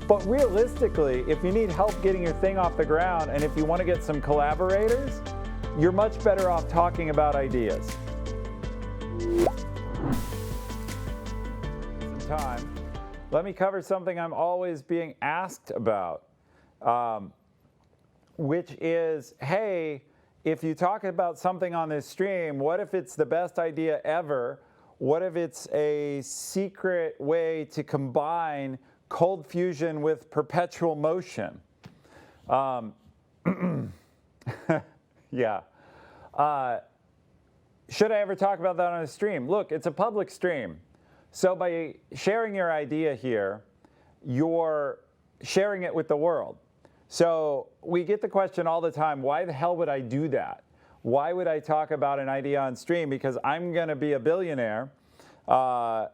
But realistically, if you need help getting your thing off the ground and if you want to get some collaborators, you're much better off talking about ideas. Some time. Let me cover something I'm always being asked about, which is, hey, if you talk about something on this stream, what if it's the best idea ever? What if it's a secret way to combine cold fusion with perpetual motion? Yeah. Should I ever talk about that on a stream? Look, it's a public stream. So by sharing your idea here, you're sharing it with the world. So we get the question all the time, why the hell would I do that? Why would I talk about an idea on stream? Because I'm going to be a billionaire through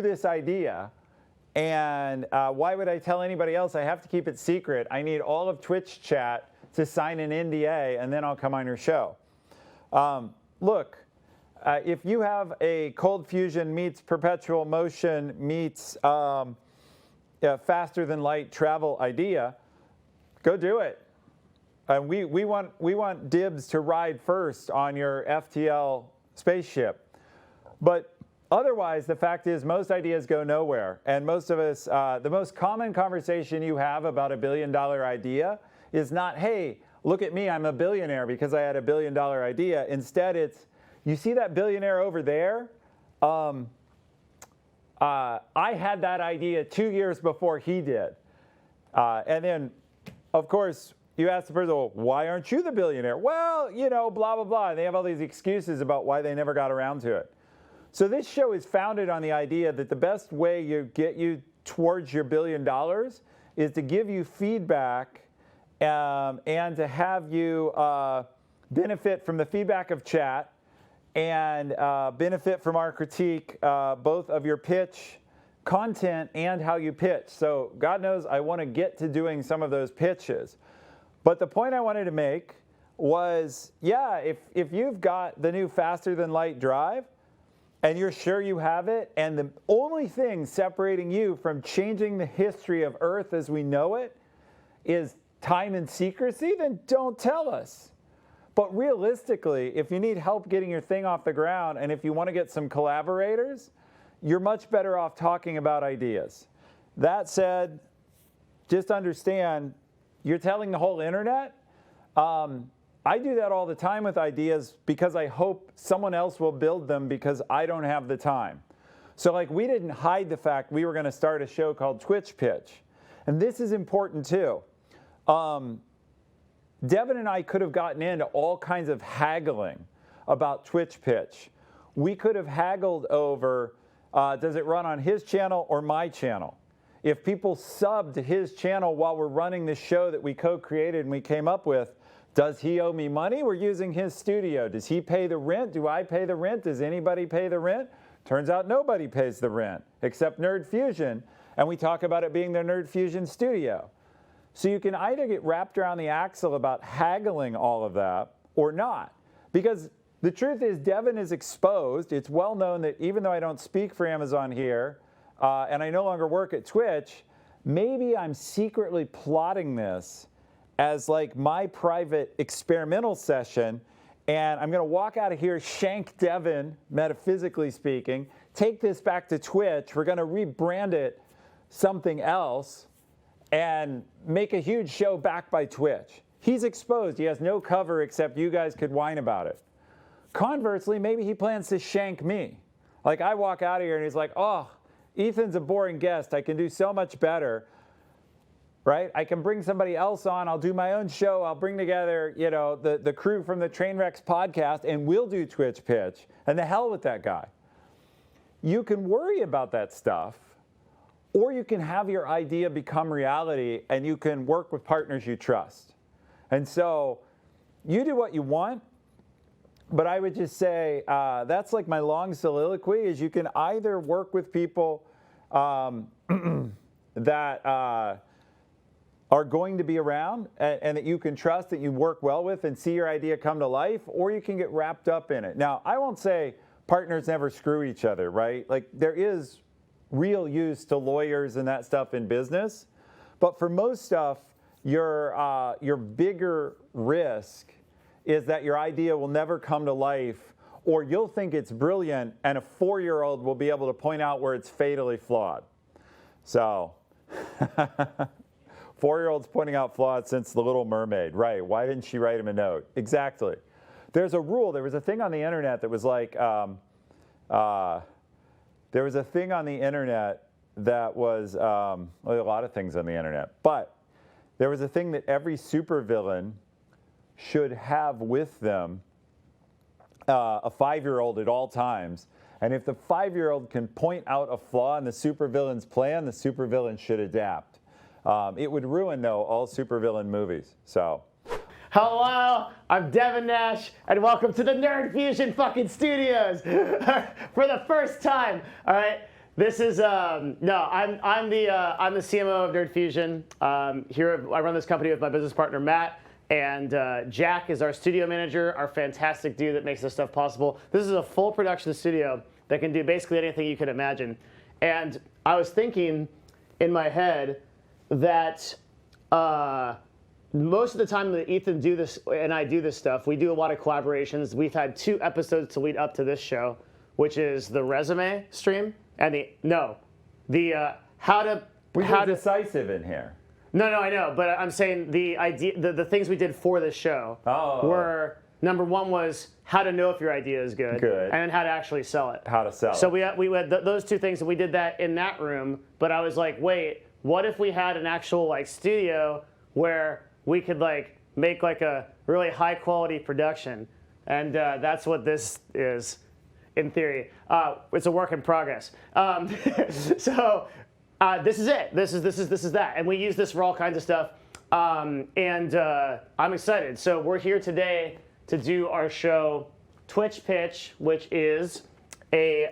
this idea. And why would I tell anybody else? I have to keep it secret. I need all of Twitch chat to sign an NDA, and then I'll come on your show. Look, if you have a cold fusion meets perpetual motion meets faster than light travel idea, go do it. We want dibs to ride first on your FTL spaceship. But otherwise, the fact is most ideas go nowhere. And most of us, the most common conversation you have about a $1 billion idea is not, hey, look at me, I'm a billionaire because I had a $1 billion idea. Instead, it's, you see that billionaire over there? I had that idea 2 years before he did. And then, of course, you ask the person, well, why aren't you the billionaire? Well, you know, blah, blah, blah. And they have all these excuses about why they never got around to it. So this show is founded on the idea that the best way you get you towards your $1 billion is to give you feedback and to have you benefit from the feedback of chat and benefit from our critique, both of your pitch content and how you pitch. So God knows I want to get to doing some of those pitches. But the point I wanted to make was, yeah, if you've got the new faster than light drive, and you're sure you have it, and the only thing separating you from changing the history of Earth as we know it is time and secrecy, then don't tell us. But realistically, if you need help getting your thing off the ground, and if you want to get some collaborators, you're much better off talking about ideas. That said, just understand, you're telling the whole internet. I do that all the time with ideas because I hope someone else will build them because I don't have the time. So like we didn't hide the fact we were going to start a show called Twitch Pitch. And this is important too. Devin and I could have gotten into all kinds of haggling about Twitch Pitch. We could have haggled over, does it run on his channel or my channel? If people sub to his channel while we're running this show that we co-created and we came up with, does he owe me money? We're using his studio. Does he pay the rent? Do I pay the rent? Does anybody pay the rent? Turns out nobody pays the rent except Nerd Fusion, and we talk about it being their Nerd Fusion studio. So you can either get wrapped around the axle about haggling all of that or not. Because the truth is Devin is exposed. It's well known that even though I don't speak for Amazon here, and I no longer work at Twitch, maybe I'm secretly plotting this as like my private experimental session, and I'm going to walk out of here, shank Devin, metaphysically speaking, take this back to Twitch, we're going to rebrand it something else, and make a huge show backed by Twitch. He's exposed. He has no cover except you guys could whine about it. Conversely, maybe he plans to shank me. Like I walk out of here and he's like, oh, Ethan's a boring guest. I can do so much better. Right? I can bring somebody else on. I'll do my own show. I'll bring together, you know, the crew from the Trainwrecks podcast, and we'll do Twitch Pitch. And the hell with that guy. You can worry about that stuff, or you can have your idea become reality, and you can work with partners you trust. And so you do what you want, but I would just say that's like my long soliloquy, is you can either work with people that are going to be around and that you can trust, that you work well with and see your idea come to life, or you can get wrapped up in it. Now, I won't say partners never screw each other, right? Like there is real use to lawyers and that stuff in business, but for most stuff, your bigger risk is that your idea will never come to life, or you'll think it's brilliant and a 4-year-old will be able to point out where it's fatally flawed. So 4-year-olds pointing out flaws since The Little Mermaid, right? Why didn't she write him a note? Exactly. There's a rule. There was a thing on the internet that was like, there was a thing on the internet that was, well, a lot of things on the internet, but there was a thing that every supervillain should have with them a 5-year-old at all times. And if the 5-year-old can point out a flaw in the supervillain's plan, the supervillain should adapt. It would ruin, though, all supervillain movies. So. Hello, I'm Devin Nash, and welcome to the Nerd Fusion fucking studios for the first time. All right, this is I'm the CMO of Nerd Fusion. Here I run this company with my business partner Matt, and Jack is our studio manager, our fantastic dude that makes this stuff possible. This is a full production studio that can do basically anything you could imagine. And I was thinking in my head that. Most of the time that Ethan and I do this stuff, we do a lot of collaborations. We've had 2 episodes to lead up to this show, which is the resume stream and how to. We were decisive in here. No, I know, but I'm saying the idea, the things we did for this show were, number 1 was how to know if your idea is good, and then how to actually sell it. How to sell it. So we had those 2 things, and we did that in that room. But I was like, wait, what if we had an actual like studio where we could like make like a really high quality production, and that's what this is, in theory. It's a work in progress. So this is it. This is that, and we use this for all kinds of stuff. I'm excited. So we're here today to do our show, Twitch Pitch, which is a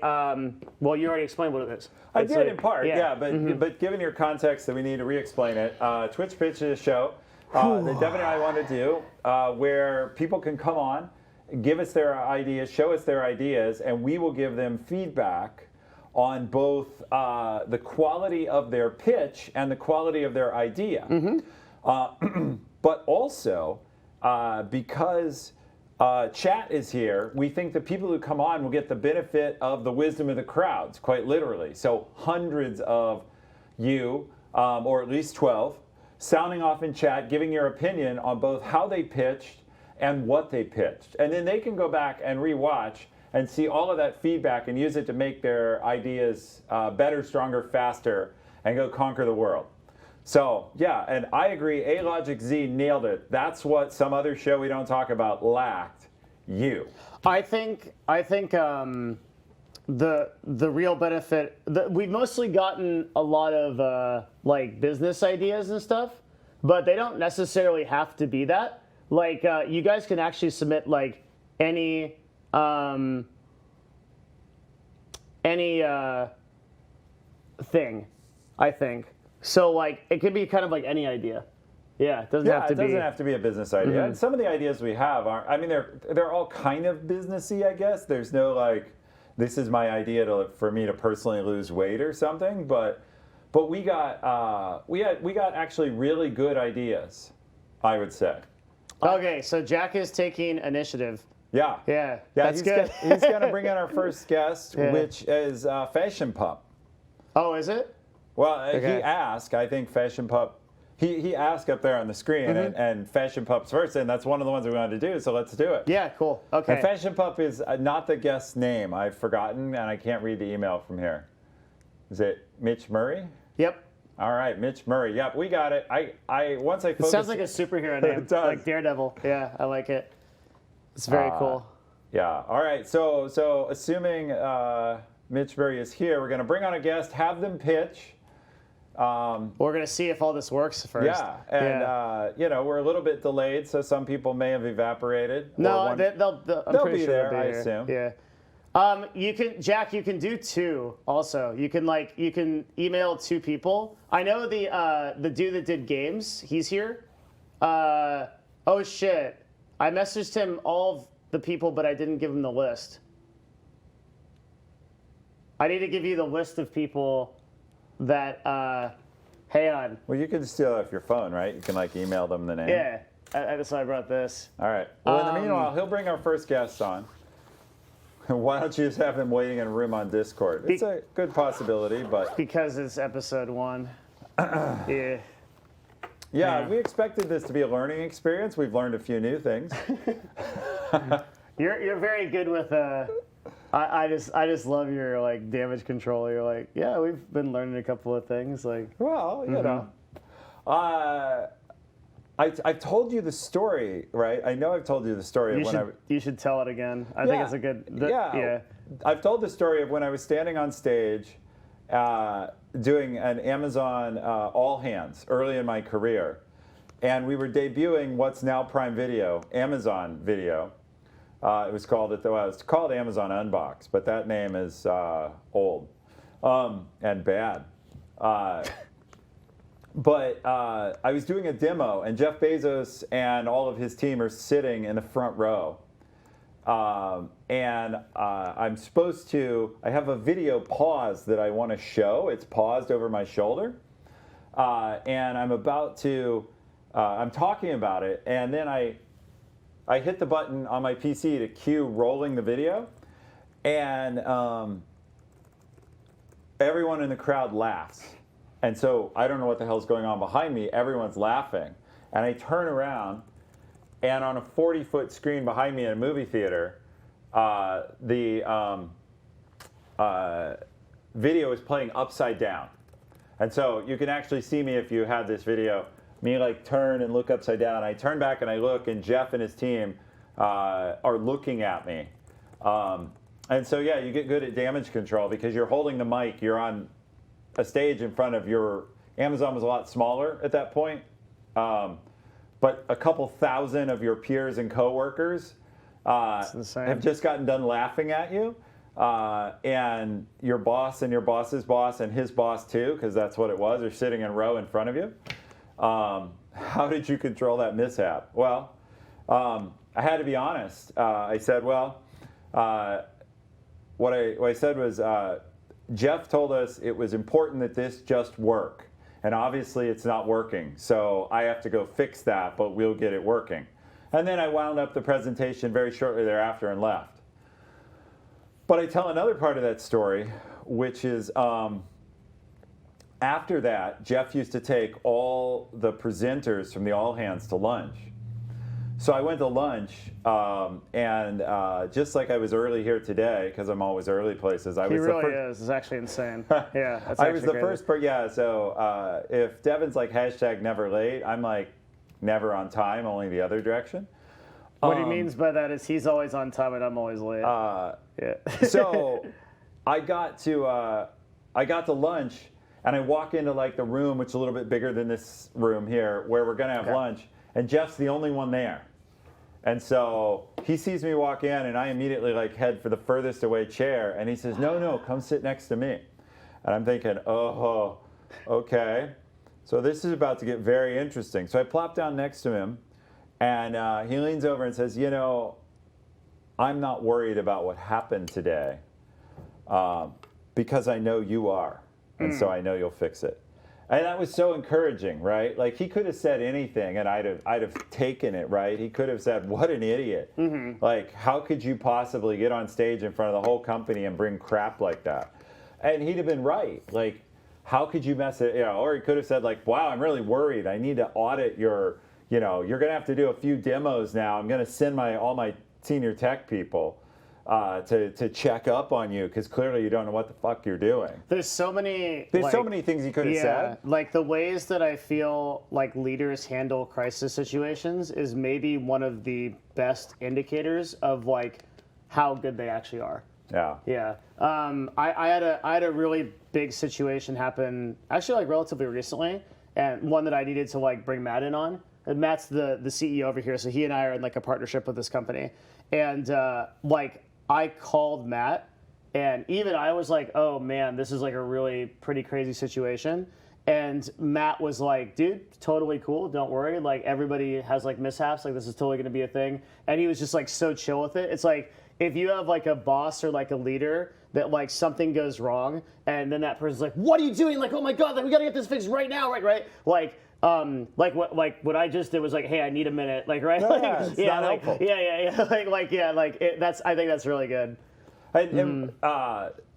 well, you already explained what it is. I did in part, yeah, but given your context, that we need to re-explain it. Twitch Pitch is a show that Devin and I want to do where people can come on, give us their ideas, show us their ideas, and we will give them feedback on both the quality of their pitch and the quality of their idea. But also, because chat is here, we think the people who come on will get the benefit of the wisdom of the crowds, quite literally. So hundreds of you, or at least 12, sounding off in chat, giving your opinion on both how they pitched and what they pitched. And then they can go back and rewatch and see all of that feedback and use it to make their ideas better, stronger, faster, and go conquer the world. So, yeah, and I agree, A-Logic Z nailed it. That's what some other show we don't talk about lacked. You. I think the real benefit, we've mostly gotten a lot of like business ideas and stuff, but they don't necessarily have to be that. Like you guys can actually submit like any thing, I think. So like it could be kind of like any idea. Yeah, it doesn't have to be. It doesn't have to be a business idea. And some of the ideas we have aren't. I mean, they're all kind of businessy, I guess. There's no like, this is my idea for me to personally lose weight or something. But we got actually really good ideas, I would say. Okay, so Jack is taking initiative. Yeah. That's good. He's gonna bring in our first guest, which is Fashion Pup. Oh, is it? Well, he asked. I think Fashion Pup. He asked up there on the screen, and Fashion Pup's first, and that's one of the ones we wanted to do. So let's do it. Yeah, cool. Okay. And Fashion Pup is not the guest's name. I've forgotten, and I can't read the email from here. Is it Mitch Murray? Yep. All right, Mitch Murray. Yep, we got it. Once I focus. It sounds like a superhero name. It does. Like Daredevil. Yeah, I like it. It's very cool. Yeah. All right. So assuming Mitch Murray is here, we're going to bring on a guest, have them pitch. We're going to see if all this works first. Yeah, and we're a little bit delayed, so some people may have evaporated. No, they'll be sure there, they'll be I here. assume. Yeah. Jack, you can do 2 also. You can email 2 people. I know the dude that did games, he's here. Oh shit. I messaged him all of the people, but I didn't give him the list. I need to give you the list of people that. Hang on. Well, you can steal it off your phone, right? You can like email them the name. Yeah, that's why I brought this. All right. Well, in the meanwhile, he'll bring our first guest on. Why don't you just have him waiting in a room on Discord? It's a good possibility, but Because it's episode 1. Yeah. yeah, we expected this to be a learning experience. We've learned a few new things. You're very good with I just love your like damage control. You're like, yeah, we've been learning a couple of things. Like, Well, you know, I've told you the story, right? I know I've told you the story of when I. you should tell it again. I think it's a good. Yeah. I've told the story of when I was standing on stage, doing an Amazon all hands early in my career, and we were debuting what's now Prime Video, Amazon Video. It was called it's called Amazon Unbox, but that name is old and bad. But I was doing a demo, and Jeff Bezos and all of his team are sitting in the front row. And I'm supposed to, I have a video pause that I want to show. It's paused over my shoulder. And I'm about to, I'm talking about it, and then I hit the button on my PC to cue rolling the video, and everyone in the crowd laughs. And so I don't know what the hell's going on behind me. Everyone's laughing. And I turn around, and on a 40-foot screen behind me in a movie theater, the video is playing upside down. And so you can actually see me if you had this video, me like turn and look upside down. I turn back and I look, and Jeff and his team are looking at me. And so, yeah, you get good at damage control because you're holding the mic. You're on a stage in front of your, Amazon was a lot smaller at that point, but a couple thousand of your peers and coworkers have just gotten done laughing at you, and your boss and your boss's boss and his boss too, because that's what it was, are sitting in a row in front of you. How did you control that mishap? Well, I had to be honest. I said, well, what I said was, Jeff told us it was important that this just work. And obviously it's not working. So I have to go fix that, but we'll get it working. And then I wound up the presentation very shortly thereafter and left. But I tell another part of that story, which is after that, Jeff used to take all the presenters from the all hands to lunch. So I went to lunch, and just like I was early here today, because I'm always early places. He really is. It's actually insane. Yeah, that's I was the first person. Yeah. So if Devin's like #never late, I'm like never on time, only the other direction. What he means by that is he's always on time and I'm always late. Yeah. So I got to lunch, and I walk into like the room, which is a little bit bigger than this room here, where we're gonna have lunch, and Jeff's the only one there. And so he sees me walk in, and I immediately like head for the furthest away chair, and he says, no, come sit next to me. And I'm thinking, oh, okay. So this is about to get very interesting. So I plop down next to him, and he leans over and says, I'm not worried about what happened today because I know you are, and so I know you'll fix it. And that was so encouraging, right? Like he could have said anything, and I'd have taken it, right? He could have said, "What an idiot! Like, how could you possibly get on stage in front of the whole company and bring crap like that?" And he'd have been right. Like, how could you mess it? Or he could have said, like, "Wow, I'm really worried. I need to audit your. You're gonna have to do a few demos now. I'm gonna send all my senior tech people." To check up on you, because clearly you don't know what the fuck you're doing. There's so many things you could have said. Like the ways that I feel like leaders handle crisis situations is maybe one of the best indicators of like how good they actually are. Yeah. I had a really big situation happen actually like relatively recently, and one that I needed to like bring Matt in on. And Matt's the CEO over here, so he and I are in like a partnership with this company, and like I called Matt, and even I was like, oh man, this is like a really pretty crazy situation. And Matt was like, dude, totally cool, don't worry. Like everybody has like mishaps, like this is totally gonna be a thing. And he was just like so chill with it. It's like if you have like a boss or like a leader that like something goes wrong, and then that person's like, "What are you doing?" Like, "Oh my god, like we gotta get this fixed right now, right?" Like what I just did was like, "Hey, I need a minute," like, right? Yeah, it's not helpful. That's I think that's really good.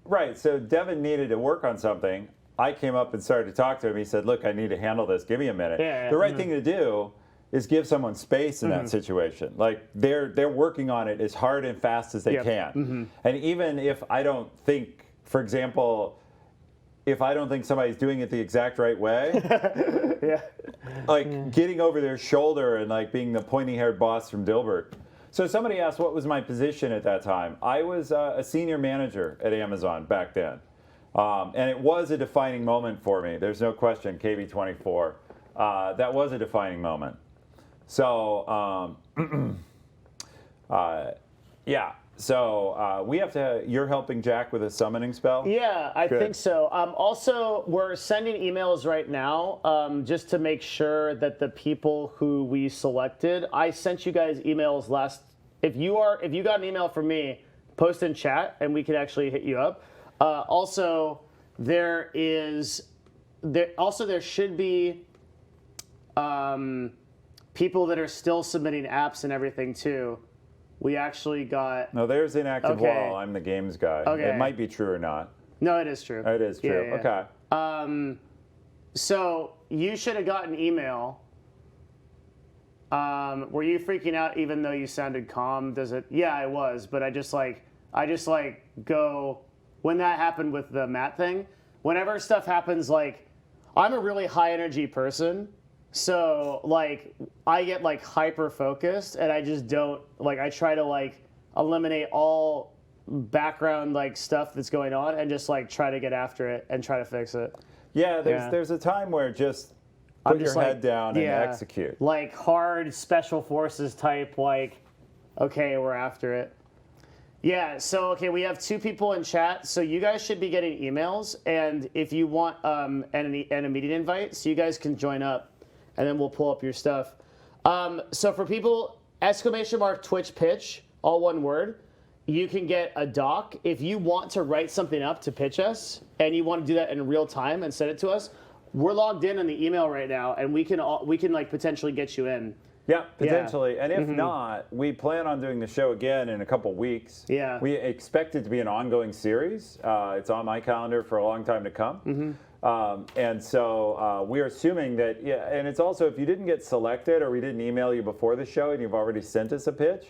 Right. So Devin needed to work on something. I came up and started to talk to him. He said, "Look, I need to handle this. Give me a minute." Yeah, the right thing to do is give someone space in that situation. Like they're working on it as hard and fast as they can. And even if I don't think, for example, if I don't think somebody's doing it the exact right way, getting over their shoulder and like being the pointy-haired boss from Dilbert. So somebody asked what was my position at that time. I was a senior manager at Amazon back then. And it was a defining moment for me. There's no question, KB24. That was a defining moment. So, So we have to, you're helping Jack with a summoning spell? Yeah, I think so. Also, we're sending emails right now just to make sure that the people who we selected, I sent you guys emails last, if you got an email from me, post in chat and we can actually hit you up. Also, there should be people that are still submitting apps and everything too. We actually got... No, there's inactive wall. I'm the games guy. Okay. It might be true or not. No, it is true. It is true. Yeah. Okay. So you should have gotten an email. Were you freaking out even though you sounded calm? Does it? Yeah, I was, but I just go... When that happened with the Matt thing, whenever stuff happens, like, I'm a really high energy person. So, like, I get, like, hyper-focused, and I just don't, like, I try to, like, eliminate all background, like, stuff that's going on and just, like, try to get after it and try to fix it. Yeah, there's a time where just put your head down and execute. Like, hard special forces type, like, okay, we're after it. Yeah, so, okay, we have 2 people in chat, so you guys should be getting emails, and if you want an immediate invite, so you guys can join up. And then we'll pull up your stuff. So for people, !Twitch pitch, all one word, you can get a doc. If you want to write something up to pitch us, and you want to do that in real time and send it to us, we're logged in the email right now, and we can like potentially get you in. Yeah, potentially. And if not, we plan on doing the show again in a couple weeks. Yeah. We expect it to be an ongoing series. It's on my calendar for a long time to come. And so we're assuming that, and it's also, if you didn't get selected or we didn't email you before the show and you've already sent us a pitch,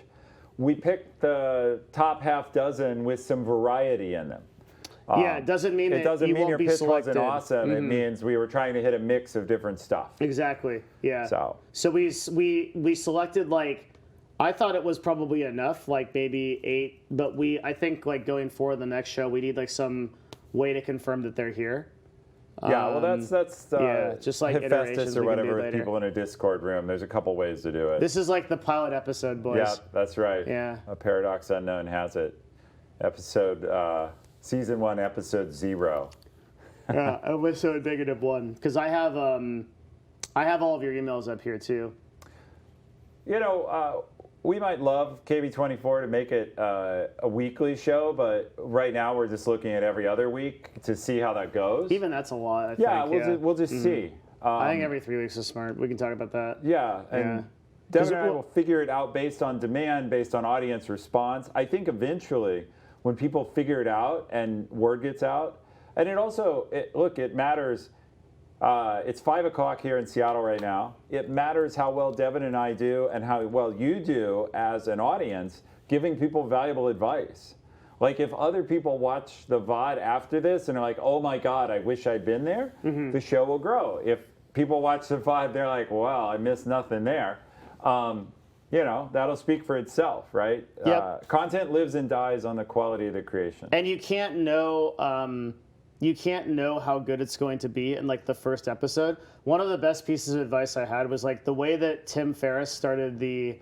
we picked the top half dozen with some variety in them. It doesn't mean your pitch selected. wasn't awesome. It means we were trying to hit a mix of different stuff. Exactly. Yeah. So we selected, like, I thought it was probably enough, like maybe 8, but I think like going forward the next show, we need like some way to confirm that they're here. Yeah, well, that's just like Hephaestus or we whatever can do with later. people in a Discord room. There's a couple ways to do it. This is like the pilot episode, boys. Yeah, that's right. Yeah. A Paradox Unknown has it. Season 1, episode 0. Yeah, episode -1 because I have all of your emails up here too. You know, we might love KB24 to make it a weekly show, but right now we're just looking at every other week to see how that goes. Even that's a lot. I think, we'll just see. I think every 3 weeks is smart. We can talk about that. Yeah, and Devin and I will figure it out based on demand, based on audience response. I think eventually, when people figure it out and word gets out, and it also, it matters. It's 5 o'clock here in Seattle right now. It matters how well Devin and I do and how well you do as an audience giving people valuable advice. Like if other people watch the VOD after this and are like, oh my God, I wish I'd been there, the show will grow. If people watch the VOD, they're like, well, I missed nothing there. That'll speak for itself, right? Yep. Content lives and dies on the quality of the creation. And you can't know how good it's going to be in like the first episode. One of the best pieces of advice I had was like the way that Tim Ferriss started the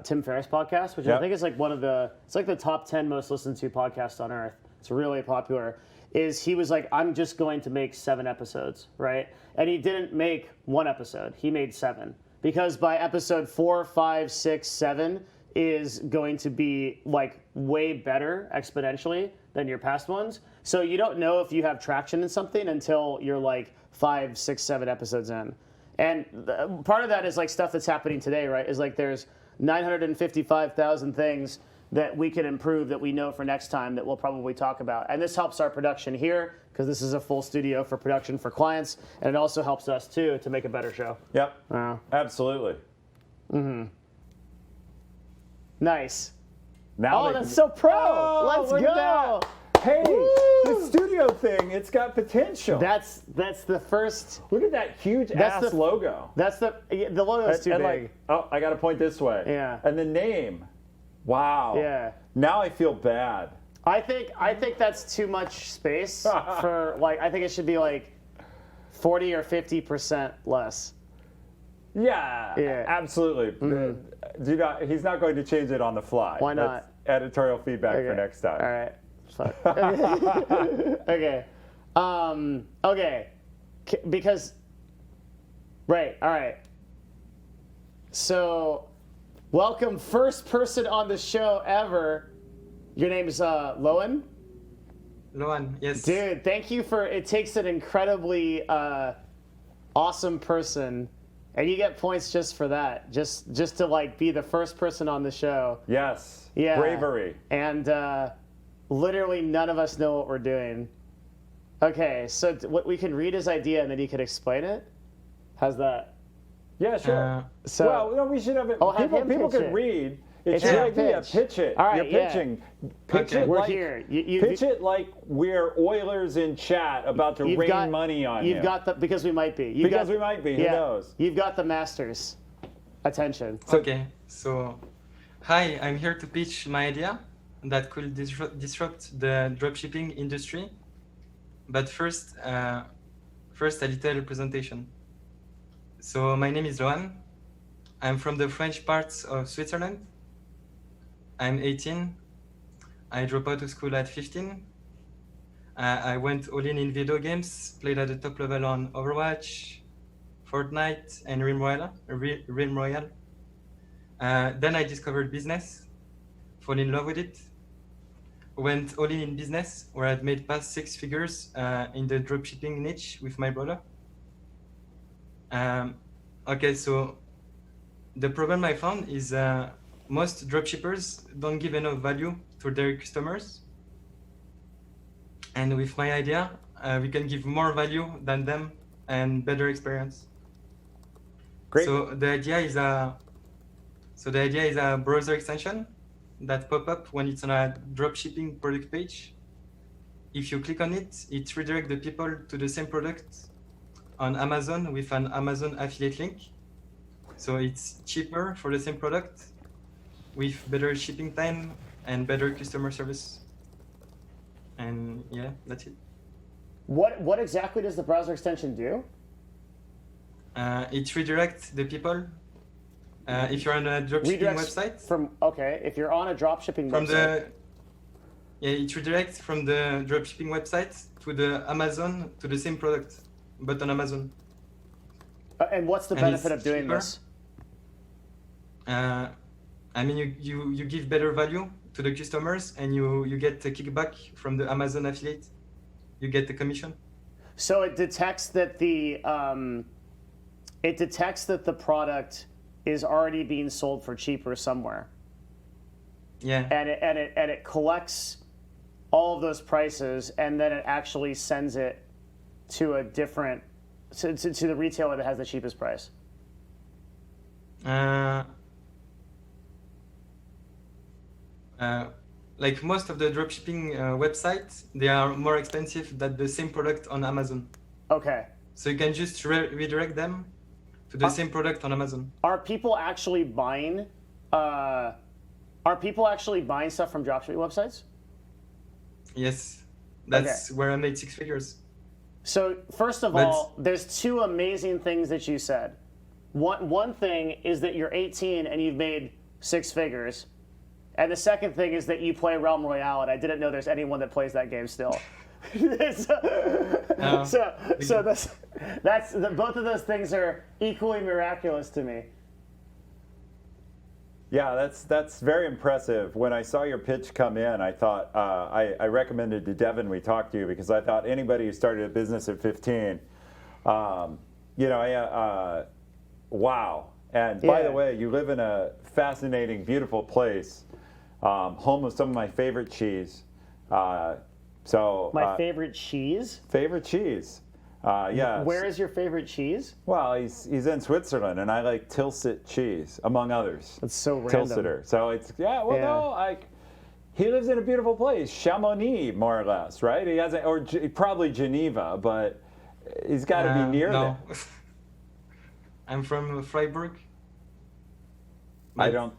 Tim Ferriss podcast, which I think is like it's like the top 10 most listened to podcasts on earth. It's really popular. He was like, I'm just going to make 7 episodes, right? And he didn't make 1 episode. He made 7. Because by episode 4, 5, 6, 7, is going to be like way better exponentially than your past ones. So you don't know if you have traction in something until you're like 5, 6, 7 episodes in. And part of that is like stuff that's happening today, right? Is like there's 955,000 things that we can improve that we know for next time that we'll probably talk about. And this helps our production here because this is a full studio for production for clients. And it also helps us too to make a better show. Yep. Absolutely. Nice. Now Oh, that's so pro. Let's look at go. that. Hey, the studio thing, it's got potential. That's the first. Look at that huge That's ass the- logo. That's the logo's too And big. like, oh, I got to point this way. Yeah. And the name. Wow. Yeah. Now I feel bad. I think that's too much space for like. I think it should be like 40 or 50% less. Yeah. Absolutely. Do not. He's not going to change it on the fly. Why not? That's editorial feedback for next time. All right. Fuck. Okay. Okay. Because. Right. All right. So, welcome, first person on the show ever. Your name is Loan. Loan, yes. Dude, thank you for. It takes an incredibly awesome person, and you get points just for that. Just to like be the first person on the show. Yes. Yeah. Bravery. And literally none of us know what we're doing. Okay, so what we can read his idea and then he can explain it. How's that? Yeah, sure. So well, no, we should have it. Oh, have him people pitch can it. read. It's It's your your idea. pitch. Pitch it. All right, You're yeah. pitching. Pitch Okay. it We're like here. pitch it like we're Oilers in chat about to rain money on you. You've got the because we might be. Because we might be. Who knows? You've got the masters' attention. Okay, so hi, I'm here to pitch my idea that could disrupt the dropshipping industry. But first a little presentation. So my name is Loan. I'm from the French parts of Switzerland. I'm 18. I dropped out of school at 15. I went all in video games, played at the top level on Overwatch, Fortnite, and Realm Royale. Then I discovered business, fall in love with it, went all in business, where I'd made past 6 figures in the dropshipping niche with my brother. Okay, so the problem I found is most dropshippers don't give enough value to their customers. And with my idea, we can give more value than them and better experience. Great. So the idea is a browser extension that pop up when it's on a dropshipping product page. If you click on it, it redirects the people to the same product on Amazon with an Amazon affiliate link. So it's cheaper for the same product with better shipping time and better customer service. And yeah, that's it. What exactly does the browser extension do? It redirects the people. If you're on a dropshipping website, If you're on a dropshipping from website. it redirects from the dropshipping website to the Amazon to the same product, but on Amazon. And what's the And benefit it's of doing cheaper. this? I mean, you give better value to the customers, and you get a kickback from the Amazon affiliate. You get the commission. So it detects that the product is already being sold for cheaper somewhere, Yeah. and it collects all of those prices, and then it actually sends it to a different to the retailer that has the cheapest price. Like most of the dropshipping websites, they are more expensive than the same product on Amazon. Okay. So you can just redirect them to the same product on Amazon. Are people actually buying? Stuff from dropshipping websites? Yes, that's where I made 6 figures. So first of all, there's 2 amazing things that you said. One thing is that you're 18 and you've made 6 figures, and the second thing is that you play Realm Royale, and I didn't know there's anyone that plays that game still. So that's both of those things are equally miraculous to me. Yeah, that's very impressive. When I saw your pitch come in, I thought I recommended to Devin we talk to you because I thought anybody who started a business at 15, wow. And by the way, you live in a fascinating, beautiful place, home of some of my favorite cheese. My favorite cheese? Favorite cheese. Yeah. Where is your favorite cheese? Well, he's in Switzerland, and I like Tilsit cheese, among others. That's so random. Tilsiter. So it's he lives in a beautiful place, Chamonix, more or less, right? He hasn't, or probably Geneva, but he's got to be near no. there. I'm from Freiburg. I don't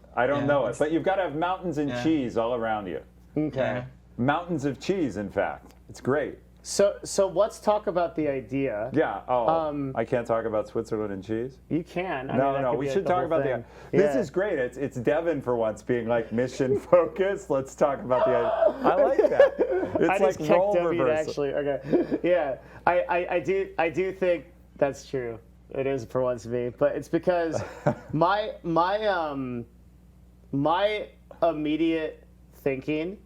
know it, but you've got to have mountains and cheese all around you. Okay. Yeah. Mountains of cheese, in fact. It's great. So let's talk about the idea. Yeah. Oh, I can't talk about Switzerland and cheese. You can. I mean, No. We should talk about the. This is great. It's Devin for once being like mission focused. Let's talk about the. I like that. It's I like just role kicked W reversal. actually. Okay. Yeah. I do think that's true. It is for once me, but it's because my immediate thinking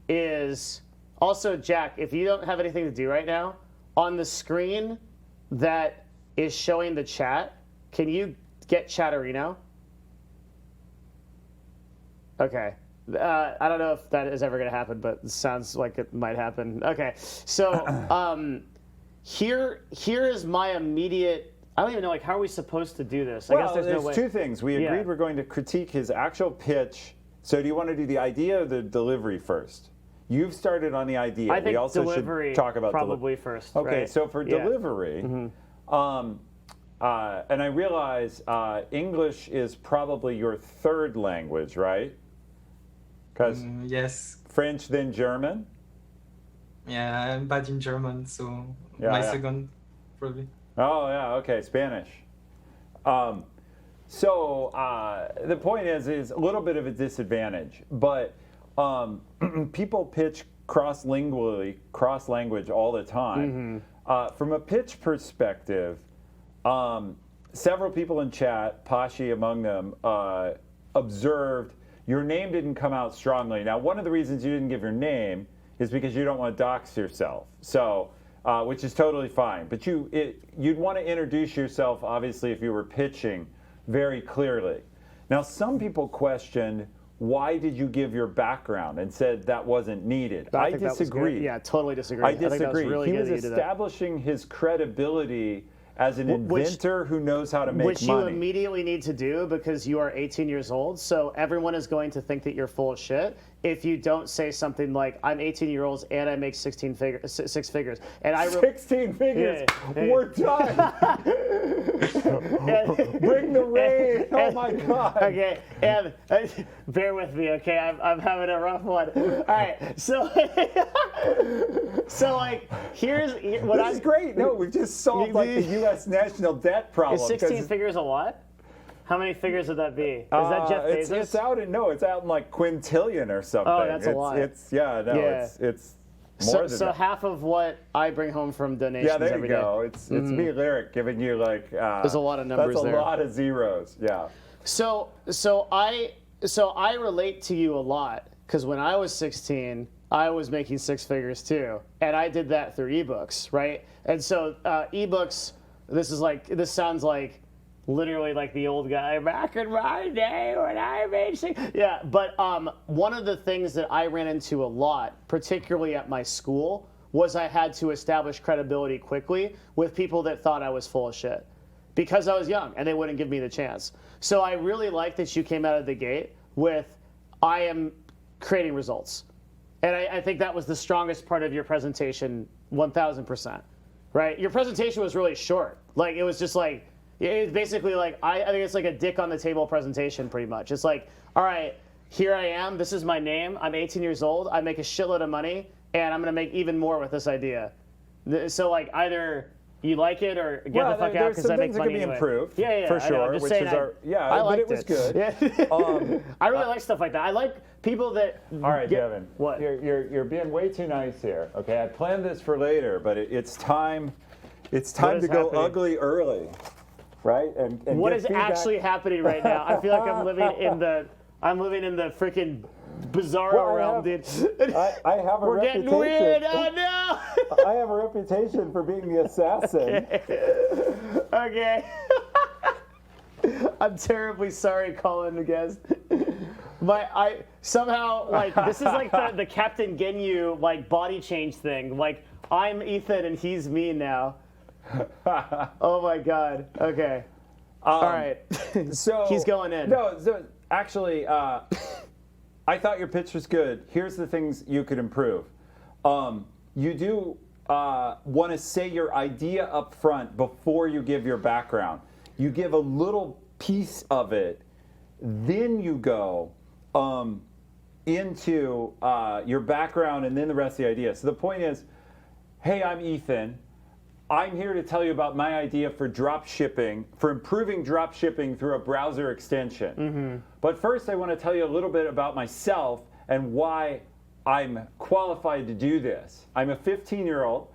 is also, Jack, if you don't have anything to do right now, on the screen that is showing the chat, can you get Chatterino? Okay. I don't know if that is ever going to happen, but it sounds like it might happen. Okay. So here is my immediate. I don't even know, how are we supposed to do this? I guess there's no way. Two things. We agreed we're going to critique his actual pitch. So do you want to do the idea or the delivery first? You've started on the idea. I think we also delivery should talk about probably first. Okay, right? so for delivery, and I realize English is probably your third language, right? Because Yes. French, then German. Yeah, I'm bad in German, so second, probably. Oh, yeah, okay, Spanish. So the point is a little bit of a disadvantage, but people pitch cross-language all the time. From a pitch perspective, several people in chat, Pashi among them, observed your name didn't come out strongly. Now, one of the reasons you didn't give your name is because you don't want to dox yourself. So. Which is totally fine. But you'd want to introduce yourself, obviously, if you were pitching very clearly. Now, some people questioned, why did you give your background and said that wasn't needed? I disagree. Yeah, totally disagree. I disagree. think that was really he good was establishing his credibility as an inventor who knows how to make money. Which you immediately need to do because you are 18 years old, so everyone is going to think that you're full of shit if you don't say something like, I'm 18 years old and I make 6 figures. And 16 figures? Yeah. We're done! Bring the rain! Oh my God! Okay, and bear with me, okay? I'm having a rough one. All right, so here's what This is great. No, we've just solved the U.S. national debt problem. Is 16 figures a lot? How many figures would that be? Is that Jeff Bezos? It's out in like quintillion or something. Oh, that's a lot. It's more than so that. half of what I bring home from donations every day. Yeah, there you go. It's me lyric giving you there's a lot of numbers there. That's a lot of zeros. Yeah. So I relate to you a lot because when I was 16, I was making 6 figures too, and I did that through ebooks, right? And so ebooks, this sounds like literally like the old guy back in my day when I made 6. Yeah, but one of the things that I ran into a lot, particularly at my school, was I had to establish credibility quickly with people that thought I was full of shit because I was young and they wouldn't give me the chance. So I really like that you came out of the gate with, I am creating results. And I think that was the strongest part of your presentation, 1,000%, right? Your presentation was really short. Like, it was just like, it's basically like, I think it's like a dick on the table presentation pretty much. It's like, all right, here I am, this is my name, I'm 18 years old, I make a shitload of money, and I'm gonna make even more with this idea. So like, either you like it or get the fuck out because I make money anyway. Improved, yeah, for sure. I'm just saying, I liked it was good. Yeah. I really like stuff like that. I like people that. All right, Devin. What? You're being way too nice here. Okay, I planned this for later, but it's time. It's time to go ugly early, right? And what is actually happening right now? I feel like I'm living in the I'm living in the freaking bizarro realm, dude. I have a We're reputation. getting weird. Oh no. I have a reputation for being the assassin. Okay. I'm terribly sorry, calling the guest. I somehow like this is like the Captain Ginyu like body change thing. Like I'm Ethan and he's me now. Oh my God. Okay. All right. So he's going in. No, so actually, I thought your pitch was good. Here's the things you could improve. You do want to say your idea up front before you give your background. You give a little piece of it, then you go into your background and then the rest of the idea. So the point is, hey, I'm Ethan. I'm here to tell you about my idea for drop shipping, for improving drop shipping through a browser extension. Mm-hmm. But first, I want to tell you a little bit about myself and why I'm qualified to do this. I'm a 15-year-old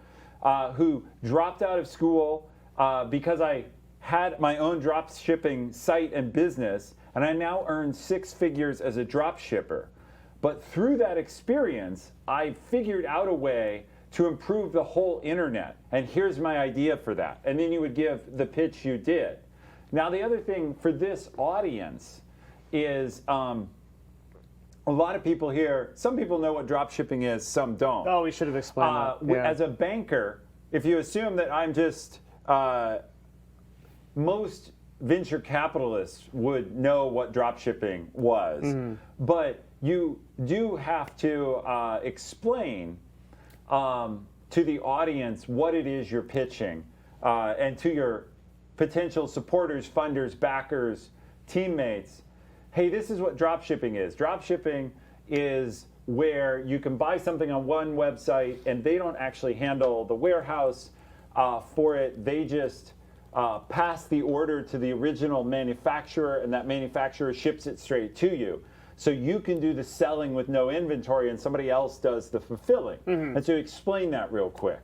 who dropped out of school because I had my own drop shipping site and business, and I now earn 6 figures as a drop shipper. But through that experience, I figured out a way to improve the whole internet. And here's my idea for that. And then you would give the pitch you did. Now, the other thing for this audience is a lot of people here, some people know what drop shipping is, some don't. Oh, we should have explained that. Yeah. As a banker, if you assume that I'm just, most venture capitalists would know what drop shipping was. Mm-hmm. But you do have to explain to the audience what it is you're pitching, and to your potential supporters, funders, backers, teammates. Hey, this is what drop shipping is. Drop shipping is where you can buy something on one website and they don't actually handle the warehouse for it. They just pass the order to the original manufacturer, and that manufacturer ships it straight to you. So you can do the selling with no inventory and somebody else does the fulfilling. Mm-hmm. And so explain that real quick.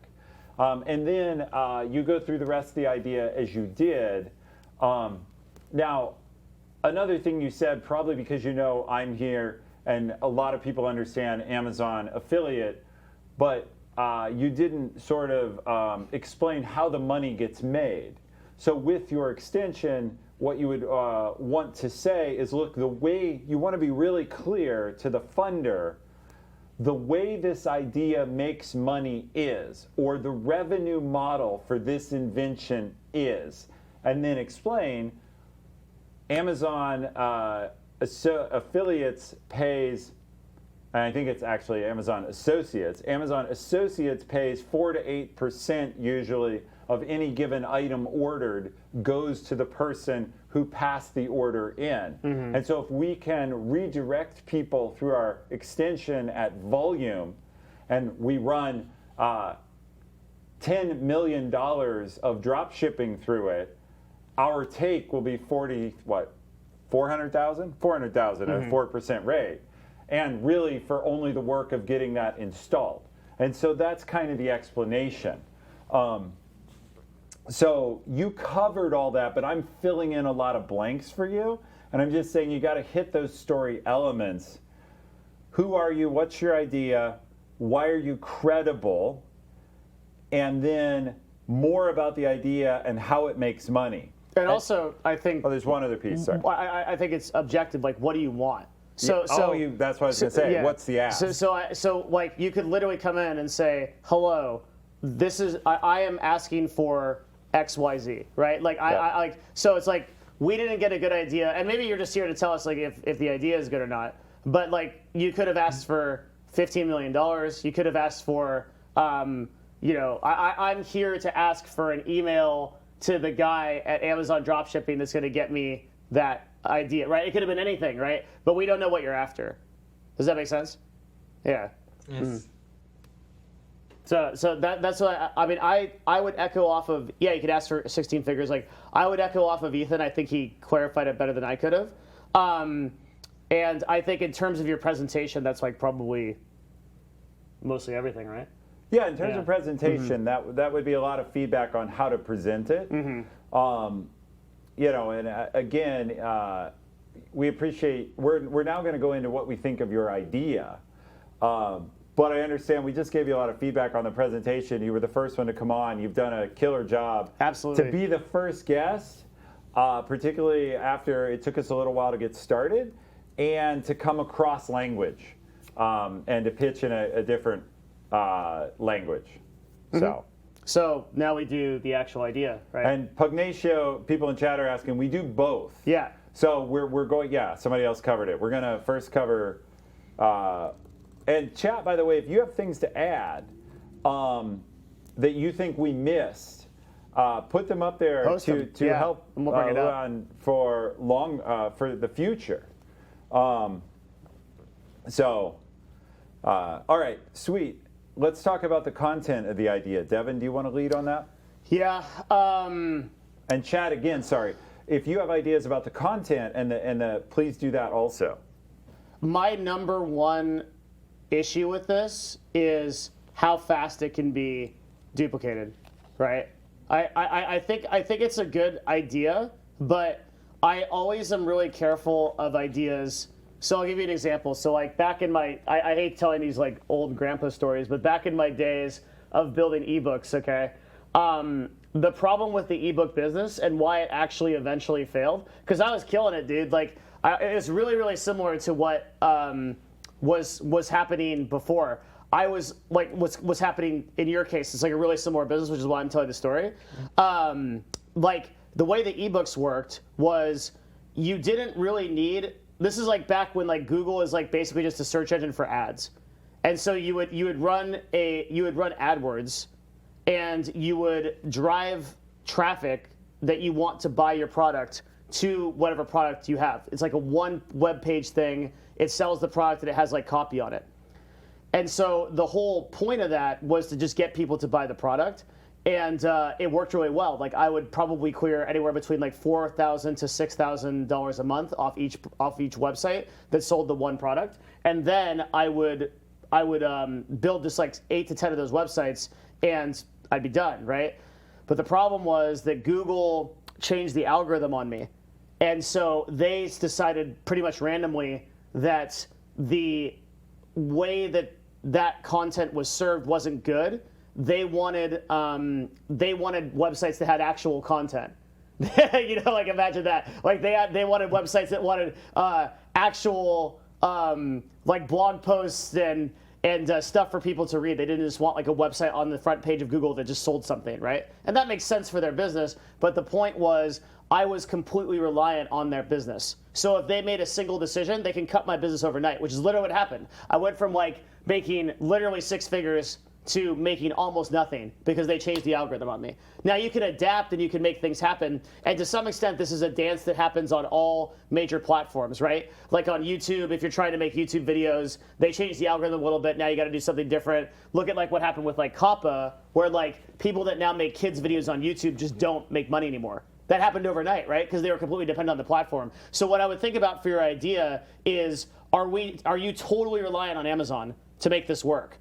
And then you go through the rest of the idea as you did. Now, another thing you said, probably because you know I'm here and a lot of people understand Amazon affiliate, but you didn't sort of explain how the money gets made. So with your extension, what you would want to say is, look, the way you want to be really clear to the funder, the way this idea makes money is, or the revenue model for this invention is, and then explain Amazon affiliates pays, and I think it's actually Amazon Associates. Amazon Associates pays 4 to 8% usually of any given item ordered goes to the person who passed the order in. Mm-hmm. And so if we can redirect people through our extension at volume, and we run $10 million of drop shipping through it, our take will be 400,000? 400,000 at a 4% rate. And really for only the work of getting that installed. And so that's kind of the explanation. So you covered all that, but I'm filling in a lot of blanks for you. And I'm just saying you got to hit those story elements. Who are you? What's your idea? Why are you credible? And then more about the idea and how it makes money. And also, I think... Oh, there's one other piece, sorry. I think it's objective, like, what do you want? So, that's what I was going to say. Yeah. What's the ask? So like, you could literally come in and say, hello, this is, I am asking for XYZ, right? Like, so it's like, we didn't get a good idea, and maybe you're just here to tell us, like, if the idea is good or not, but, like, you could have asked for $15 million. You could have asked for, I'm here to ask for an email to the guy at Amazon Dropshipping that's going to get me that idea, right? It could have been anything, right? But we don't know what you're after. Does that make sense? Yeah. Yes. Mm. So that's what I would echo off of. Yeah, you could ask for 16 figures. Like, I would echo off of Ethan. I think he clarified it better than I could have. And I think in terms of your presentation, that's like probably mostly everything, right? Yeah, in terms of presentation, that would be a lot of feedback on how to present it. Mm-hmm. And again, we appreciate. We're now going to go into what we think of your idea. But I understand we just gave you a lot of feedback on the presentation. You were the first one to come on. You've done a killer job. Absolutely. To be the first guest, particularly after it took us a little while to get started, and to come across language and to pitch in a different language. So now we do the actual idea, right? And Pugnatio, people in chat are asking, we do both. Yeah. So we're going, yeah, somebody else covered it. We're going to first cover, and chat, by the way, if you have things to add that you think we missed, put them up there Post to them. help and we'll bring it up. Luan for for the future. All right, sweet. Let's talk about the content of the idea. Devin, do you want to lead on that? Yeah. And chat again, sorry. If you have ideas about the content and the please do that also. My number one issue with this is how fast it can be duplicated, right? I think it's a good idea, but I always am really careful of ideas. So I'll give you an example. So like back in my, I hate telling these like old grandpa stories, but back in my days of building ebooks, okay, the problem with the ebook business and why it actually eventually failed, because I was killing it, dude. Like it was really, really similar to what was happening before. I was like, what's happening in your case, it's like a really similar business, which is why I'm telling the story. Like the way the ebooks worked was you didn't really need. This is like back when like Google is like basically just a search engine for ads, and so you would run AdWords, and you would drive traffic that you want to buy your product to whatever product you have. It's like a one web page thing. It sells the product and it has like copy on it. And so the whole point of that was to just get people to buy the product. And it worked really well. Like I would probably clear anywhere between like $4,000 to $6,000 a month off each website that sold the one product. And then I would build just like 8 to 10 of those websites, and I'd be done, right? But the problem was that Google changed the algorithm on me, and so they decided pretty much randomly that the way that content was served wasn't good. They wanted websites that had actual content. You know, like imagine that. Like they wanted websites that wanted actual like blog posts and stuff for people to read. They didn't just want like a website on the front page of Google that just sold something, right? And that makes sense for their business. But the point was, I was completely reliant on their business. So if they made a single decision, they can cut my business overnight, which is literally what happened. I went from like making literally 6 figures to making almost nothing because they changed the algorithm on me. Now you can adapt and you can make things happen, and to some extent this is a dance that happens on all major platforms, right? Like on YouTube, if you're trying to make YouTube videos, they changed the algorithm a little bit, now you gotta do something different. Look at like what happened with like COPPA, where like people that now make kids videos on YouTube just don't make money anymore. That happened overnight, right? Because they were completely dependent on the platform. So what I would think about for your idea is, are you totally reliant on Amazon to make this work?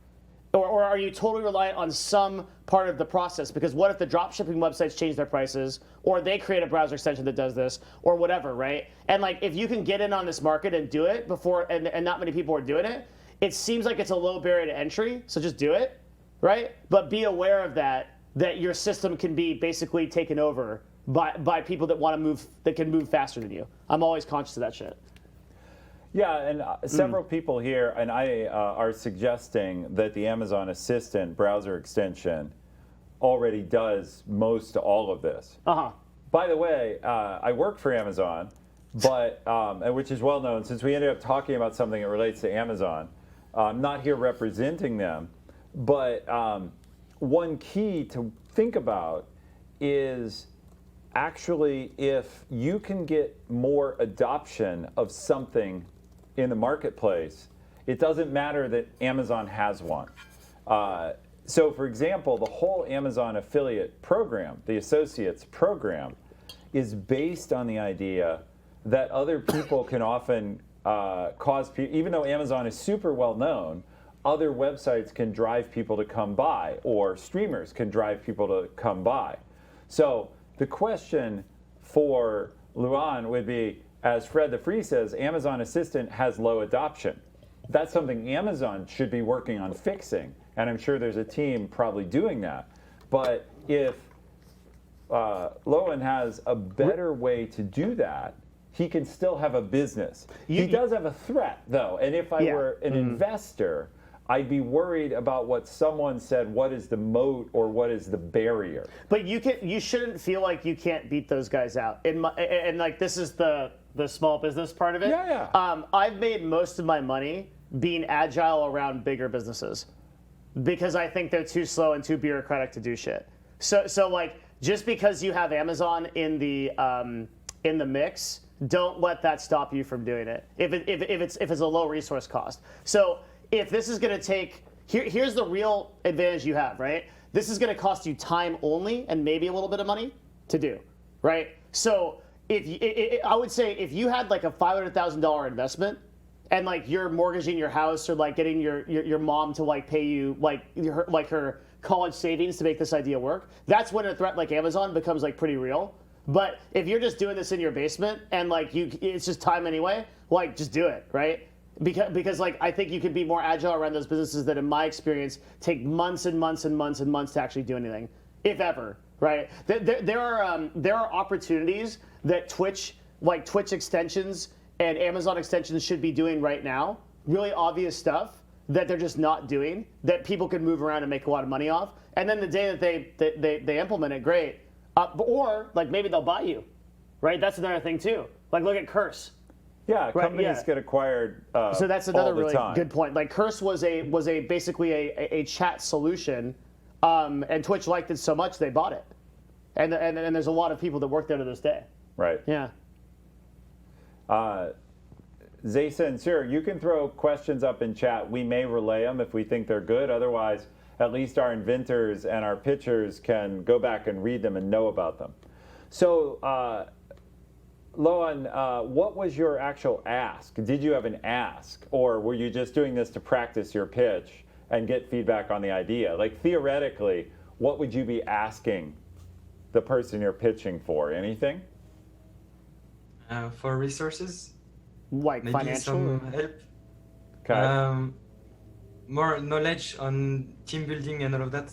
Or are you totally reliant on some part of the process? Because what if the dropshipping websites change their prices, or they create a browser extension that does this, or whatever, right? And like, if you can get in on this market and do it before, and not many people are doing it, it seems like it's a low barrier to entry, so just do it, right? But be aware of that your system can be basically taken over by people that want to move, that can move faster than you. I'm always conscious of that shit. Yeah, and several people here and I are suggesting that the Amazon Assistant browser extension already does most all of this. By the way, I work for Amazon, but which is well known. Since we ended up talking about something that relates to Amazon, I'm not here representing them, but one key to think about is actually if you can get more adoption of something in the marketplace, it doesn't matter that Amazon has one. So for example, the whole Amazon affiliate program, the associates program, is based on the idea that other people can often cause people, even though Amazon is super well known, other websites can drive people to come by, or streamers can drive people to come by. So the question for Luan would be, as Fred the Free says, Amazon Assistant has low adoption. That's something Amazon should be working on fixing, and I'm sure there's a team probably doing that. But if Lohan has a better way to do that, he can still have a business. He does have a threat, though, and if I were an investor, I'd be worried about what someone said, what is the moat or what is the barrier. But you shouldn't feel like you can't beat those guys out. And like this is the small business part of it. Yeah. I've made most of my money being agile around bigger businesses because I think they're too slow and too bureaucratic to do shit. So like just because you have Amazon in the mix, don't let that stop you from doing it. If it's a low resource cost. So if this is going to take, here's the real advantage you have, right? This is going to cost you time only and maybe a little bit of money to do, right? So I would say if you had like a $500,000 investment and like you're mortgaging your house or like getting your mom to like pay you like her college savings to make this idea work, that's when a threat like Amazon becomes like pretty real. But if you're just doing this in your basement and like it's just time anyway, like just do it, right? Because like I think you can be more agile around those businesses that, in my experience, take months and months and months and months to actually do anything, if ever, right? There are opportunities that Twitch extensions and Amazon extensions should be doing right now. Really obvious stuff that they're just not doing that people can move around and make a lot of money off. And then the day that they implement it, great. Or like maybe they'll buy you, right? That's another thing too. Like look at Curse. Yeah, companies get acquired. So that's another really time. good point. Like Curse was basically a chat solution, and Twitch liked it so much they bought it, and there's a lot of people that work there to this day. Right. Yeah. Zayson, sure, you can throw questions up in chat. We may relay them if we think they're good. Otherwise, at least our inventors and our pitchers can go back and read them and know about them. So, Lohan, what was your actual ask? Did you have an ask, or were you just doing this to practice your pitch and get feedback on the idea? Like theoretically, what would you be asking the person you're pitching for? Anything? For resources, Like maybe financial. some help. Okay. More knowledge on team building and all of that,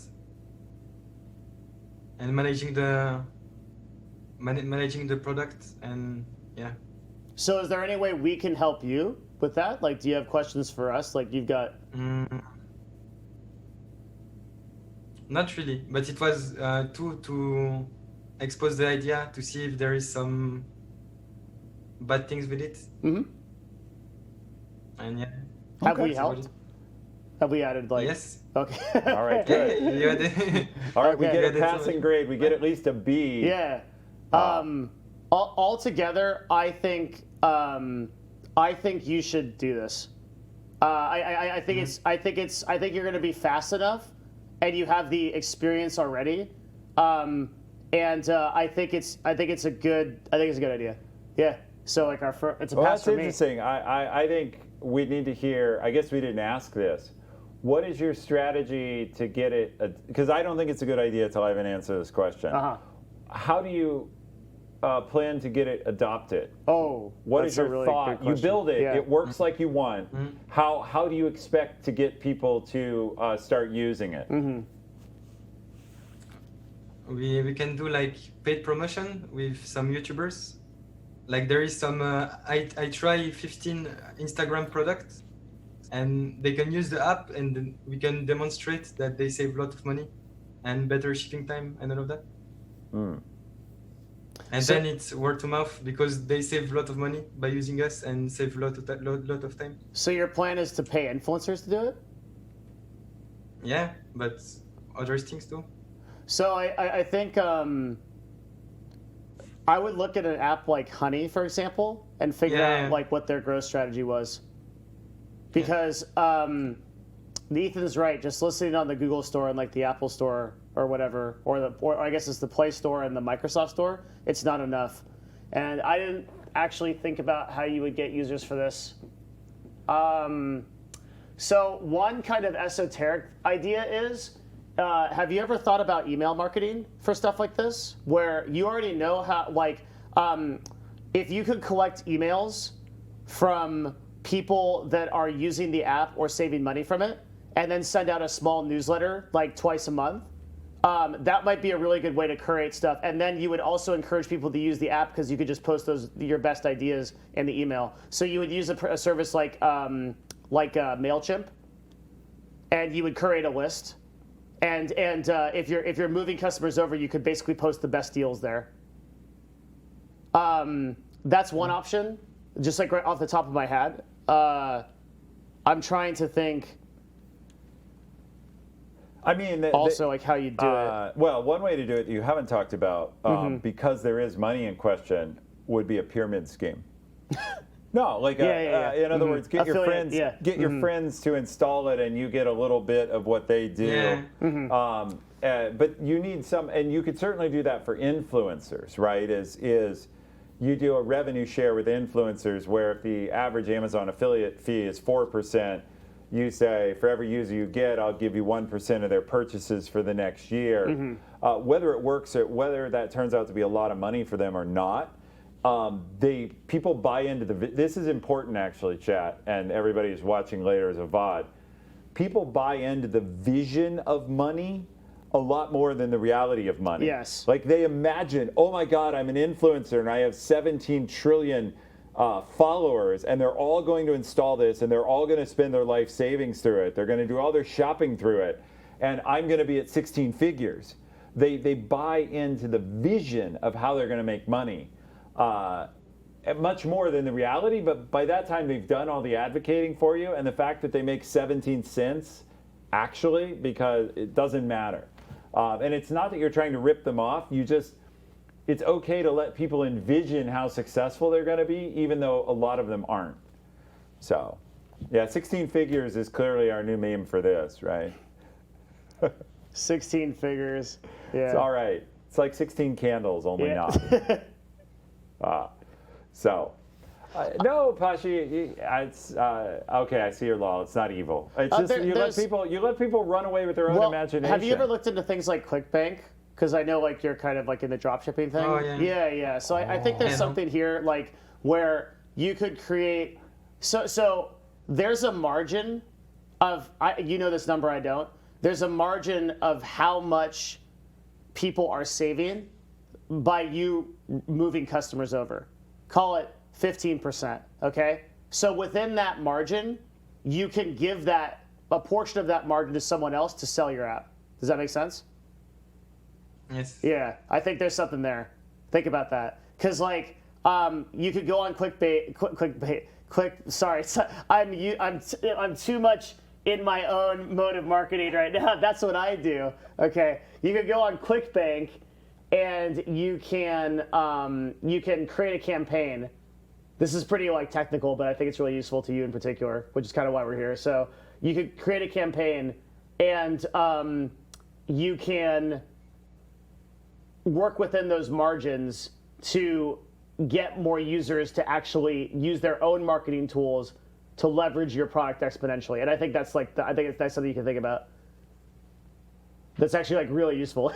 and managing the product, and yeah. So is there any way we can help you with that? Like, do you have questions for us? Like, you've got. Not really, but it was to expose the idea to see if there is some bad things with it. Mm-hmm. And yeah. Have we helped? Have we added like? Yes. Okay. All right, good. Yeah. All right, we Okay. get a passing grade. We get at least a B. Yeah. Altogether, I think you should do this. I think you're going to be fast enough, and you have the experience already. I think it's a good idea. Yeah. So like it's a Well, pass that's for me. interesting. I think we need to hear. I guess we didn't ask this. What is your strategy to get it? Because I don't think it's a good idea until I have an answer to this question. Uh-huh. How do you plan to get it adopted? Oh, What that's is a your really thought? good You question. build it. Yeah. It works like you want. How do you expect to get people to start using it? Mm-hmm. We can do like paid promotion with some YouTubers. Like there is some I try 15 Instagram products, and they can use the app, and then we can demonstrate that they save a lot of money and better shipping time and all of that. And then it's word of mouth because they save a lot of money by using us and save a lot of time. So your plan is to pay influencers to do it? Yeah, but other things too. So I think I would look at an app like Honey, for example, and figure out like what their growth strategy was. Because Ethan's right. Just listening on the Google Store and like the Apple Store or whatever, or I guess it's the Play Store and the Microsoft Store, it's not enough. And I didn't actually think about how you would get users for this. So one kind of esoteric idea is, have you ever thought about email marketing for stuff like this, where you already know how, like, if you could collect emails from people that are using the app or saving money from it, and then send out a small newsletter like twice a month, that might be a really good way to curate stuff. And then you would also encourage people to use the app because you could just post your best ideas in the email. So you would use a service like MailChimp, and you would curate a list. And if you're moving customers over, you could basically post the best deals there. That's one option, just like right off the top of my head. I'm trying to think. I mean, also like how you do it. Well, one way to do it you haven't talked about, because there is money in question, would be a pyramid scheme. No, like in other words, get your friends, your friends to install it, and you get a little bit of what they do. Yeah. But you need some, and you could certainly do that for influencers, right? Is you do a revenue share with influencers, where if the average Amazon affiliate fee is 4%. You say, for every user you get, I'll give you 1% of their purchases for the next year. Whether it works or whether that turns out to be a lot of money for them or not, people buy into this is important actually, chat, and everybody who's watching later as a VOD. People buy into the vision of money a lot more than the reality of money. Yes. Like they imagine, oh my God, I'm an influencer and I have 17 trillion followers, and they're all going to install this, and they're all going to spend their life savings through it. They're going to do all their shopping through it, and I'm going to be at 16 figures. They buy into the vision of how they're going to make money, much more than the reality. But by that time, they've done all the advocating for you, and the fact that they make 17 cents, actually, because it doesn't matter. And it's not that you're trying to rip them off. It's okay to let people envision how successful they're going to be, even though a lot of them aren't. So, yeah, 16 figures is clearly our new meme for this, right? 16 figures. Yeah. It's all right. It's like 16 candles, only not. No, Pashi, it's okay. I see your law. It's not evil. It's just you let people run away with their own imagination. Have you ever looked into things like ClickBank? Because I know like you're kind of like in the dropshipping thing. Oh, yeah. Yeah. So I think there's something here like where you could create. So there's a margin of this number, I don't. There's a margin of how much people are saving by you moving customers over. Call it 15%. Okay. So within that margin, you can give a portion of that margin to someone else to sell your app. Does that make sense? Yes. Yeah, I think there's something there. Think about that, because like you could go on Sorry, I'm too much in my own mode of marketing right now. That's what I do. Okay, you could go on ClickBank, and you can create a campaign. This is pretty like technical, but I think it's really useful to you in particular, which is kind of why we're here. So you could create a campaign, and you can work within those margins to get more users to actually use their own marketing tools to leverage your product exponentially. And I think that's that's something you can think about. That's actually like really useful.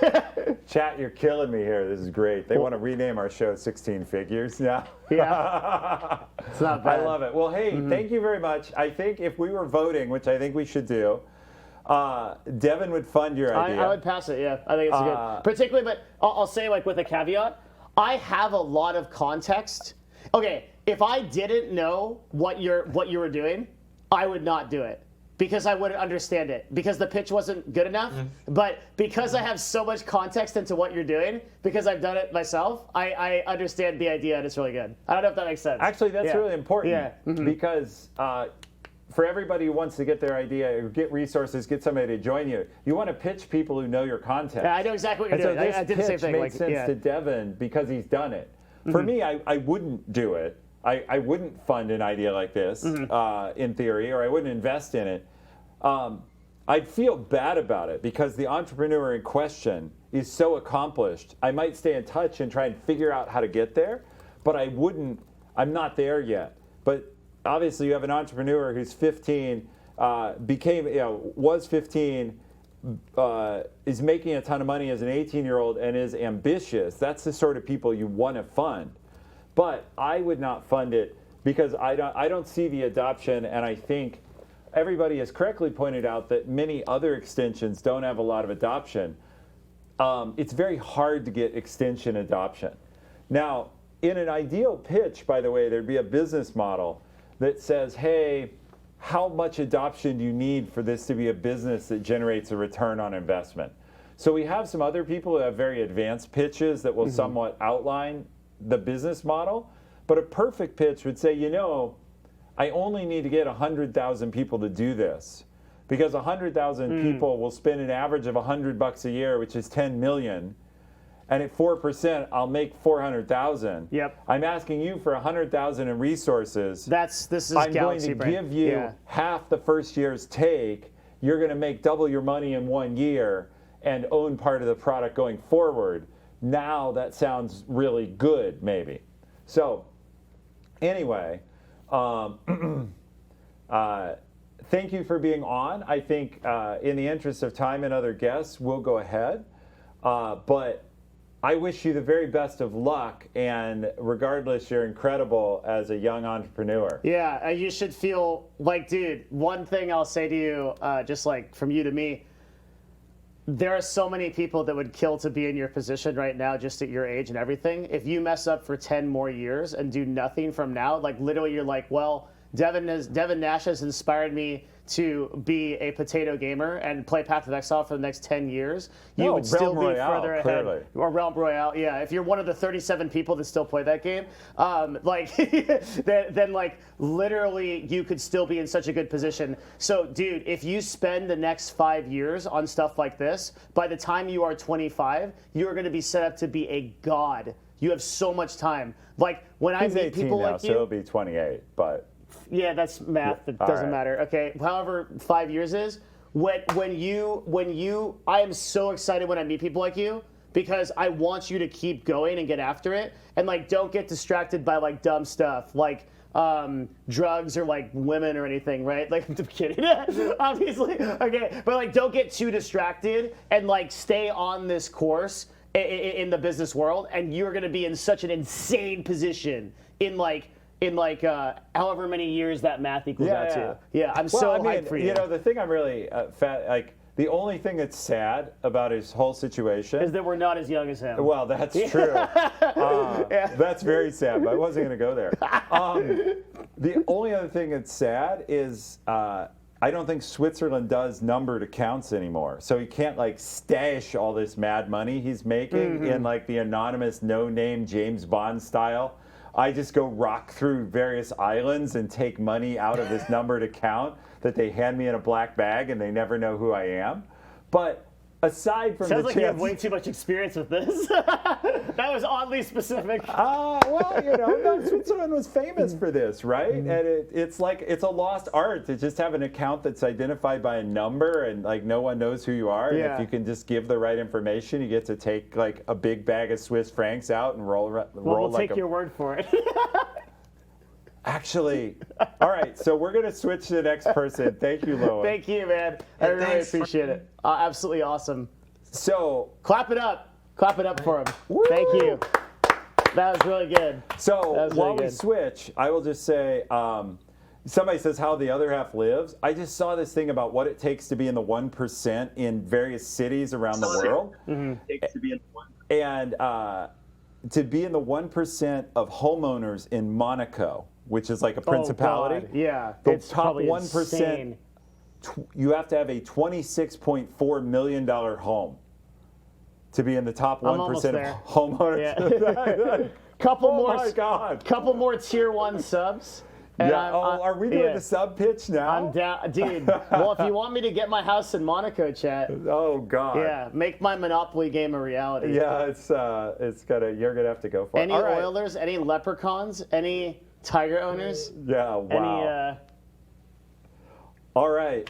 Chat, you're killing me here. This is great. They want to rename our show 16 Figures now. Yeah. It's not bad. I love it. Well, hey, thank you very much. I think if we were voting, which I think we should do, Devin would fund your idea. I would pass it, yeah. I think it's good. Particularly, but I'll say like with a caveat, I have a lot of context. Okay, if I didn't know what you were doing, I would not do it because I wouldn't understand it because the pitch wasn't good enough. But because I have so much context into what you're doing, because I've done it myself, I understand the idea and it's really good. I don't know if that makes sense. Actually, that's really important because for everybody who wants to get their idea or get resources, get somebody to join you, you want to pitch people who know your content. Yeah, I know exactly what you're doing. So I did the same thing. Made sense to Devin because he's done it. For me, I wouldn't do it. I wouldn't fund an idea like this in theory, or I wouldn't invest in it. I'd feel bad about it because the entrepreneur in question is so accomplished. I might stay in touch and try and figure out how to get there, but I'm not there yet. But obviously you have an entrepreneur who's 15, was 15, is making a ton of money as an 18-year-old and is ambitious. That's the sort of people you want to fund. but I would not fund it because I don't see the adoption, and I think everybody has correctly pointed out that many other extensions don't have a lot of adoption. It's very hard to get extension adoption. Now, in an ideal pitch, by the way, there'd be a business model that says, hey, how much adoption do you need for this to be a business that generates a return on investment? So we have some other people who have very advanced pitches that will somewhat outline the business model, but a perfect pitch would say, you know, I only need to get 100,000 people to do this because 100,000 people will spend an average of $100 a year, which is 10 million. And at 4%, I'll make 400,000. Yep. I'm asking you for 100,000 in resources. This is I'm going galaxy to brain. give you half the first year's take. You're going to make double your money in 1 year and own part of the product going forward. Now that sounds really good, maybe. So anyway, thank you for being on. I think in the interest of time and other guests, we'll go ahead. But I wish you the very best of luck, and regardless, you're incredible as a young entrepreneur. Yeah, you should feel like, dude, one thing I'll say to you, just like from you to me, there are so many people that would kill to be in your position right now, just at your age and everything. If you mess up for 10 more years and do nothing from now, like literally you're like, well, Devin Nash has inspired me to be a potato gamer and play Path of Exile for the next 10 years, you would still Realm be Royale, further ahead. clearly. Or Realm Royale, yeah. If you're one of the 37 people that still play that game, then like literally you could still be in such a good position. So, dude, if you spend the next 5 years on stuff like this, by the time you are 25, you are going to be set up to be a god. You have so much time. Like when I He's meet 18 people now, like so you, he'll be 28, but... yeah, that's math. That All doesn't right. matter. Okay, however 5 years is. When you, I am so excited when I meet people like you because I want you to keep going and get after it, and like don't get distracted by like dumb stuff like drugs or like women or anything, right? Like I'm kidding, obviously. Okay, but like don't get too distracted and like stay on this course in the business world, and you're gonna be in such an insane position in however many years that math equals out to. Yeah, I'm so hyped for you. You know, the thing I'm really the only thing that's sad about his whole situation is that we're not as young as him. Well, that's true. That's very sad, but I wasn't going to go there. The only other thing that's sad is I don't think Switzerland does numbered accounts anymore. So he can't like stash all this mad money he's making in like the anonymous no-name James Bond style. I just go rock through various islands and take money out of this numbered account that they hand me in a black bag and they never know who I am. But aside from Sounds the like you have way too much experience with this. That was oddly specific. Well, you know, no, Switzerland was famous for this, right? And it's a lost art to just have an account that's identified by a number and like no one knows who you are. And Yeah. if you can just give the right information, you get to take like a big bag of Swiss francs out and roll We'll like take your word for it. Actually, all right. So we're gonna switch to the next person. Thank you, Loa. Thank you, man. I really thanks for- appreciate it. Absolutely awesome. So Clap it up. Clap it up for him. Woo! Thank you. That was really good. So was really while we good. switch, I will just say, somebody says how the other half lives. I just saw this thing about what it takes to be in the 1% in various cities around the world. And to be in the 1% of homeowners in Monaco, which is like a principality. Oh, God. Yeah. The It's top probably 1%, insane. you have to have a $26.4 million home to be in the top I'm almost 1% there. of homeowners. Yeah. Couple Oh more. my God. Couple more tier 1 subs. And Yeah. Are we doing yeah. the sub pitch now? I'm down, dude. Well, if you want me to get my house in Monaco, chat, Oh God. yeah, make my Monopoly game a reality. Yeah, you're gonna have to go for Any it. All right. Oilers? Any Leprechauns? Any Tiger owners? Yeah. Wow. All right.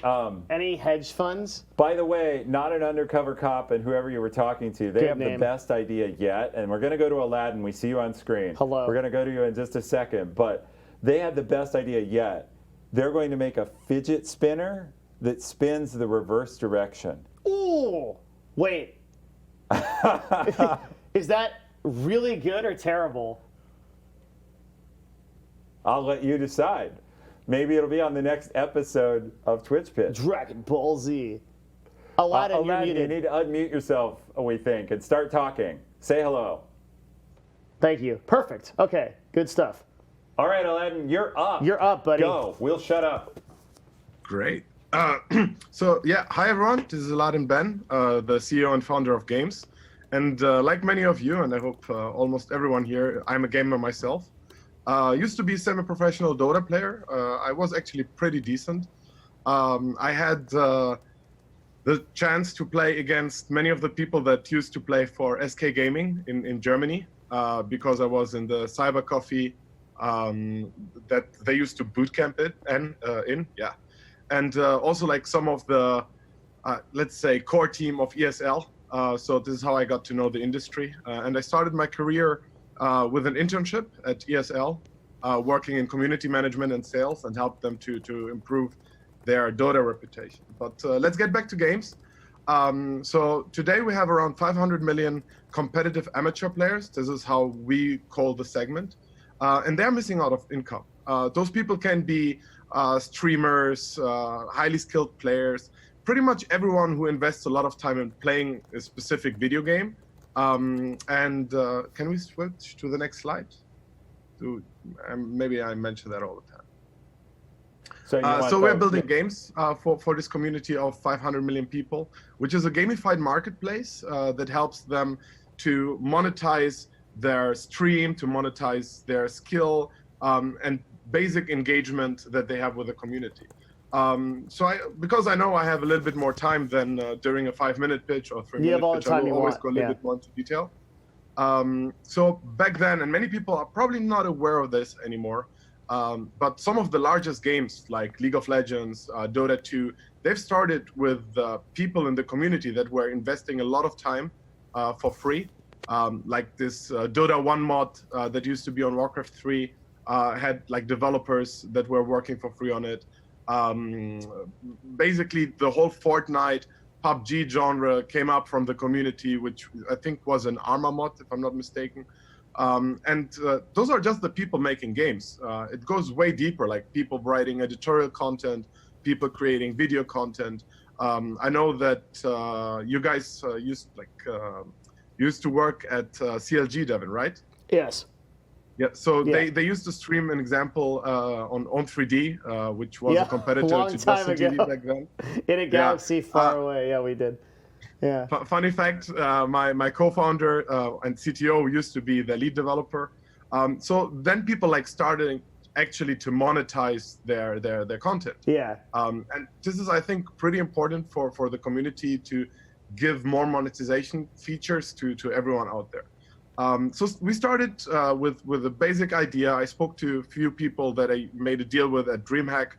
Any hedge funds? By the way, Not an Undercover Cop and whoever you were talking to, they Good have the name. best idea yet. And we're gonna go to Aladdin. We see you on screen. Hello. We're gonna go to you in just a second, but they had the best idea yet. They're going to make a fidget spinner that spins the reverse direction. Ooh. Wait. Is that really good or terrible? I'll let you decide. Maybe it'll be on the next episode of Twitch Pitch. Dragon Ball Z. Aladdin, you're Aladdin, you muted. need to unmute yourself, we think, and start talking. Say hello. Thank you. Perfect. Okay, good stuff. All right, Aladdin, you're up. You're up, buddy. Go. We'll shut up. Great. So yeah, hi everyone. This is Aladdin Ben, the CEO and founder of Games. And like many of you, and I hope almost everyone here, I'm a gamer myself. Used to be a semi-professional Dota player. I was actually pretty decent. I had the chance to play against many of the people that used to play for SK Gaming in Germany, because I was in the Cyber Coffee that they used to bootcamp it in. And also like some of the, let's say, core team of ESL. So this is how I got to know the industry. And I started my career with an internship at ESL, working in community management and sales, and helped them to improve their Dota reputation. But let's get back to games. So today we have around 500 million competitive amateur players. This is how we call the segment. And they're missing out of income. Those people can be streamers, highly skilled players, pretty much everyone who invests a lot of time in playing a specific video game. Can we switch to the next slide? Maybe I mention that all the time. So we're building games for this community of 500 million people, which is a gamified marketplace that helps them to monetize their stream, to monetize their skill, and basic engagement that they have with the community. Because I know I have a little bit more time than during a 5-minute pitch or 3-minute pitch, I will always go a little bit more into detail. So back then, and many people are probably not aware of this anymore, but some of the largest games like League of Legends, Dota 2, they've started with people in the community that were investing a lot of time for free. Like this Dota 1 mod that used to be on Warcraft 3 had like developers that were working for free on it. Basically, the whole Fortnite, PUBG genre came up from the community, which I think was an Arma mod, if I'm not mistaken. Those are just the people making games. It goes way deeper, like people writing editorial content, people creating video content. I know that you guys used to work at CLG, Devin, right? Yes. Yeah, so they used to stream an example on 3D, which was a competitor to Justin TV back then. In a galaxy far away, yeah, we did. Yeah. Funny fact, my co-founder and CTO used to be the lead developer. So then people like started actually to monetize their content. Yeah. And this is, I think, pretty important for the community to give more monetization features to everyone out there. So we started with a basic idea. I spoke to a few people that I made a deal with at DreamHack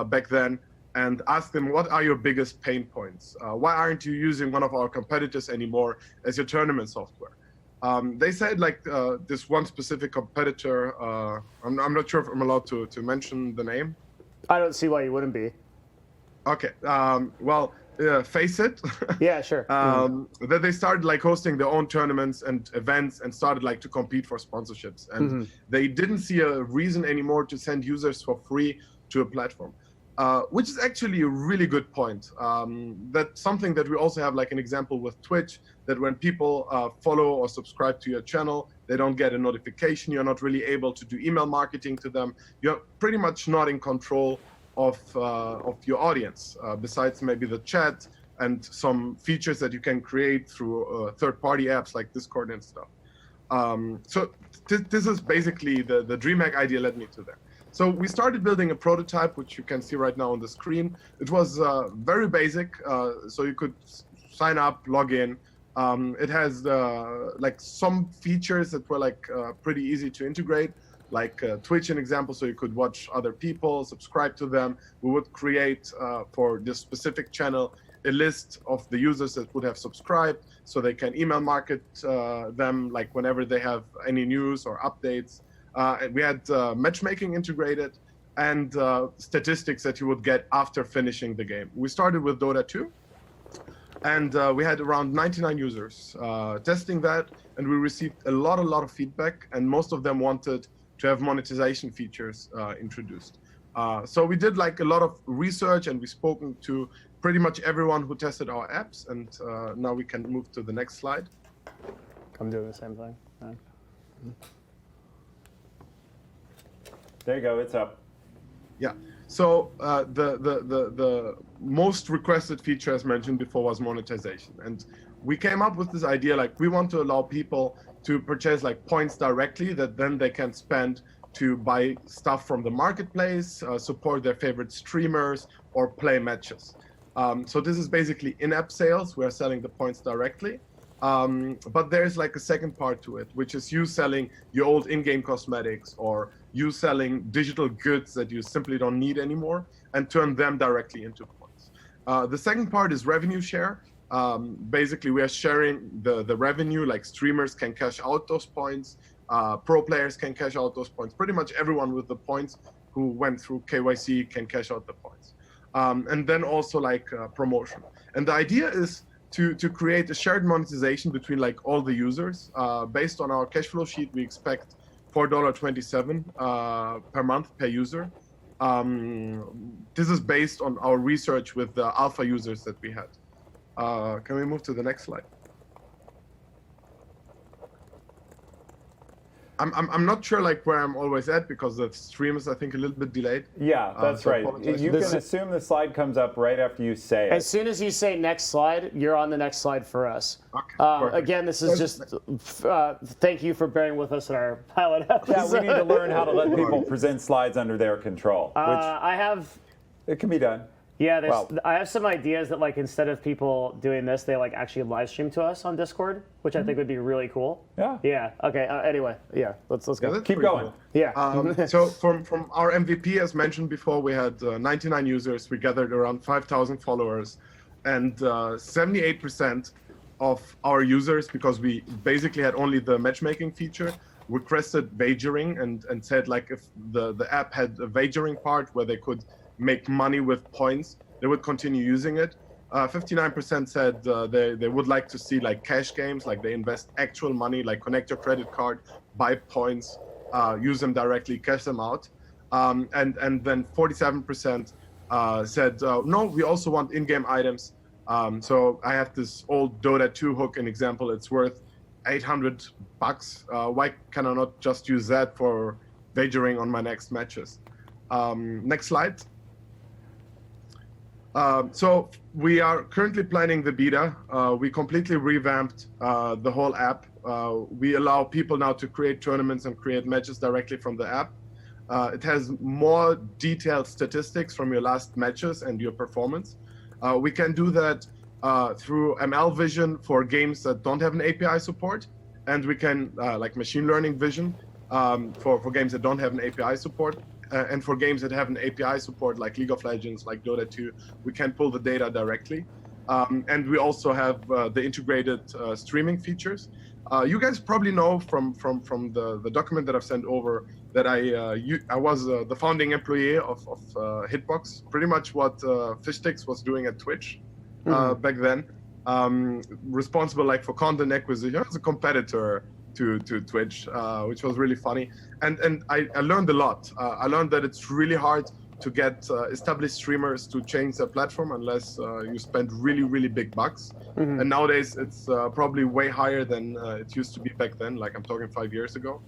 back then, and asked them, what are your biggest pain points? Why aren't you using one of our competitors anymore as your tournament software? They said like this one specific competitor, I'm not sure if I'm allowed to mention the name. I don't see why you wouldn't be. Okay, Face It. Yeah, sure. That they started like hosting their own tournaments and events and started like to compete for sponsorships. And they didn't see a reason anymore to send users for free to a platform, which is actually a really good point. That's something that we also have like an example with Twitch, that when people follow or subscribe to your channel, they don't get a notification. You're not really able to do email marketing to them. You're pretty much not in control of your audience, besides maybe the chat and some features that you can create through third-party apps like Discord and stuff. So this is basically the DreamHack idea led me to that. So we started building a prototype, which you can see right now on the screen. It was very basic, so you could sign up, log in. It has like some features that were like pretty easy to integrate, like Twitch, an example, so you could watch other people, subscribe to them. We would create for this specific channel a list of the users that would have subscribed, so they can email market them like whenever they have any news or updates. We had matchmaking integrated and statistics that you would get after finishing the game. We started with Dota 2, and we had around 99 users testing that, and we received a lot of feedback, and most of them wanted to have monetization features introduced. So we did like a lot of research, and we've spoken to pretty much everyone who tested our apps. And now we can move to the next slide. I'm doing the same thing. Yeah. There you go. It's up. Yeah. So the most requested feature, as mentioned before, was monetization, and we came up with this idea like we want to allow people to purchase like points directly that then they can spend to buy stuff from the marketplace, support their favorite streamers, or play matches. So this is basically in-app sales. We're selling the points directly. But there's like a second part to it, which is you selling your old in-game cosmetics or you selling digital goods that you simply don't need anymore and turn them directly into points. The second part is revenue share. Basically, we are sharing the revenue, like streamers can cash out those points, pro players can cash out those points. Pretty much everyone with the points who went through KYC can cash out the points. And then also like promotion. And the idea is to create a shared monetization between like all the users. Based on our cash flow sheet, we expect $4.27 per month per user. This is based on our research with the alpha users that we had. Can we move to the next slide? I'm not sure like where I'm always at because the stream is I think a little bit delayed. Yeah, that's so right. apologize. You can assume the slide comes up right after you say it. As soon as you say next slide, you're on the next slide for us. Okay, perfect. Again, this is just thank you for bearing with us in our pilot episode. Yeah, we need to learn how to let people present slides under their control, which I have. it can be done. Yeah, Well- I have some ideas that like instead of people doing this, they like actually live stream to us on Discord, which I think would be really cool. Yeah. Yeah. Okay. Anyway, yeah. Let's Yeah, go. that's Keep pretty going. cool. Yeah. So from our MVP, as mentioned before, we had 99 users. We gathered around 5,000 followers, and 78% of our users, because we basically had only the matchmaking feature, requested wagering and said like if the app had a wagering part where they could make money with points, they would continue using it. 59% said they would like to see like cash games, like they invest actual money, like connect your credit card, buy points, use them directly, cash them out. And then 47% said, no, we also want in-game items. So I have this old Dota 2 hook, an example, it's worth $800. Why can I not just use that for wagering on my next matches? Next slide. So we are currently planning the beta. We completely revamped the whole app. We allow people now to create tournaments and create matches directly from the app. It has more detailed statistics from your last matches and your performance. We can do that through ML vision for games that don't have an API support, and we can like machine learning vision for games that don't have an API support. And for games that have an API support, like League of Legends, like Dota 2, we can pull the data directly. And we also have the integrated streaming features. You guys probably know from the document that I've sent over that I was the founding employee of Hitbox, pretty much what Fishsticks was doing at Twitch back then. Responsible like for content acquisition as a competitor to Twitch, which was really funny. And I learned a lot. I learned that it's really hard to get established streamers to change their platform unless you spend really, really big bucks. And nowadays it's probably way higher than it used to be back then, like I'm talking 5 years ago.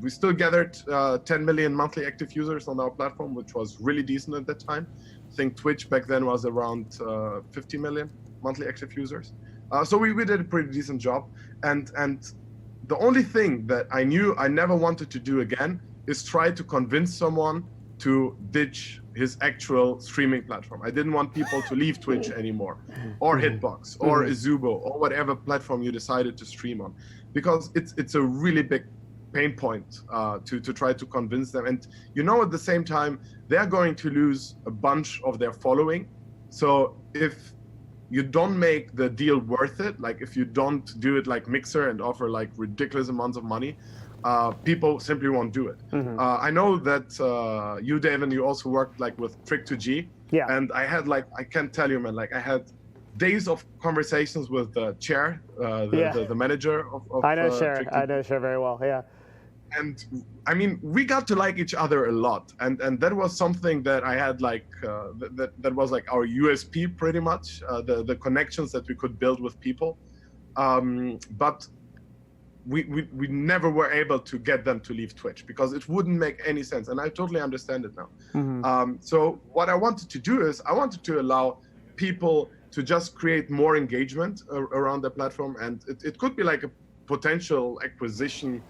We still gathered 10 million monthly active users on our platform, which was really decent at that time. I think Twitch back then was around 50 million monthly active users. So we did a pretty decent job. And the only thing that I knew I never wanted to do again is try to convince someone to ditch his actual streaming platform. I didn't want people to leave Twitch anymore, or Hitbox, or Azubo, or whatever platform you decided to stream on, because it's a really big pain point to try to convince them. And at the same time, they're going to lose a bunch of their following. So if you don't make the deal worth it, like if you don't do it like Mixer and offer like ridiculous amounts of money, people simply won't do it. I know that you, Devin, you also worked like with Trick2G. Yeah. And I had like, I can't tell you, man, like I had days of conversations with the chair, the manager of I know Cher. Trick2G. I know Cher very well. Yeah. and I mean, we got to like each other a lot, and that was something that I had like that was like our USP pretty much, the connections that we could build with people, but we never were able to get them to leave Twitch because it wouldn't make any sense, and I totally understand it now. So what I wanted to do is I wanted to allow people to just create more engagement around the platform, and it could be like a potential acquisition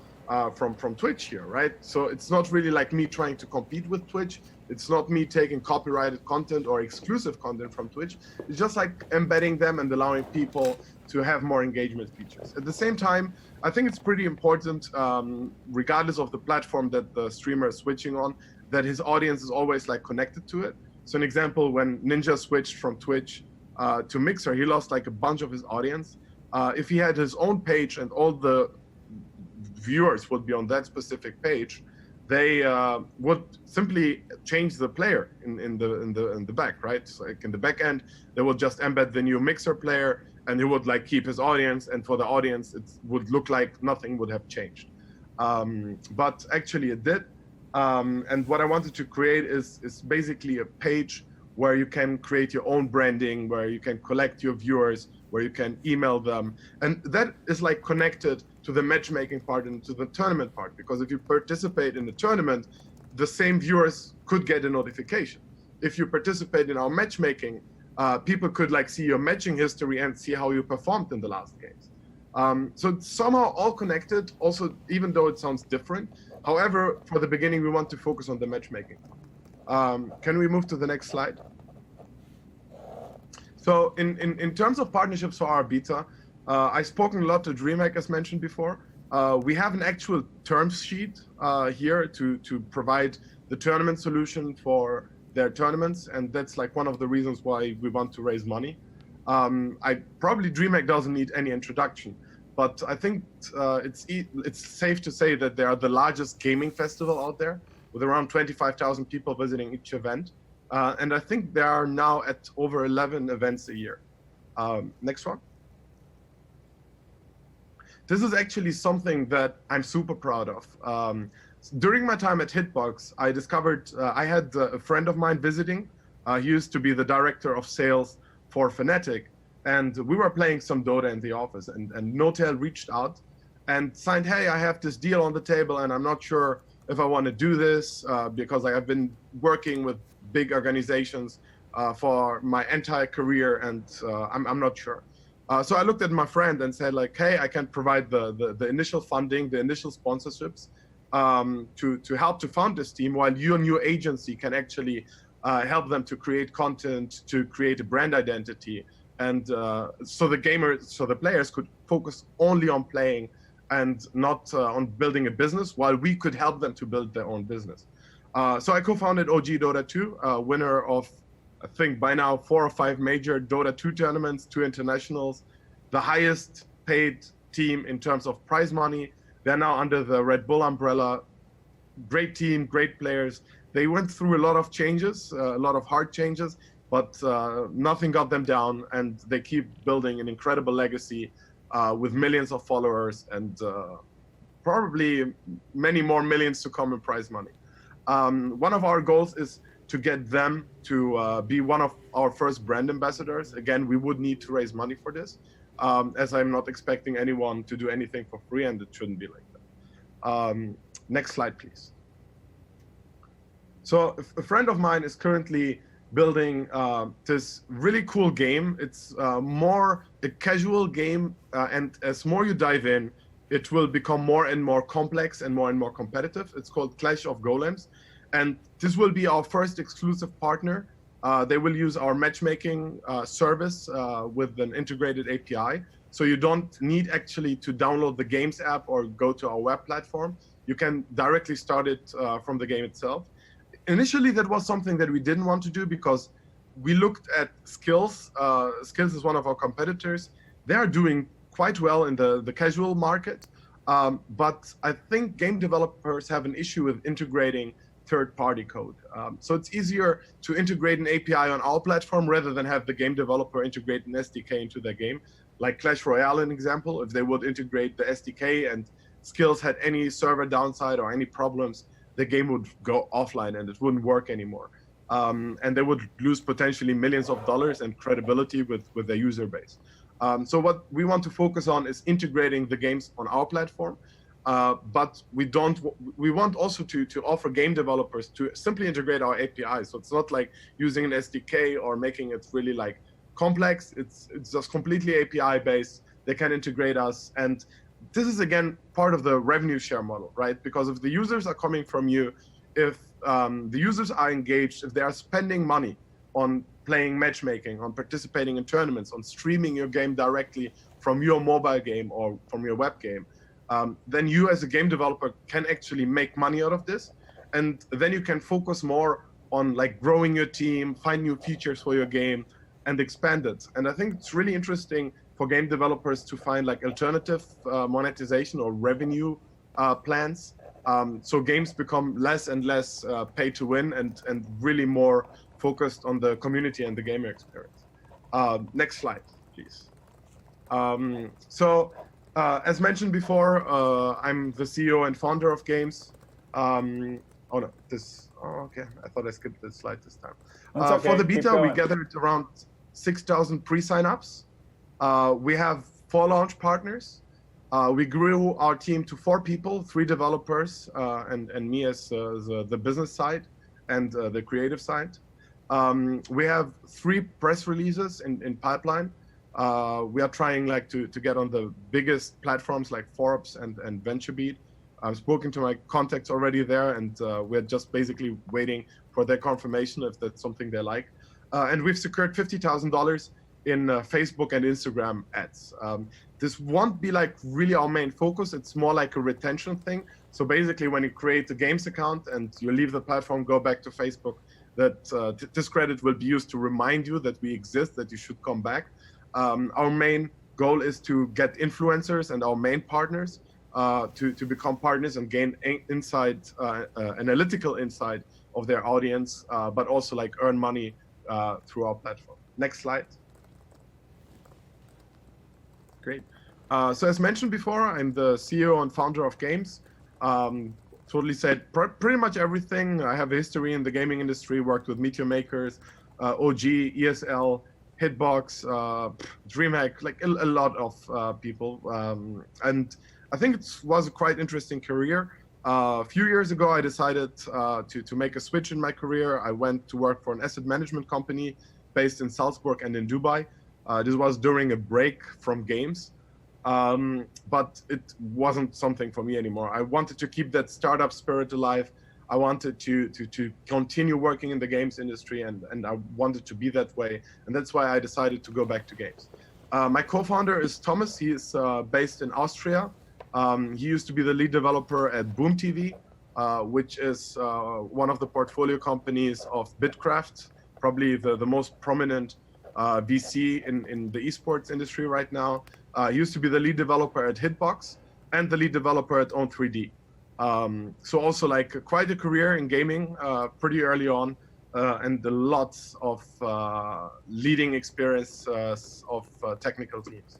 from Twitch here, right? So it's not really like me trying to compete with Twitch. It's not me taking copyrighted content or exclusive content from Twitch. It's just like embedding them and allowing people to have more engagement features. At the same time, I think it's pretty important, regardless of the platform that the streamer is switching on, that his audience is always like connected to it. So an example, when Ninja switched from Twitch to Mixer, he lost like a bunch of his audience. If he had his own page and all the viewers would be on that specific page, they would simply change the player in the back, right? So like in the back end, they would just embed the new Mixer player, and he would like keep his audience, and for the audience, it would look like nothing would have changed. But actually, it did. And what I wanted to create is basically a page where you can create your own branding, where you can collect your viewers, where you can email them. And that is like connected to the matchmaking part and to the tournament part, because if you participate in the tournament, the same viewers could get a notification. If you participate in our matchmaking, people could like see your matching history and see how you performed in the last games. So it's somehow all connected, also, even though it sounds different. However, for the beginning, we want to focus on the matchmaking. Can we move to the next slide? So in terms of partnerships for our beta, I've spoken a lot to DreamHack, as mentioned before. We have an actual terms sheet here to provide the tournament solution for their tournaments, and that's like one of the reasons why we want to raise money. Probably DreamHack doesn't need any introduction, but I think it's safe to say that they are the largest gaming festival out there, with around 25,000 people visiting each event. And I think they are now at over 11 events a year. Next one. This is actually something that I'm super proud of. During my time at Hitbox, I discovered I had a friend of mine visiting. He used to be the director of sales for Fnatic, and we were playing some Dota in the office, and Notel reached out and signed, hey, I have this deal on the table, and I'm not sure if I want to do this because I have been working with big organizations for my entire career, and I'm not sure. So I looked at my friend and said, like, hey, I can provide the initial funding, the initial sponsorships to help to found this team, while you and your agency can actually help them to create content, to create a brand identity. And so the players could focus only on playing and not on building a business, while we could help them to build their own business. So I co-founded OG Dota 2, winner of, I think by now, 4 or 5 major Dota 2 tournaments, 2 internationals, the highest paid team in terms of prize money. They're now under the Red Bull umbrella. Great team, great players. They went through a lot of changes, a lot of hard changes, but nothing got them down, and they keep building an incredible legacy with millions of followers and probably many more millions to come in prize money. One of our goals is to get them to be one of our first brand ambassadors. Again, we would need to raise money for this, as I'm not expecting anyone to do anything for free, and it shouldn't be like that. Next slide, please. So a friend of mine is currently building this really cool game. It's more a casual game, and as more you dive in, it will become more and more complex and more competitive. It's called Clash of Golems, and this will be our first exclusive partner. They will use our matchmaking service with an integrated API. So you don't need actually to download the games app or go to our web platform. You can directly start it from the game itself. Initially, that was something that we didn't want to do because we looked at Skills. Skills is one of our competitors. They are doing quite well in the casual market, but I think game developers have an issue with integrating third-party code. So it's easier to integrate an API on our platform rather than have the game developer integrate an SDK into their game. Like Clash Royale, an example, if they would integrate the SDK and skills had any server downside or any problems, the game would go offline and it wouldn't work anymore. And they would lose potentially millions of dollars and credibility with their user base. So what we want to focus on is integrating the games on our platform. But we want also to offer game developers to simply integrate our APIs. So it's not like using an SDK or making it really like complex. It's just completely API based. They can integrate us. And this is again part of the revenue share model, right? Because if the users are coming from you, if the users are engaged, if they are spending money on playing matchmaking, on participating in tournaments, on streaming your game directly from your mobile game or from your web game, then you as a game developer can actually make money out of this. And then you can focus more on like growing your team, find new features for your game and expand it. And I think it's really interesting for game developers to find like alternative monetization or revenue plans. So games become less and less pay to win and really more focused on the community and the gamer experience. Next slide, please. As mentioned before, I'm the CEO and founder of Games. Okay, I thought I skipped this slide this time. Okay. For the beta, we gathered around 6,000 pre-sign-ups. We have 4 launch partners. We grew our team to 4 people, 3 developers, and me as the business side and the creative side. We have 3 press releases in pipeline. We are trying like to get on the biggest platforms like Forbes and VentureBeat. I've spoken to my contacts already there, and we're just basically waiting for their confirmation if that's something they like. And we've secured $50,000 in Facebook and Instagram ads. This won't be like really our main focus. It's more like a retention thing. So basically when you create a games account and you leave the platform, go back to Facebook, that this credit will be used to remind you that we exist, that you should come back. Our main goal is to get influencers and our main partners to become partners and gain analytical insight of their audience, but also like earn money through our platform. Next slide. Great. So as mentioned before, I'm the CEO and founder of Games. Totally said pretty much everything. I have a history in the gaming industry, worked with Meteor Makers, OG, ESL, Hitbox, DreamHack, like a lot of people. And I think it was a quite interesting career. A few years ago, I decided to make a switch in my career. I went to work for an asset management company based in Salzburg and in Dubai. This was during a break from games, but it wasn't something for me anymore. I wanted to keep that startup spirit alive. I wanted to continue working in the games industry, and I wanted to be that way. And that's why I decided to go back to games. My co-founder is Thomas. He is based in Austria. He used to be the lead developer at Boom TV, which is one of the portfolio companies of Bitcraft, probably the most prominent VC in the esports industry right now. He used to be the lead developer at Hitbox and the lead developer at Own3D. So also like quite a career in gaming pretty early on, and lots of leading experience of technical teams.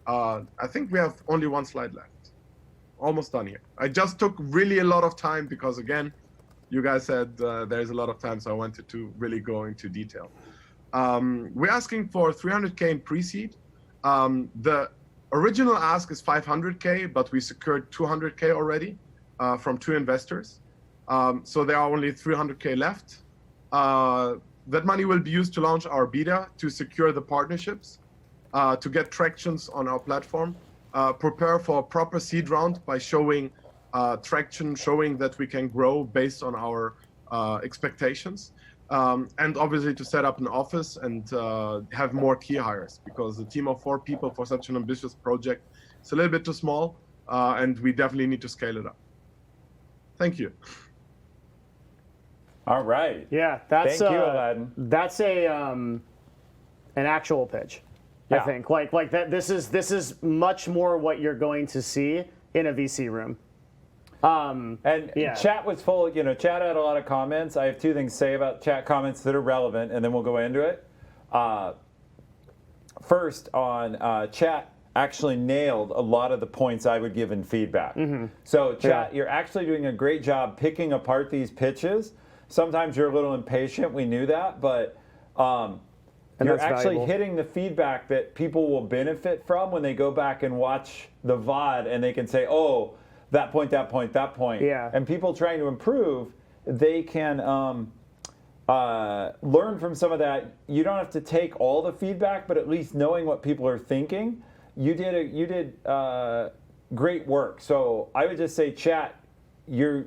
I think we have only 1 slide left. Almost done here. I just took really a lot of time because again, you guys said there's a lot of time, so I wanted to really go into detail. We're asking for 300K in pre-seed. The original ask is 500K, but we secured 200K already from 2 investors. So there are only 300K left. That money will be used to launch our beta, to secure the partnerships, to get tractions on our platform, prepare for a proper seed round by showing traction, showing that we can grow based on our expectations. And obviously to set up an office and have more key hires, because the team of 4 people for such an ambitious project is a little bit too small, and we definitely need to scale it up. Thank you. All right. Yeah, that's Thank you, Aladdin. That's an actual pitch. Yeah. I think like that. This is much more what you're going to see in a VC room. And yeah. chat was full, chat had a lot of comments. I have 2 things to say about chat comments that are relevant, and then we'll go into it. First, on chat, actually nailed a lot of the points I would give in feedback. So chat, you're actually doing a great job picking apart these pitches. Sometimes you're a little impatient, we knew that, but you're actually hitting the feedback that people will benefit from when they go back and watch the VOD, and they can say, oh, that point, that point, that point. Yeah. And people trying to improve, they can learn from some of that. You don't have to take all the feedback, but at least knowing what people are thinking, you did great work. So I would just say, chat, you're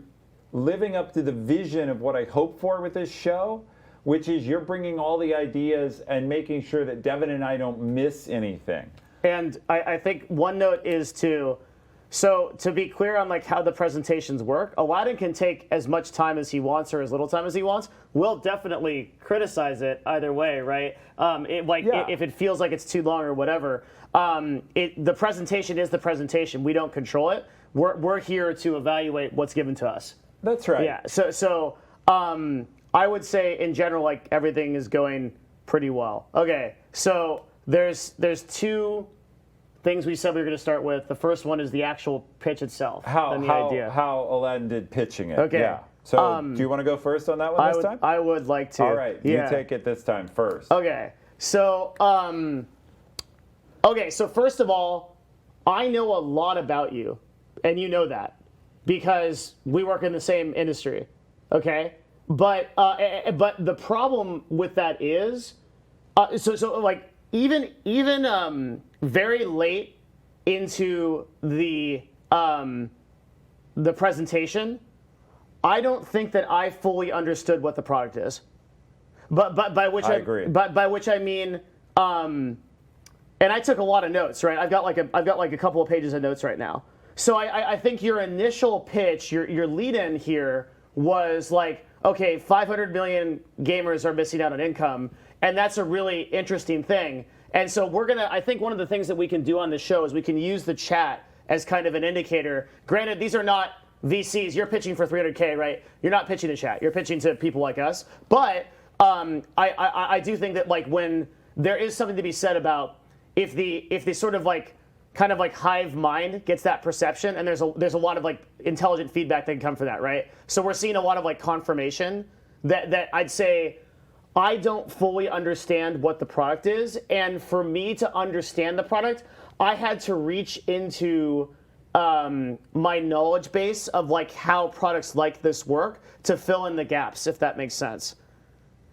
living up to the vision of what I hope for with this show, which is you're bringing all the ideas and making sure that Devin and I don't miss anything. And I think one note is to be clear on like how the presentations work. Aladdin can take as much time as he wants or as little time as he wants. We'll definitely criticize it either way, right? If it feels like it's too long or whatever. The presentation is the presentation. We don't control it. We're here to evaluate what's given to us. That's right. Yeah. So I would say in general, like everything is going pretty well. Okay. So there's two things we said we were going to start with. The first one is the actual pitch itself. Idea. How Aladdin did pitching it. Okay. Yeah. So do you want to go first on that one this time? I would like to. All right. You take it this time first. Okay. So so first of all, I know a lot about you, and you know that because we work in the same industry. Okay. But the problem with that is, even very late into the presentation, I don't think that I fully understood what the product is. But by which I agree. But by which I mean, and I took a lot of notes, right? I've got like a couple of pages of notes right now. So I think your initial pitch, your lead-in here was like, okay, 500 million gamers are missing out on income, and that's a really interesting thing. And so I think one of the things that we can do on the show is we can use the chat as kind of an indicator. Granted, these are not VCs. You're pitching for 300K, right? You're not pitching to chat. You're pitching to people like us. But I do think that like when there is something to be said about if the sort of like kind of like hive mind gets that perception, and there's a lot of like intelligent feedback that can come from that, right? So we're seeing a lot of like confirmation that I'd say I don't fully understand what the product is, and for me to understand the product, I had to reach into my knowledge base of like how products like this work to fill in the gaps, if that makes sense.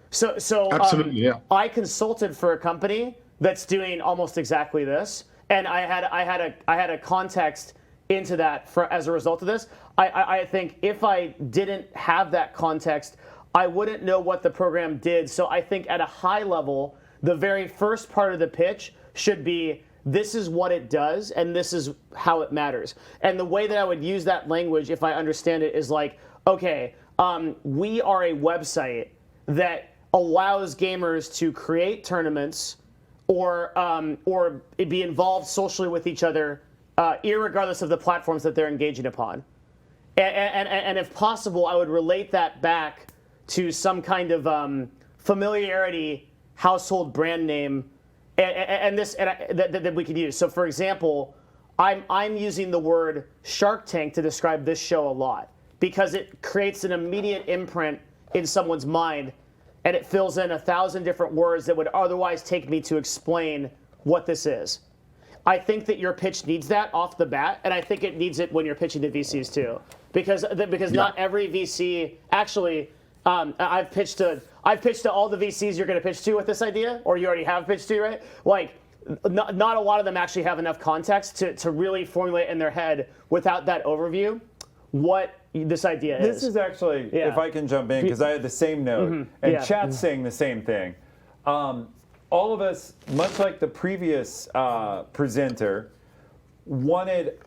So absolutely, yeah. I consulted for a company that's doing almost exactly this. And I had a context into that as a result of this. I think if I didn't have that context, I wouldn't know what the program did. So I think at a high level, the very first part of the pitch should be, this is what it does, and this is how it matters. And the way that I would use that language, if I understand it, is like, okay, we are a website that allows gamers to create tournaments or be involved socially with each other, irregardless of the platforms that they're engaging upon. And if possible, I would relate that back to some kind of familiarity, household brand name, that we could use. So, for example, I'm using the word Shark Tank to describe this show a lot because it creates an immediate imprint in someone's mind, and it fills in 1,000 different words that would otherwise take me to explain what this is. I think that your pitch needs that off the bat, and I think it needs it when you're pitching to VCs too, because not every VC actually. I've pitched to all the VCs you're going to pitch to with this idea, or you already have pitched to, right? Like, not a lot of them actually have enough context to really formulate in their head without that overview what this idea is. This is actually, if I can jump in, because I had the same note, and chat's saying the same thing. All of us, much like the previous presenter, wanted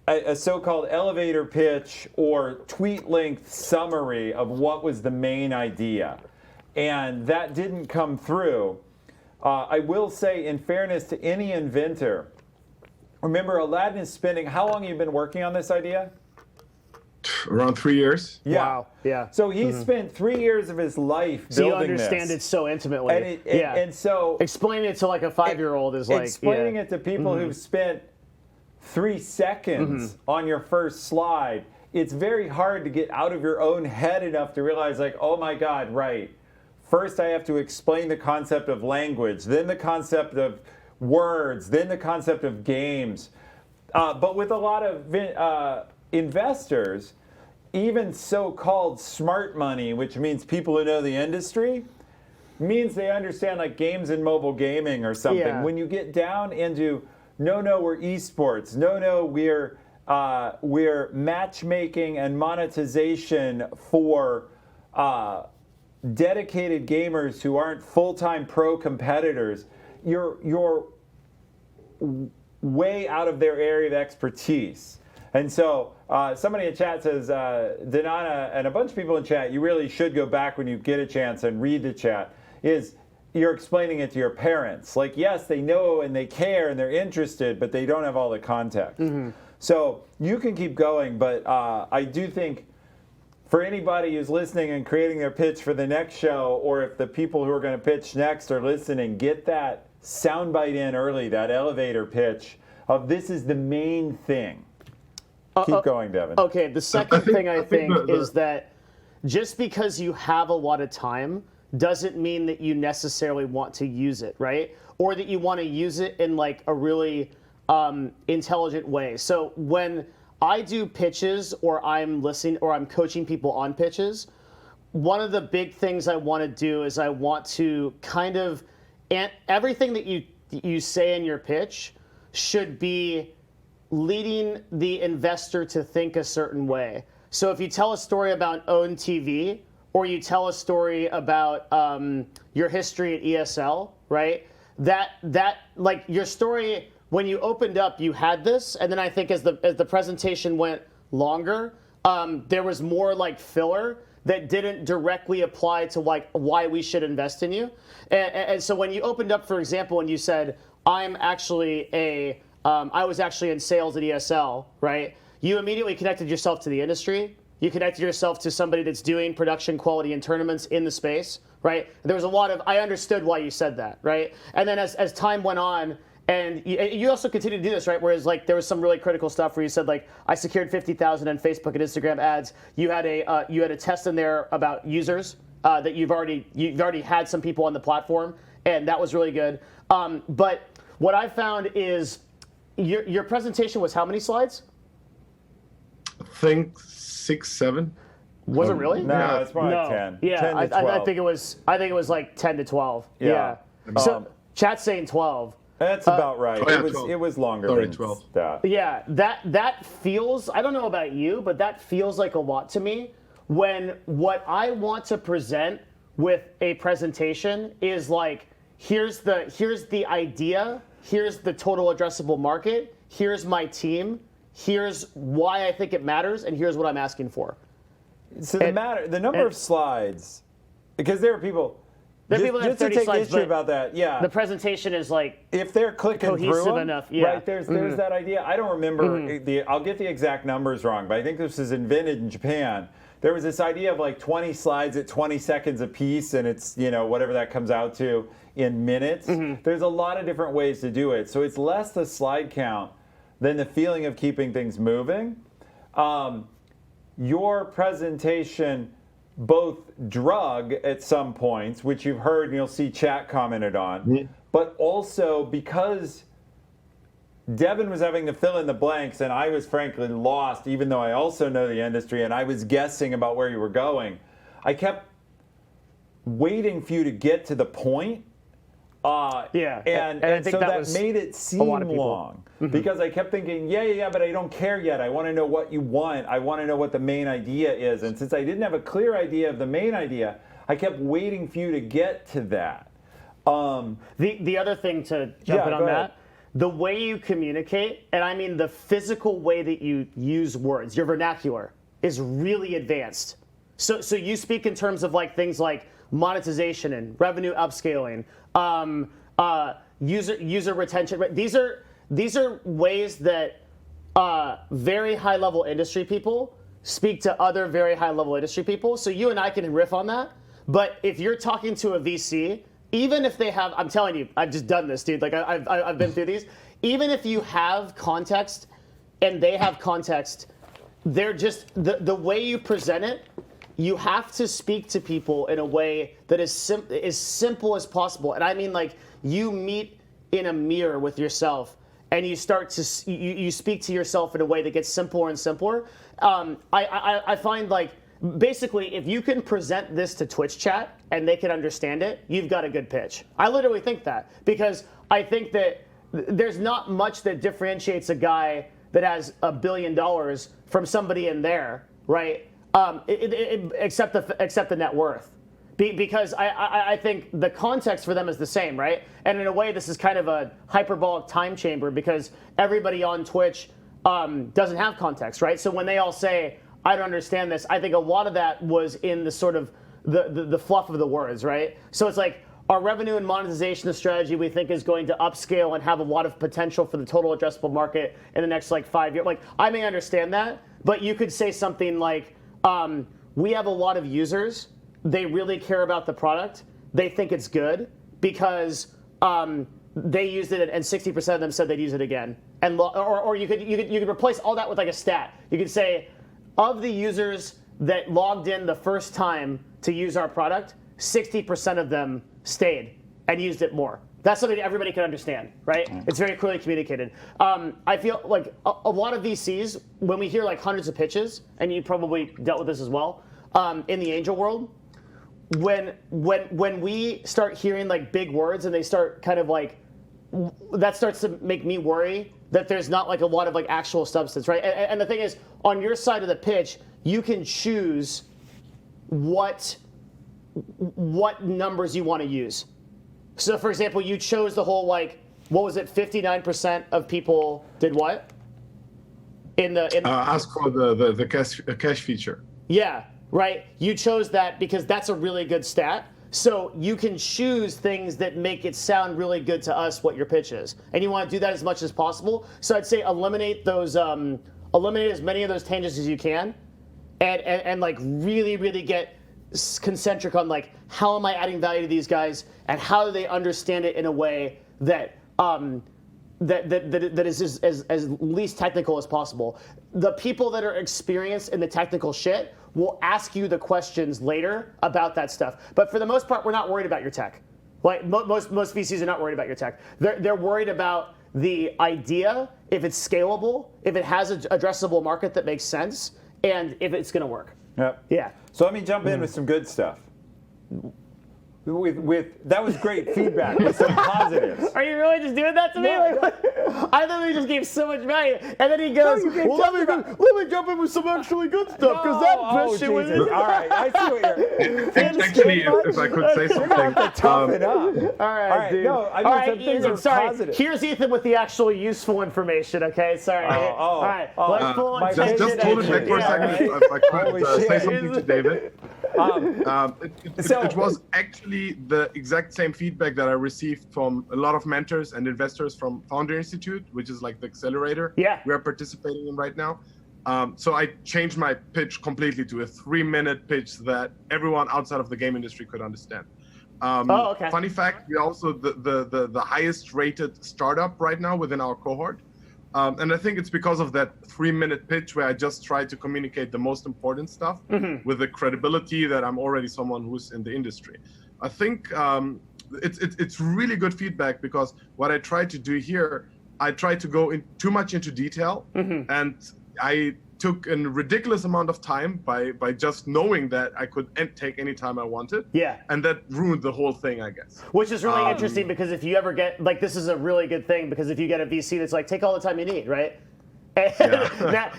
a so-called elevator pitch or tweet-length summary of what was the main idea. And that didn't come through. I will say, in fairness to any inventor, remember Aladdin is spending, how long have you been working on this idea? around 3 years. Yeah. Wow. Yeah. So he spent 3 years of his life So you building understand this. it so intimately. And so explaining it to like a 5-year-old is like explaining it to people who've spent 3 seconds on your first slide, it's very hard to get out of your own head enough to realize, like, oh my God, right. First, I have to explain the concept of language, then the concept of words, then the concept of games. But with a lot of investors, even so-called smart money, which means people who know the industry, means they understand like games and mobile gaming or something. Yeah. When you get down into, no, we're esports, no, we're matchmaking and monetization for dedicated gamers who aren't full-time pro competitors, you're way out of their area of expertise. And so somebody in chat says, Danana, and a bunch of people in chat, you really should go back when you get a chance and read the chat, is you're explaining it to your parents. Like, yes, they know and they care and they're interested, but they don't have all the context. So you can keep going, but I do think for anybody who's listening and creating their pitch for the next show, or if the people who are going to pitch next are listening, get that soundbite in early, that elevator pitch of this is the main thing. Keep going, Devin. Okay, the second thing I think the- is that just because you have a lot of time doesn't mean that you necessarily want to use it, right? Or that you want to use it in like a really intelligent way. So when I do pitches or I'm listening or I'm coaching people on pitches, one of the big things I want to do is I want to kind of, and everything that you say in your pitch should be leading the investor to think a certain way. So if you tell a story about OWN TV, or you tell a story about your history at ESL, right? That like your story, when you opened up, you had this, and then I think as the presentation went longer, there was more like filler that didn't directly apply to like why we should invest in you. And so when you opened up, for example, when you said, I was actually in sales at ESL, right? You immediately connected yourself to the industry. You connected yourself to somebody that's doing production quality and tournaments in the space, right? There was a lot of, I understood why you said that, right? And then as time went on, and you also continue to do this, right? Whereas like there was some really critical stuff where you said like I secured 50,000 in Facebook and Instagram ads. You had a test in there about users that you've already had some people on the platform, and that was really good. But what I found is your presentation was how many slides? I think 6, 7. Was it really? No, it's probably No. 10. Yeah, 10 to I 12. think it was like 10 to 12. Yeah. So chat's saying 12. That's about right. Oh, yeah, it was 12. it was longer Sorry, than 12. that. Yeah, that feels, I don't know about you, but that feels like a lot to me when what I want to present with a presentation is like, here's the idea, here's the total addressable market, here's my team, here's why I think it matters, and here's what I'm asking for. So the number of slides, because there are people. There are people that have just to 30 take slides, issue but about that, yeah. The presentation is like, If they're clicking cohesive through 'em, enough, yeah. right? There's that idea. I don't remember I'll get the exact numbers wrong, but I think this is invented in Japan. There was this idea of like 20 slides at 20 seconds a piece, and it's whatever that comes out to in minutes. There's a lot of different ways to do it, so it's less the slide count than the feeling of keeping things moving. Your presentation both drug at some points, which you've heard and you'll see chat commented on, but also because Devin was having to fill in the blanks and I was frankly lost, even though I also know the industry and I was guessing about where you were going, I kept waiting for you to get to the point. And I think so that was made it seem a lot of people. long because I kept thinking, yeah, but I don't care yet. I want to know what you want. I want to know what the main idea is. And since I didn't have a clear idea of the main idea, I kept waiting for you to get to that. The other thing to jump in on go ahead. that, the way you communicate, and I mean the physical way that you use words, your vernacular is really advanced. So you speak in terms of like things like monetization and revenue upscaling, user retention. These are ways that very high level industry people speak to other very high level industry people. So you and I can riff on that. But if you're talking to a VC, even if they have, I'm telling you, I've just done this, dude. Like I've been through these. Even if you have context and they have context, they're just, the way you present it, you have to speak to people in a way that is simple as possible. And I mean, like, you meet in a mirror with yourself and you start to, you speak to yourself in a way that gets simpler and simpler. I find, like, basically, if you can present this to Twitch chat and they can understand it, you've got a good pitch. I literally think that, because I think that there's not much that differentiates a guy that has $1 billion from somebody in there, right? Except the net worth. Because I think the context for them is the same, right? And in a way, this is kind of a hyperbolic time chamber, because everybody on Twitch doesn't have context, right? So when they all say, I don't understand this, I think a lot of that was in the sort of the fluff of the words, right? So it's like, our revenue and monetization strategy, we think, is going to upscale and have a lot of potential for the total addressable market in the next, like, 5 years. Like, I may understand that, but you could say something like, we have a lot of users, they really care about the product, they think it's good because they used it and 60% of them said they'd use it again. And or you could replace all that with, like, a stat. You could say, of the users that logged in the first time to use our product, 60% of them stayed and used it more. That's something everybody can understand, right? It's very clearly communicated. I feel like a lot of VCs, when we hear, like, hundreds of pitches, and you probably dealt with this as well, in the angel world, when we start hearing, like, big words and they start kind of, like, that starts to make me worry that there's not, like, a lot of, like, actual substance, right? And the thing is, on your side of the pitch, you can choose what numbers you want to use. So, for example, you chose the whole, like, what was it? 59% of people did what? Ask for the cash feature. Yeah, right. You chose that because that's a really good stat. So you can choose things that make it sound really good to us what your pitch is, and you want to do that as much as possible. So I'd say eliminate those, eliminate as many of those tangents as you can, and like really get concentric on, like, how am I adding value to these guys and how do they understand it in a way that that is as least technical as possible. The people that are experienced in the technical shit will ask you the questions later about that stuff. But for the most part, we're not worried about your tech. Like, most VCs are not worried about your tech. They're worried about the idea, if it's scalable, if it has an addressable market that makes sense, and if it's going to work. Yep. Yeah. So let me jump in with some good stuff. That was great feedback with some positives. Are you really just doing that to me? I thought we just gave so much value, and then he goes, "Well, let me jump in with some actually good stuff, because that shit was." All right, I see what you're. Actually, if I could say something, Tough it up. All right, dude. No, I mean, all right, some things Ethan, are sorry. positive. Here's Ethan with the actual useful information. Okay, sorry. All right, let's pull on. Just hold it back for a second. If I could say something to David. It was actually the exact same feedback that I received from a lot of mentors and investors from Founder Institute, which is like the accelerator we are participating in right now. So I changed my pitch completely to a 3-minute pitch that everyone outside of the game industry could understand. Funny fact, we're also the highest rated startup right now within our cohort. And I think it's because of that 3-minute pitch where I just try to communicate the most important stuff with the credibility that I'm already someone who's in the industry. I think it's really good feedback, because what I try to do here, I try to go in too much into detail, and I took a ridiculous amount of time by just knowing that I could take any time I wanted. Yeah. And that ruined the whole thing, I guess. Which is really interesting, because if you ever get, like, this is a really good thing, because if you get a VC that's like, take all the time you need, right?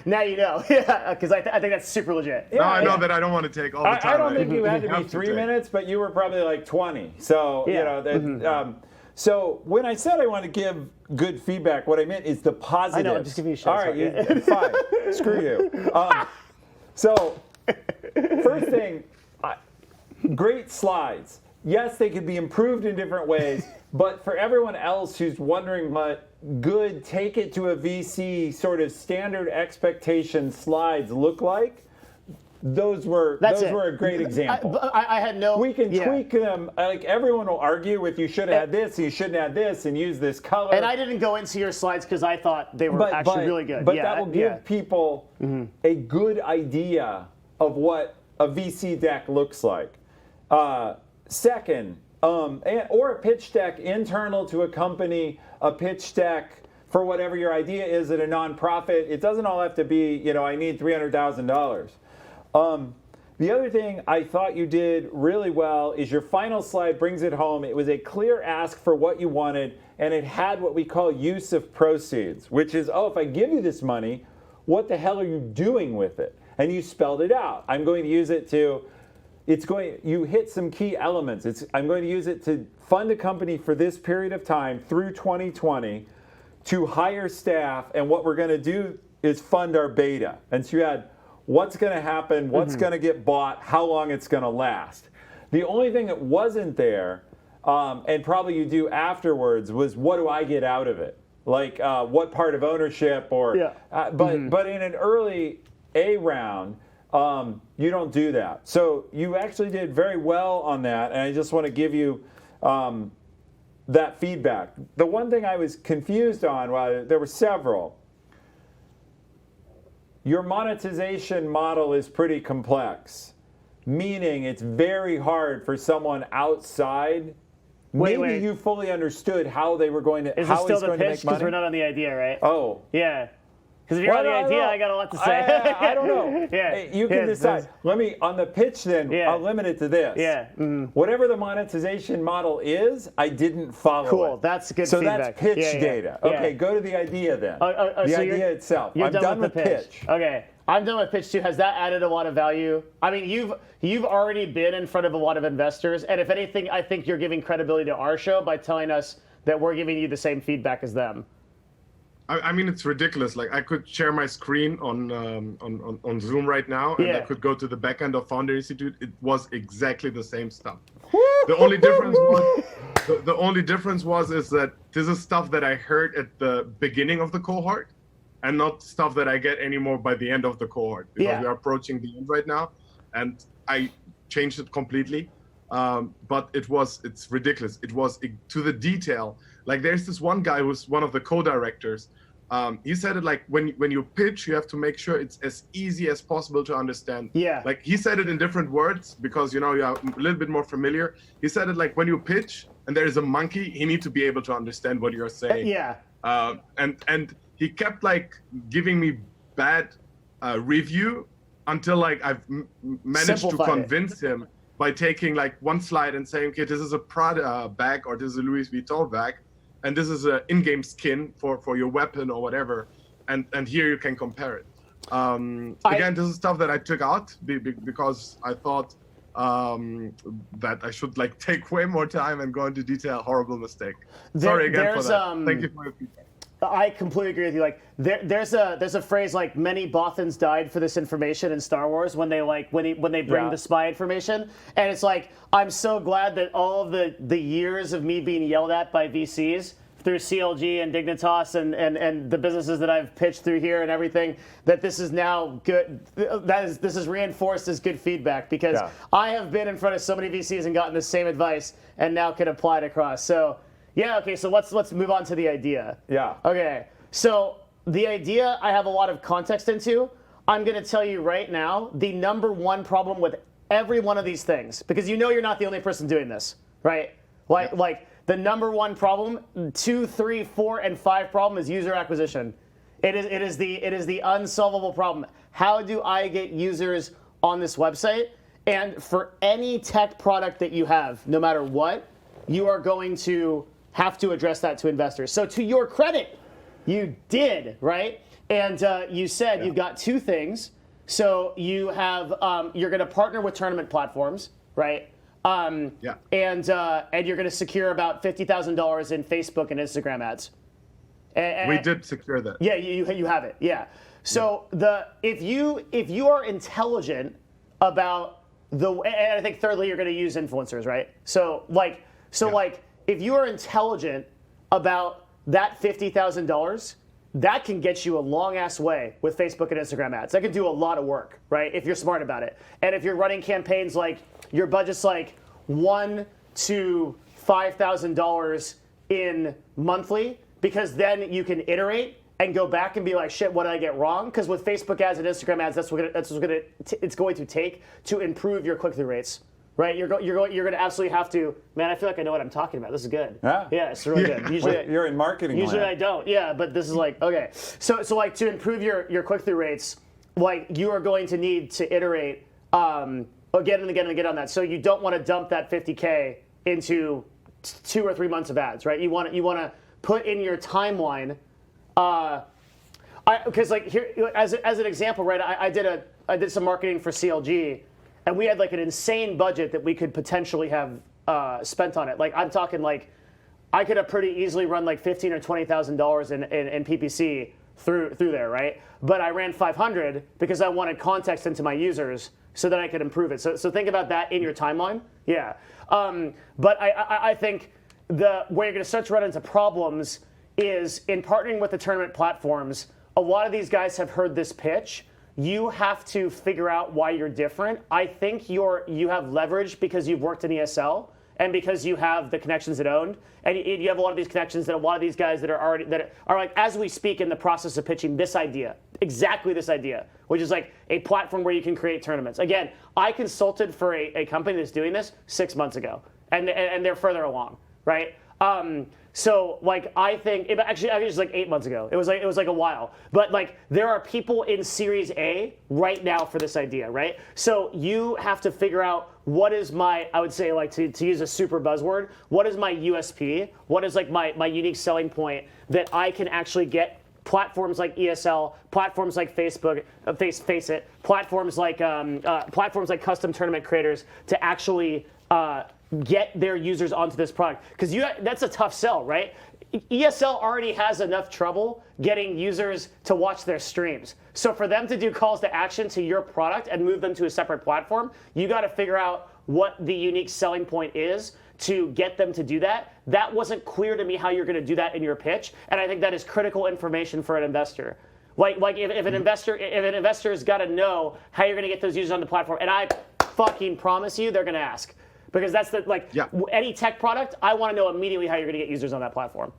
now you know. Yeah, because I think that's super legit. Yeah, I know that I don't want to take all the time. I don't think you had to be 3 minutes, but you were probably like 20. So, you know, so when I said I want to give good feedback, what I meant is the positives. I know, just give me a shit. All right, fine. Screw you. So, first thing, great slides. Yes, they could be improved in different ways, but for everyone else who's wondering what good take it to a VC sort of standard expectation slides look like, those were a great example. I had no. We can tweak them. Like everyone will argue with you should have had this, and you shouldn't have this, and use this color. And I didn't go into your slides because I thought they were actually really good. But that will give people a good idea of what a VC deck looks like. Second, or a pitch deck internal to a company, a pitch deck for whatever your idea is at a nonprofit. It doesn't all have to be, I need $300,000. The other thing I thought you did really well is your final slide brings it home. It was a clear ask for what you wanted, and it had what we call use of proceeds, which is, if I give you this money, what the hell are you doing with it? And you spelled it out. I'm going to use it to, you hit some key elements. I'm going to use it to fund a company for this period of time through 2020 to hire staff, and what we're going to do is fund our beta. And so you had what's going to happen, what's going to get bought, how long it's going to last. The only thing that wasn't there, and probably you do afterwards, was what do I get out of it? Like what part of ownership or, but in an early A round, you don't do that. So you actually did very well on that, and I just want to give you that feedback. The one thing I was confused on, well, there were several. Your monetization model is pretty complex, meaning it's very hard for someone outside. Maybe you fully understood how they were going to. Is it still the pitch? Because we're not on the idea, right? Oh. Yeah. Because if you're on the idea, I got a lot to say. I don't know. You can decide. Let me, on the pitch then, I'll limit it to this. Whatever the monetization model is, I didn't follow it. Cool, that's good feedback. So that's pitch data. Okay, go to the idea then. The idea itself. I'm done with pitch. Okay, I'm done with pitch too. Has that added a lot of value? I mean, you've already been in front of a lot of investors, and if anything, I think you're giving credibility to our show by telling us that we're giving you the same feedback as them. I mean, it's ridiculous. Like, I could share my screen on Zoom right now, and I could go to the back end of Founder Institute. It was exactly the same stuff. The only difference was is that this is stuff that I heard at the beginning of the cohort, and not stuff that I get anymore by the end of the cohort, because we are approaching the end right now, and I changed it completely. But it's ridiculous. It was to the detail. Like, there's this one guy who's one of the co-directors. He said it like, when you pitch, you have to make sure it's as easy as possible to understand. Yeah. Like, he said it in different words because, you are a little bit more familiar. He said it like, when you pitch and there is a monkey, he needs to be able to understand what you're saying. And he kept like giving me bad review until like I've managed to convince him by taking like one slide and saying, okay, this is a Prada bag, or this is a Louis Vuitton bag, and this is an in-game skin for your weapon or whatever, and here you can compare it. Again, this is stuff that I took out because I thought that I should like take way more time and go into detail. Horrible mistake. Sorry again for that. Thank you for your feedback. I completely agree with you. Like, there's a phrase like, many Bothans died for this information in Star Wars when they bring the spy information, and it's like, I'm so glad that all of the years of me being yelled at by VCs through CLG and Dignitas and the businesses that I've pitched through here and everything, that this is now good. This is reinforced as good feedback, because I have been in front of so many VCs and gotten the same advice and now can apply it across. So. Yeah, okay, so let's move on to the idea. Yeah. Okay, so the idea I have a lot of context into. I'm going to tell you right now the number one problem with every one of these things, because you're not the only person doing this, right? Like the number one problem, 2, 3, 4, and 5 problem is user acquisition. It is the unsolvable problem. How do I get users on this website? And for any tech product that you have, no matter what, you are going to have to address that to investors. So to your credit, you did, right? And you said you've got 2 things. So you have, you're going to partner with tournament platforms, right? And you're going to secure about $50,000 in Facebook and Instagram ads. We did secure that. Yeah, you have it. Yeah. So if you are intelligent about and I think thirdly you're going to use influencers, right? So if you are intelligent about that $50,000, that can get you a long ass way with Facebook and Instagram ads. That can do a lot of work, right? If you're smart about it. And if you're running campaigns like your budget's like $1,000 to $5,000 in monthly, because then you can iterate and go back and be like, shit, what did I get wrong? Because with Facebook ads and Instagram ads, that's what it's going to take to improve your click-through rates. Right, you're going to absolutely have to. Man, I feel like I know what I'm talking about. This is good. Yeah, it's really good. Usually, you're in marketing. Usually land. I don't. Yeah, but this is like okay. So like to improve your click-through rates, like you are going to need to iterate again and again and again on that. So you don't want to dump that 50K into 2 or 3 months of ads, right? You want to put in your timeline. Because like here as an example, right? I did some marketing for CLG. And we had like an insane budget that we could potentially have spent on it. Like I'm talking like I could have pretty easily run like $15,000 or $20,000 in PPC through there, right? But I ran 500 because I wanted context into my users so that I could improve it. So think about that in your timeline. Yeah. But I think where you're going to start to run into problems is in partnering with the tournament platforms. A lot of these guys have heard this pitch. You have to figure out why you're different. I think you have leverage because you've worked in ESL and because you have the connections it owned, and you have a lot of these connections that a lot of these guys that are like as we speak in the process of pitching this idea, exactly this idea, which is like a platform where you can create tournaments. Again, I consulted for a company that's doing this 6 months ago, and they're further along, right? So like I think it was like 8 months ago. It was like a while. But like there are people in Series A right now for this idea, right? So you have to figure out what is my, I would say like to use a super buzzword, what is my USP? What is like my unique selling point that I can actually get platforms like ESL, platforms like Facebook, face it, platforms like custom tournament creators to actually get their users onto this product, because that's a tough sell, right? ESL already has enough trouble getting users to watch their streams. So for them to do calls to action to your product and move them to a separate platform, you got to figure out what the unique selling point is to get them to do that. That wasn't clear to me how you're going to do that in your pitch, and I think that is critical information for an investor. Like if an investor's got to know how you're going to get those users on the platform, and I fucking promise you they're going to ask. Because that's any tech product, I want to know immediately how you're going to get users on that platform.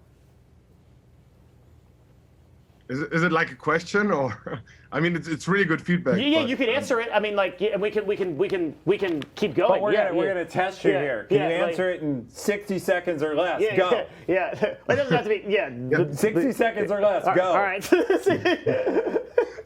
Is it like a question, or I mean, it's really good feedback. Yeah, you can answer it. I mean, like, and we can keep going. But we're gonna test you here. Can you answer it in 60 seconds or less? Go. Yeah. It doesn't have to be. 60 seconds or less. Go. All right.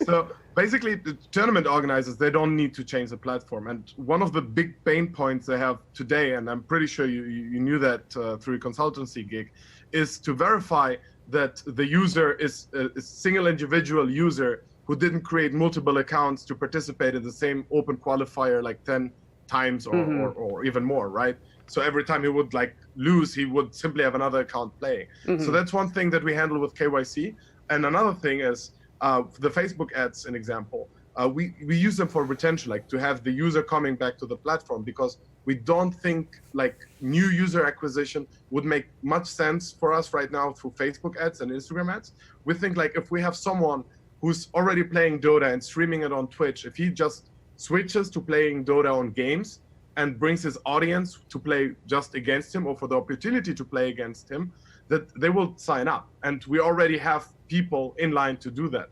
So basically, the tournament organizers, they don't need to change the platform. And one of the big pain points they have today, and I'm pretty sure you knew that through a consultancy gig, is to verify that the user is a single individual user who didn't create multiple accounts to participate in the same open qualifier like 10 times or even more, right? So every time he would like lose, he would simply have another account playing. So that's one thing that we handle with KYC. And another thing is the Facebook ads, an example. We use them for retention, like to have the user coming back to the platform, because we don't think like new user acquisition would make much sense for us right now through Facebook ads and Instagram ads. We think like if we have someone who's already playing Dota and streaming it on Twitch, if he just switches to playing Dota on games and brings his audience to play just against him or for the opportunity to play against him, that they will sign up. And we already have people in line to do that.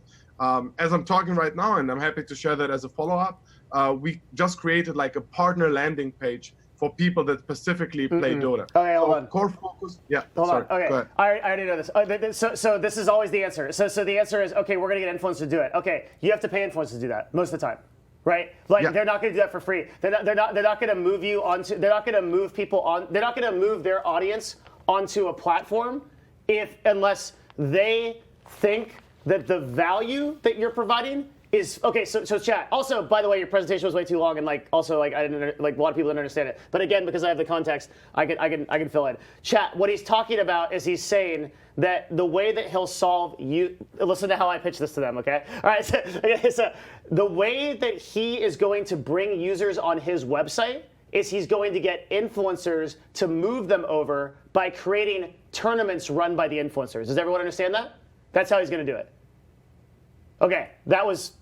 As I'm talking right now, and I'm happy to share that as a follow-up, we just created like a partner landing page for people that specifically play Dota. Okay, hold on. Core focus. Yeah. Hold sorry, on. Okay. Go ahead. I already know this. So this is always the answer. So the answer is, okay, we're gonna get influencers to do it. Okay, you have to pay influencers to do that most of the time, right? Like they're not gonna do that for free. They're not gonna move you onto. They're not gonna move people on. They're not gonna move their audience onto a platform unless they think that the value that you're providing is okay. So chat. Also, by the way, your presentation was way too long, and I didn't a lot of people didn't understand it. But again, because I have the context, I can fill in. Chat. What he's talking about is he's saying that the way that he'll solve you. Listen to how I pitch this to them. Okay. All right. So the way that he is going to bring users on his website is he's going to get influencers to move them over by creating tournaments run by the influencers. Does everyone understand that? That's how he's going to do it. Okay, that was.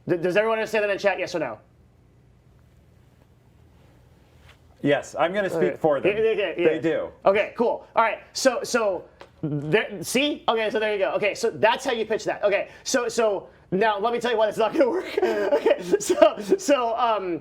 Does everyone understand that in chat? Yes or no? Yes, I'm going to speak for them. They do. Okay, cool. All right, so there, see? Okay, so there you go. Okay, so that's how you pitch that. Okay, so now let me tell you why it's not going to work. Okay, so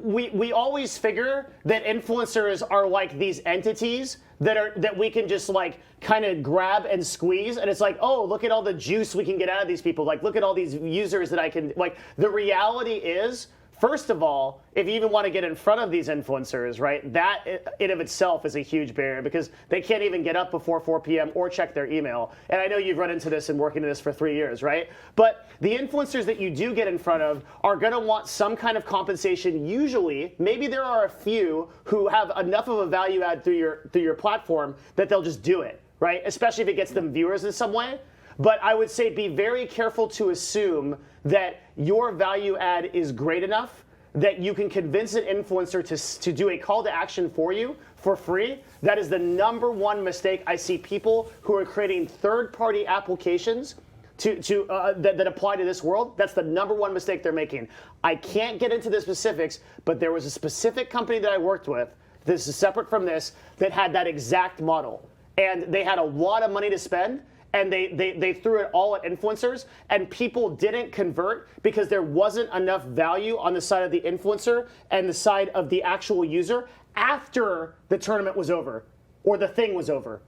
we always figure that influencers are like these entities that we can just like kind of grab and squeeze, and it's like, oh, look at all the juice we can get out of these people. Like, look at all these users that I can like. The reality is, first of all, if you even want to get in front of these influencers, right, that in of itself is a huge barrier because they can't even get up before 4 p.m. or check their email. And I know you've run into this and working in this for 3 years, right? But the influencers that you do get in front of are going to want some kind of compensation. Usually, maybe there are a few who have enough of a value add through your platform that they'll just do it, right? Especially if it gets them viewers in some way. But I would say be very careful to assume that your value add is great enough that you can convince an influencer to do a call to action for you for free. That is the number one mistake I see people who are creating third-party applications that apply to this world. That's the number one mistake they're making. I can't get into the specifics, but there was a specific company that I worked with, this is separate from this, that had that exact model. And they had a lot of money to spend, and they threw it all at influencers, and people didn't convert because there wasn't enough value on the side of the influencer and the side of the actual user after the tournament was over or the thing was over,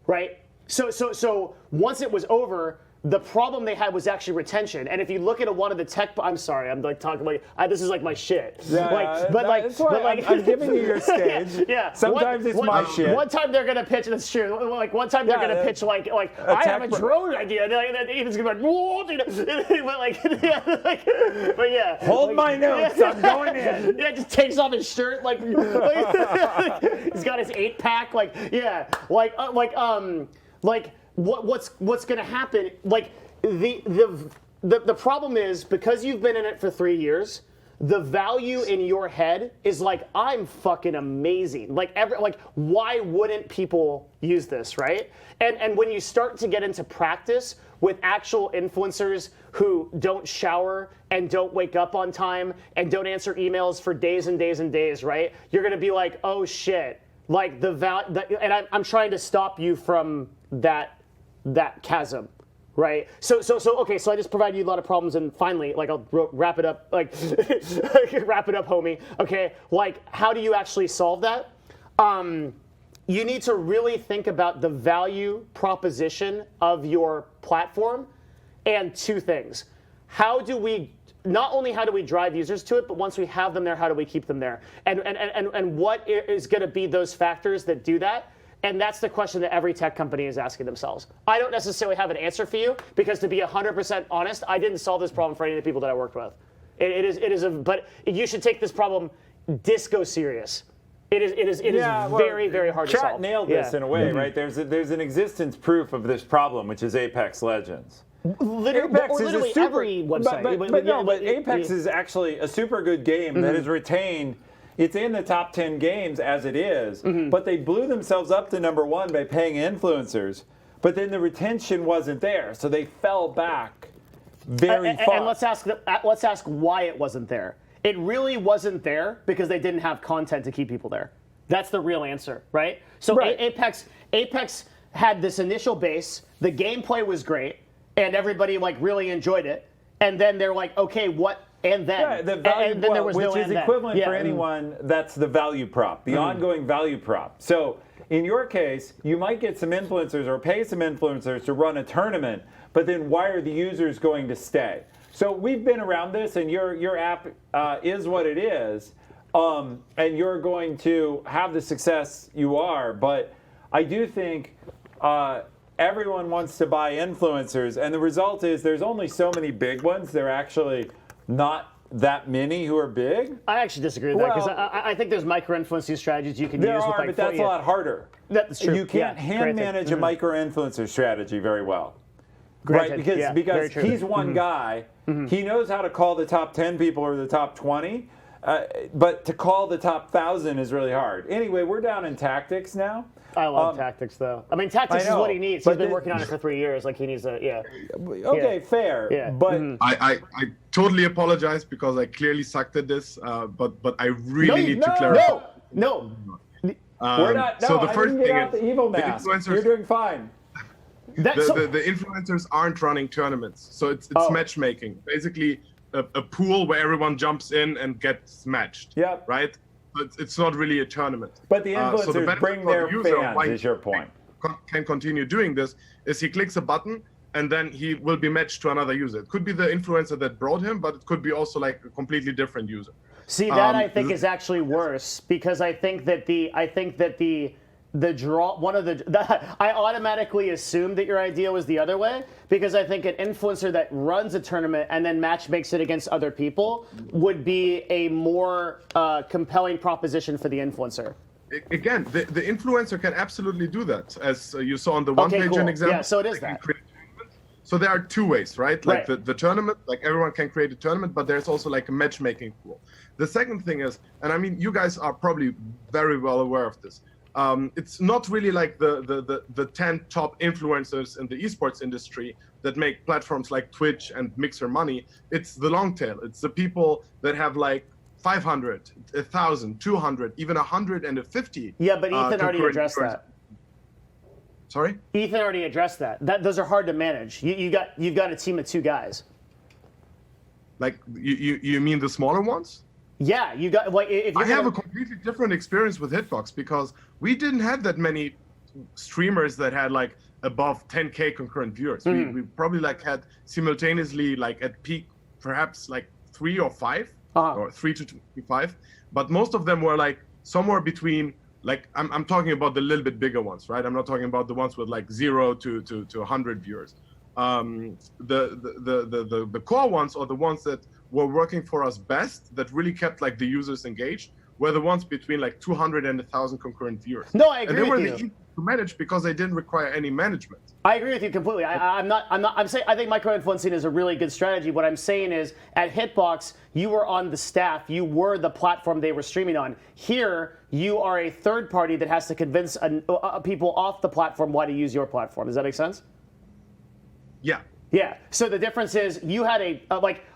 right? So once it was over, the problem they had was actually retention. And if you look at one of the tech, I'm sorry, I'm like talking about, this is like my shit. Yeah, that's why I'm giving you your stage. Yeah. Sometimes it's my shit. One time they're gonna pitch, and it's true. Like one time they're gonna pitch like I have a drone idea. And then Ethan's gonna be like, whoa, but yeah. Hold my notes. I'm going in. Yeah, just takes off his shirt like he's got his 8-pack. What's going to happen? Like the problem is because you've been in it for 3 years, the value in your head is like, I'm fucking amazing. Like why wouldn't people use this, right? And when you start to get into practice with actual influencers who don't shower and don't wake up on time and don't answer emails for days and days and days, right? You're going to be like, oh shit. Like and I'm trying to stop you from that chasm, right? So I just provided you a lot of problems, and finally, like I'll wrap it up, like wrap it up, homie. Okay, like how do you actually solve that? You need to really think about the value proposition of your platform, and two things: not only how do we drive users to it, but once we have them there, how do we keep them there? And what is going to be those factors that do that? And that's the question that every tech company is asking themselves. I don't necessarily have an answer for you because, to be 100% honest, I didn't solve this problem for any of the people that I worked with. But you should take this problem disco serious. It is very, very hard to solve. Chat nailed this in a way, right? There's an existence proof of this problem, which is Apex Legends. Literally every website. But Apex is actually a super good game that is retained. It's in the top 10 games as it is, but they blew themselves up to number one by paying influencers. But then the retention wasn't there, so they fell back very far. And let's ask why it wasn't there. It really wasn't there because they didn't have content to keep people there. That's the real answer, right? So right. Apex had this initial base. The gameplay was great, and everybody like really enjoyed it. And then they're like, okay, what? And then, yeah, the value and then there was which no is equivalent for anyone. That's the value prop, the ongoing value prop. So in your case, you might get some influencers or pay some influencers to run a tournament, but then why are the users going to stay? So we've been around this, and your app is what it is, and you're going to have the success you are. But I do think everyone wants to buy influencers, and the result is there's only so many big ones. They're actually not that many who are big. I actually disagree with that because I think there's micro-influencing strategies you can use. But that's a lot harder. That's true. You can't hand manage a micro-influencer strategy very well. Granted. Right? Because he's one guy. He knows how to call the top 10 people or the top 20, but to call the top 1,000 is really hard. Anyway, we're down in tactics now. I love tactics, though. I mean, tactics I is know, what he needs. but He's been the- working on it for 3 years. Like, he needs to, yeah. Okay, fair. Yeah. But I totally apologize because I clearly sucked at this, but I really need to no, clarify. No. we're not. No, so the I first didn't get thing out is the evil the mask. influencers- You're doing fine. That's the influencers aren't running tournaments, so it's matchmaking. Basically, a pool where everyone jumps in and gets matched. Yep. Right. But it's not really a tournament. But the So the influencers benefit bring for their the user fans, why is your point. Can continue doing this is he clicks a button and then he will be matched to another user. It could be the influencer that brought him, but it could be also like a completely different user. See, that I think is actually worse because I think that the draw, I automatically assumed that your idea was the other way because I think an influencer that runs a tournament and then match makes it against other people would be a more compelling proposition for the influencer. Again, the influencer can absolutely do that, as you saw on the one page cool. example. Yeah, so it is they can that. create a tournament. So there are two ways, right? Like Right. the tournament, like everyone can create a tournament, but there's also like a matchmaking pool. The second thing is, and I mean, you guys are probably very well aware of this. It's not really like the 10 top influencers in the esports industry that make platforms like Twitch and Mixer money. It's the long tail. It's the people that have like 500, 1,000, 200, even 150. Yeah, but Ethan already concurrent addressed viewers. that. Sorry? Ethan already addressed that. Those are hard to manage. You've got a team of 2 guys. Like you mean the smaller ones? Yeah, you got like if I you're have a completely different experience with Hitbox because we didn't have that many streamers that had like above 10K concurrent viewers. We probably like had simultaneously like at peak perhaps like 3 or 5 or 3 to 25, but most of them were like somewhere between like I'm talking about the little bit bigger ones, right? I'm not talking about the ones with like 0 to 100 viewers. The core ones or the ones that were working for us best that really kept like the users engaged were the ones between like 200 and 1,000 concurrent viewers. No, I agree and they were with the you. easiest to manage because they didn't require any management. I agree with you completely. I'm saying I think micro-influencing is a really good strategy. What I'm saying is at Hitbox, you were on the staff. You were the platform they were streaming on. Here, you are a third party that has to convince people off the platform why to use your platform. Does that make sense? Yeah. Yeah. So the difference is you had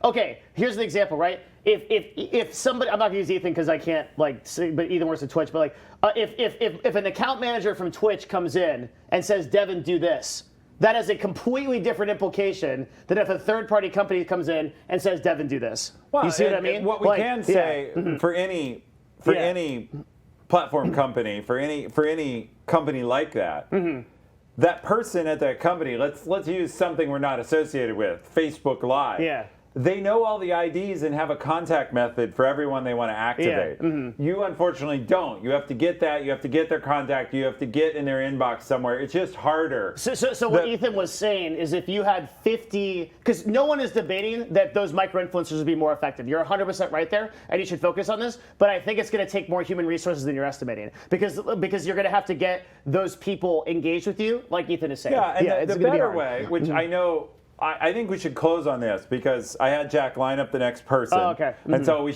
okay, here's the example, right? If somebody, I'm not gonna use Ethan because I can't say, but Ethan works at Twitch, but if an account manager from Twitch comes in and says, Devin, do this, that has a completely different implication than if a third party company comes in and says, Devin, do this. Well, you see what I mean? What we can say for any platform company, for any company like that, that person at that company, let's use something we're not associated with, Facebook Live. Yeah. They know all the IDs and have a contact method for everyone they want to activate. You unfortunately don't. You have to get that. You have to get their contact. You have to get in their inbox somewhere. It's just harder. So what Ethan was saying is if you had 50, because no one is debating that those micro-influencers would be more effective. You're 100% right there, and you should focus on this. But I think it's going to take more human resources than you're estimating, because you're going to have to get those people engaged with you, like Ethan is saying. Yeah, and the it's gonna be better hard. way, which I know, I think we should close on this because I had Jack line up the next person. Oh, okay. And so we've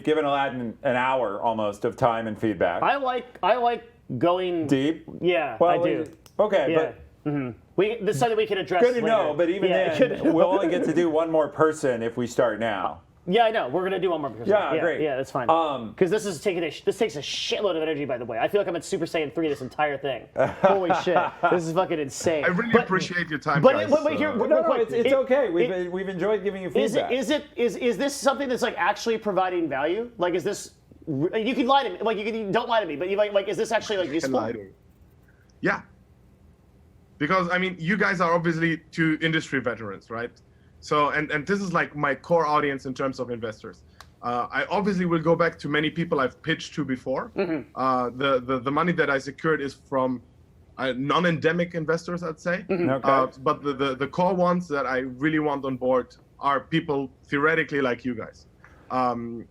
given Aladdin an hour almost of time and feedback. I like going Deep? Yeah, Well, I do. Okay, Yeah. but This is something we can address. good to later. know. But even Yeah, good to then, know. we'll only get to do one more person if we start now. Yeah, I know. We're gonna do one more. Yeah, great. Yeah, that's fine. Because this takes a shitload of energy. By the way, I feel like I'm at Super Saiyan 3 this entire thing. Holy shit, this is fucking insane. I really appreciate your time, But guys. wait, here, real No, quick. it's okay. We've enjoyed giving you feedback. Is this something that's like actually providing value? Like, is this? You can lie to me. Like, don't lie to me. But is this actually like useful? lie to me. Yeah. Because I mean, you guys are obviously 2 industry veterans, right? So, and this is like my core audience in terms of investors. I obviously will go back to many people I've pitched to before. The money that I secured is from non-endemic investors, I'd say. Okay. But the core ones that I really want on board are people theoretically like you guys.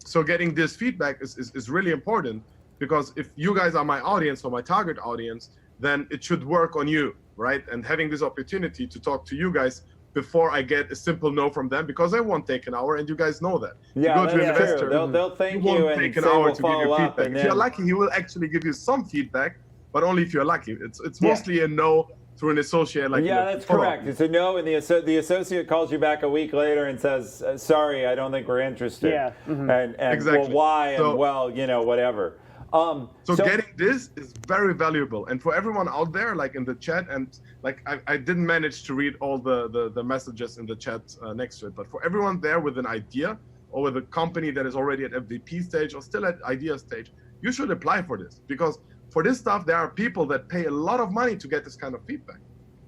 So getting this feedback is really important, because if you guys are my audience or my target audience, then it should work on you, right? And having this opportunity to talk to you guys before I get a simple no from them, because I won't take an hour, and you guys know that. Yeah, you go to an that's investor, true. They'll thank he won't you and take say an hour we'll to give you follow up, feedback. and If you're then lucky, he will actually give you some feedback, but only if you're lucky. It's mostly a no through an associate. Like yeah, that's correct. It's a no, and the associate calls you back a week later and says, "Sorry, I don't think we're interested." Yeah. And Exactly. well, why? So- and well, whatever. So getting this is very valuable, and for everyone out there, like in the chat, and like I didn't manage to read all the messages in the chat next to it, but for everyone there with an idea or with a company that is already at MVP stage or still at idea stage, you should apply for this, because for this stuff there are people that pay a lot of money to get this kind of feedback.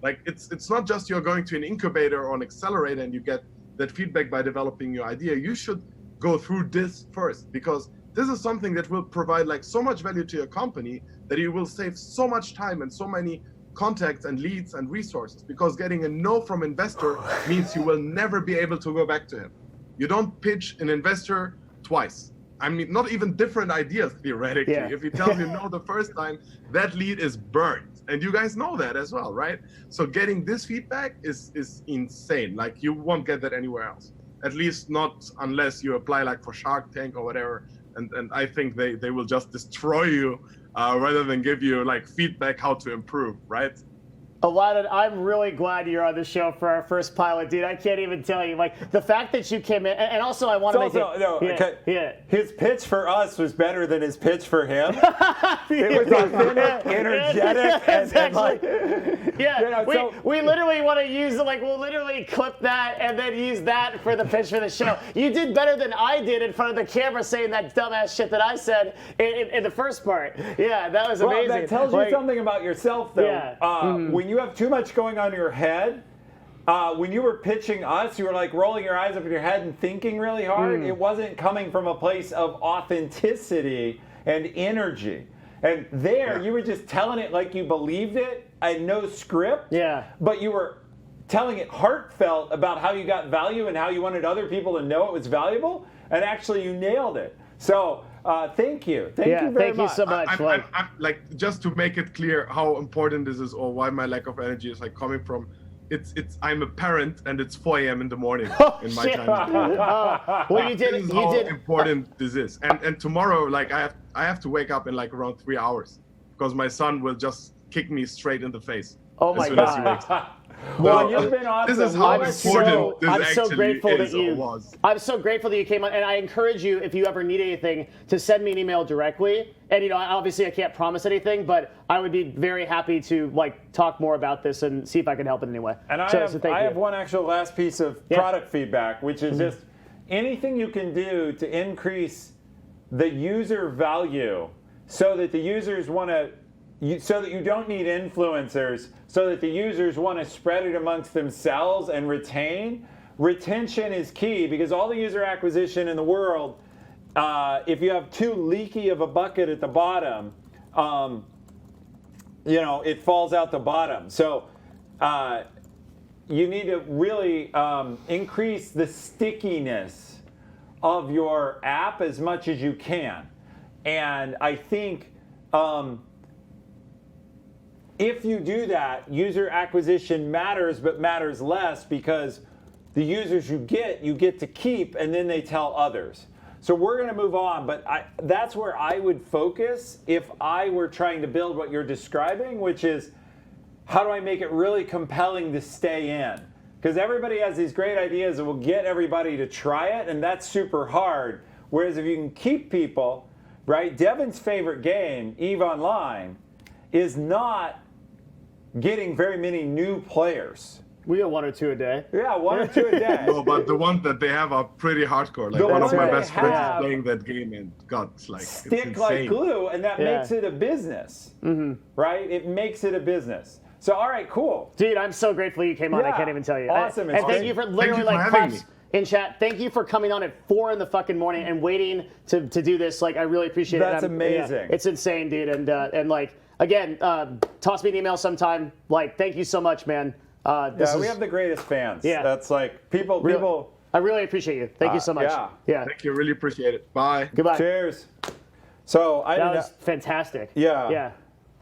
Like it's not just you're going to an incubator or an accelerator and you get that feedback by developing your idea. You should go through this first, because this is something that will provide like so much value to your company that you will save so much time and so many contacts and leads and resources, because getting a no from investor means you will never be able to go back to him. You don't pitch an investor twice. I mean, not even different ideas theoretically. Yeah. If he tells you no the first time, that lead is burned. And you guys know that as well, right? So getting this feedback is insane. Like you won't get that anywhere else. At least not unless you apply like for Shark Tank or whatever. And I think they will just destroy you rather than give you like feedback how to improve, right? Aladdin, I'm really glad you're on the show for our first pilot, dude. I can't even tell you. Like, the fact that you came in, and also I want to make it... His pitch for us was better than his pitch for him. It was authentic, energetic, and like... We literally want to use, like, we'll literally clip that and then use that for the pitch for the show. You did better than I did in front of the camera saying that dumbass shit that I said in the first part. Yeah, that was amazing. Well, that tells you something about yourself, though. Yeah. When you have too much going on in your head, when you were pitching us, you were like rolling your eyes up in your head and thinking really hard. It wasn't coming from a place of authenticity and energy. And there, you were just telling it like you believed it and no script. Yeah. But you were telling it heartfelt about how you got value and how you wanted other people to know it was valuable. And actually, you nailed it. So thank you. Thank you very much. Thank you so much. I'm like, just to make it clear how important this is or why my lack of energy is like coming from, I'm a parent and it's 4 a.m. in the morning in my time. Well, you did. This is how important this is. And tomorrow, like I have to wake up in like around 3 hours because my son will just kick me straight in the face. Oh my as soon God. As he wakes up. Well, you've been awesome. This is how important this I'm so actually grateful is that you. or was. I'm so grateful that you came on, and I encourage you, if you ever need anything, to send me an email directly. And obviously I can't promise anything, but I would be very happy to like talk more about this and see if I can help in any way. And I have one actual last piece of product feedback, which is just anything you can do to increase the user value, so that the users want to. So that you don't need influencers, so that the users want to spread it amongst themselves and retain. Retention is key, because all the user acquisition in the world, if you have too leaky of a bucket at the bottom, it falls out the bottom. So you need to really increase the stickiness of your app as much as you can. And I think if you do that, user acquisition matters, but matters less, because the users you get to keep, and then they tell others. So we're going to move on, but that's where I would focus if I were trying to build what you're describing, which is how do I make it really compelling to stay in? Because everybody has these great ideas that will get everybody to try it, and that's super hard. Whereas if you can keep people, right? Devin's favorite game, EVE Online, is not getting very many new players. We got 1 or 2 a day. Yeah, 1 or 2 a day. No, but the ones that they have are pretty hardcore. Like one of my best friends is playing that game and got like stick like glue, and that makes it a business, right? It makes it a business. So all right, cool. Dude, I'm so grateful you came on. I can't even tell you. Awesome. And thank you for literally props in chat. Thank you for coming on at 4 in the fucking morning and waiting to do this. Like, I really appreciate it. That's amazing. Yeah, it's insane, dude. And like, again, toss me an email sometime. Like, thank you so much, man. We have the greatest fans. Yeah. That's like people. I really appreciate you. Thank you so much. Yeah. Thank you. Really appreciate it. Bye. Goodbye. Cheers. So that was fantastic. Yeah. Yeah.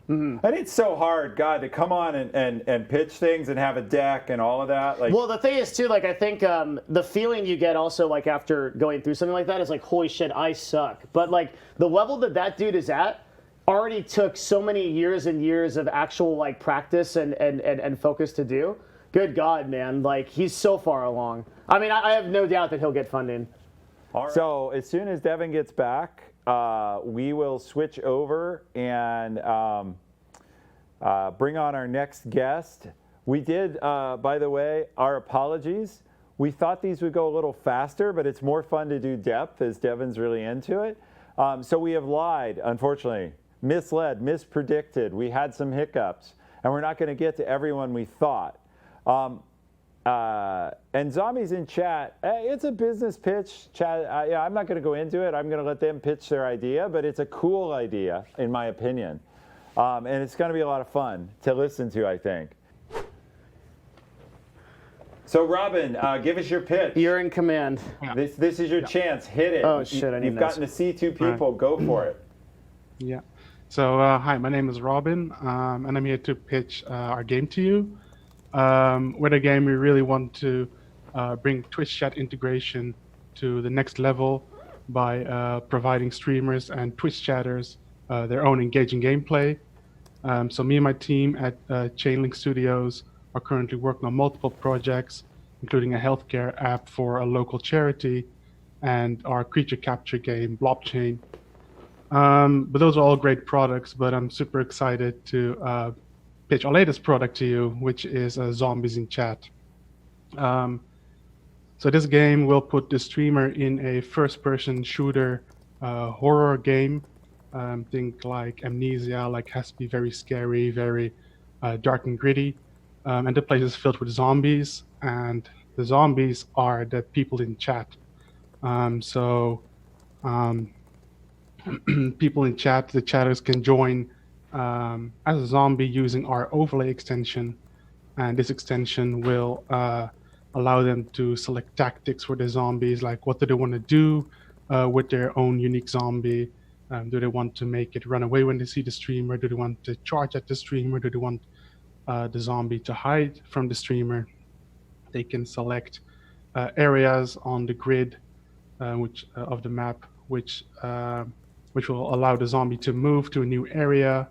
Mm-hmm. And it's so hard, God, to come on and pitch things and have a deck and all of that. Like, well, the thing is, too, like, I think the feeling you get also, like, after going through something like that is like, holy shit, I suck. But, like, the level that dude is at already took so many years and years of actual like practice and focus to do. Good God, man. Like, he's so far along. I mean, I have no doubt that he'll get funding. So as soon as Devin gets back, we will switch over and bring on our next guest. We did, by the way, our apologies. We thought these would go a little faster, but it's more fun to do depth as Devin's really into it. So we have lied, unfortunately, misled, mispredicted. We had some hiccups, and we're not going to get to everyone we thought. And Zombies in chat, it's a business pitch. Chat, yeah, I'm not going to go into it. I'm going to let them pitch their idea, but it's a cool idea, in my opinion. And it's going to be a lot of fun to listen to, I think. So, Robin, give us your pitch. You're in command. This is your chance. Hit it. Oh, shit, I need You've gotten to see two people. Go for it. Yeah. So, hi, my name is Robin, and I'm here to pitch our game to you. With a game, we really want to bring Twitch chat integration to the next level by providing streamers and Twitch chatters their own engaging gameplay. So me and my team at Chainlink Studios are currently working on multiple projects, including a healthcare app for a local charity and our creature capture game, Blockchain. But those are all great products, but I'm super excited to pitch our latest product to you, which is Zombies in Chat. So this game will put the streamer in a first-person shooter horror game. Think like Amnesia, like has to be very scary, very dark and gritty. And the place is filled with zombies, and the zombies are the people in chat. People in chat, the chatters can join as a zombie using our overlay extension, and this extension will allow them to select tactics for the zombies, like what do they want to do with their own unique zombie. Do they want to make it run away when they see the streamer? Do they want to charge at the streamer? Do they want the zombie to hide from the streamer? They can select areas on the grid of the map, which will allow the zombie to move to a new area,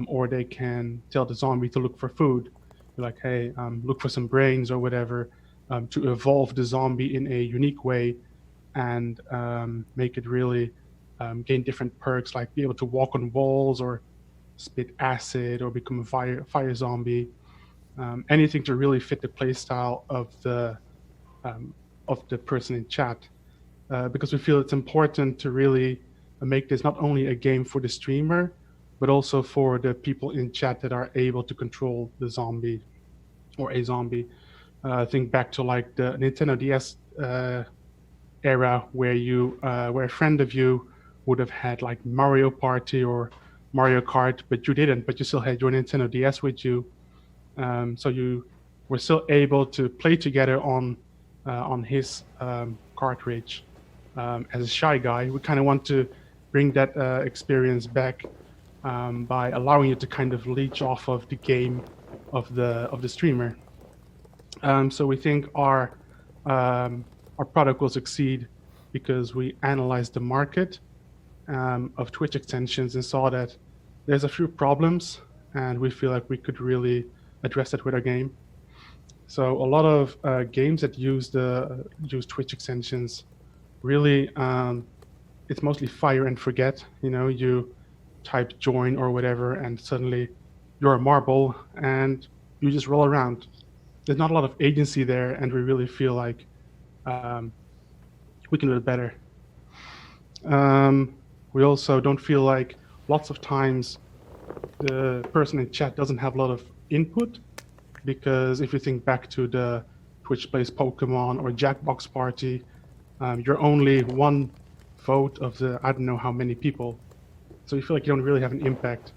or they can tell the zombie to look for food. Like, hey, look for some brains or whatever, to evolve the zombie in a unique way and make it really gain different perks, like be able to walk on walls or spit acid or become a fire zombie. Anything to really fit the playstyle of the person in chat, because we feel it's important to really make this not only a game for the streamer, but also for the people in chat that are able to control the zombie or a zombie. Think back to like the Nintendo DS era, where a friend of you would have had like Mario Party or Mario Kart, but you didn't, but you still had your Nintendo DS with you. So you were still able to play together on his cartridge. As a shy guy, we kind of want to bring that experience back by allowing you to kind of leech off of the game of the streamer. So we think our product will succeed because we analyzed the market of Twitch extensions and saw that there's a few problems, and we feel like we could really address that with our game. So a lot of games that use Twitch extensions, really, it's mostly fire and forget. You know, you type join or whatever, and suddenly you're a marble and you just roll around. There's not a lot of agency there, and we really feel like we can do it better. We also don't feel like lots of times the person in chat doesn't have a lot of input, because if you think back to the Twitch Plays Pokemon or Jackbox Party, you're only one vote of the I don't know how many people, so you feel like you don't really have an impact.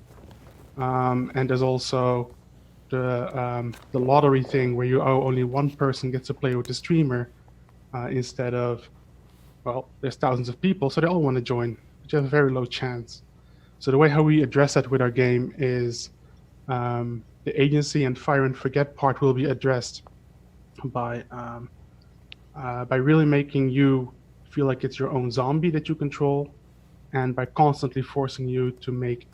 And there's also the lottery thing where only one person gets to play with the streamer instead of, well, there's thousands of people, so they all want to join, but you have a very low chance. So the way how we address that with our game is the agency and fire and forget part will be addressed by really making you feel like it's your own zombie that you control, and by constantly forcing you to make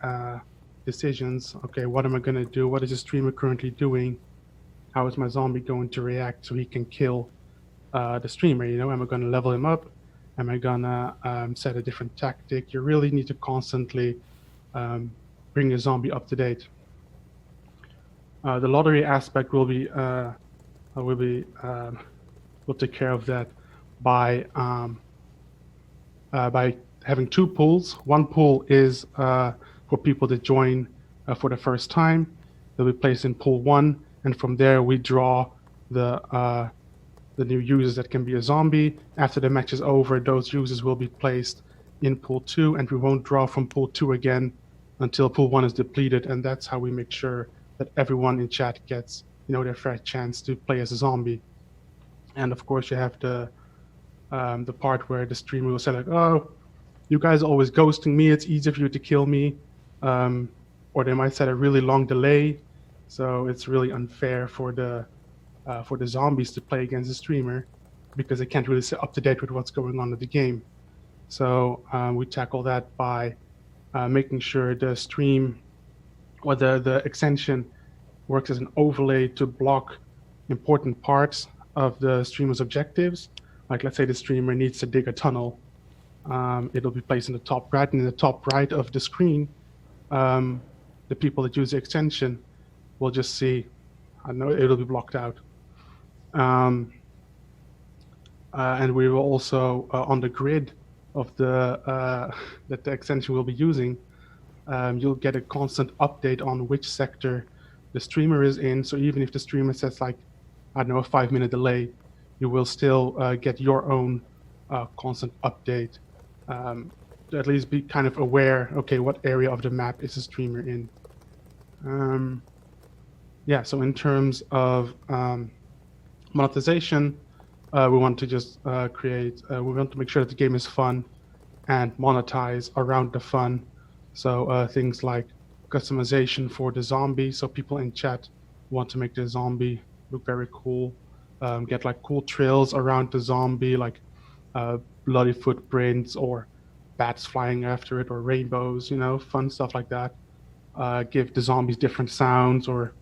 decisions. Okay, what am I going to do? What is the streamer currently doing? How is my zombie going to react so he can kill the streamer? You know, am I going to level him up? Am I going to set a different tactic? You really need to constantly bring your zombie up to date. The lottery aspect will take care of that by having two pools. One pool is for people that join for the first time. They'll be placed in pool 1, and from there we draw the new users that can be a zombie. After the match is over, those users will be placed in pool 2, and we won't draw from pool 2 again until pool 1 is depleted. And that's how we make sure that everyone in chat gets, their fair chance to play as a zombie. And of course, you have the part where the streamer will say like, "Oh, you guys are always ghosting me. It's easier for you to kill me," or they might set a really long delay. So it's really unfair for the zombies to play against the streamer because they can't really stay up to date with what's going on in the game. So we tackle that by making sure the stream or the extension works as an overlay to block important parts of the streamer's objectives. Like, let's say the streamer needs to dig a tunnel. It'll be placed in the top right, and in the top right of the screen, the people that use the extension will just see, it'll be blocked out. And we will also, on the grid of that the extension will be using, you'll get a constant update on which sector the streamer is in. So even if the streamer says like, a 5-minute delay, you will still get your own constant update to at least be kind of aware, okay, what area of the map is the streamer in. So in terms of monetization, we want to just we want to make sure that the game is fun and monetize around the fun. So things like customization for the zombie. So people in chat want to make the zombie look very cool. Get like cool trails around the zombie, like bloody footprints or bats flying after it or rainbows, fun stuff like that. Give the zombies different sounds or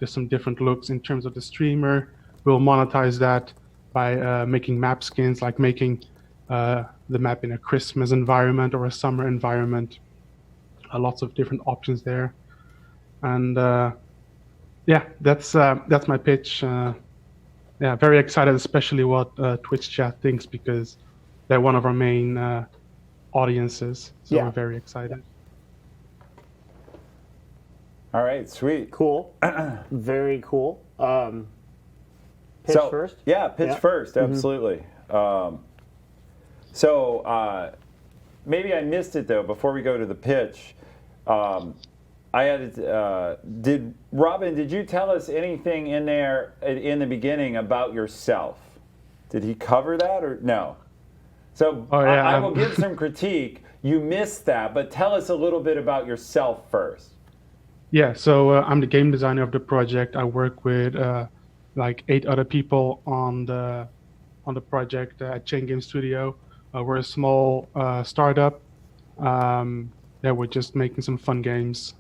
just some different looks in terms of the streamer. We'll monetize that by making map skins, like making the map in a Christmas environment or a summer environment. Lots of different options there. And that's my pitch. Very excited, especially what Twitch chat thinks, because they're one of our main audiences. So we're very excited. All right, sweet. Cool. Very cool. Pitch first? Yeah, pitch first, absolutely. Maybe I missed it, though, before we go to the pitch. Robin, did you tell us anything in there in the beginning about yourself? Did he cover that or no? So I will give some critique. You missed that, but tell us a little bit about yourself first. Yeah, so I'm the game designer of the project. I work with like 8 other people on the project at Chain Game Studio. We're a small startup. We're just making some fun games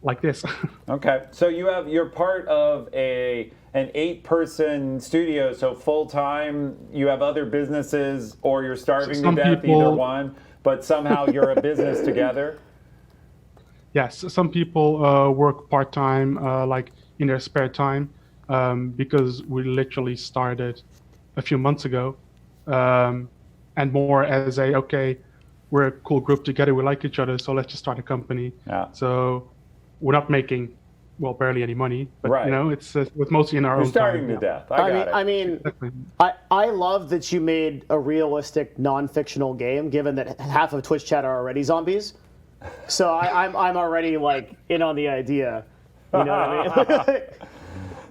like this. Okay, so you're part of an 8-person studio, so full time. You have other businesses, or you're starving to death, either one. But somehow you're a business together. Yes, some people work part time, like in their spare time, because we literally started a few months ago, and more as we're a cool group together. We like each other, so let's just start a company. Yeah. So we're not making, barely any money, but it's with mostly in our own time. Starting to death. I mean, I love that you made a realistic, non-fictional game, given that half of Twitch chat are already zombies. So I'm already like in on the idea. You know what I mean?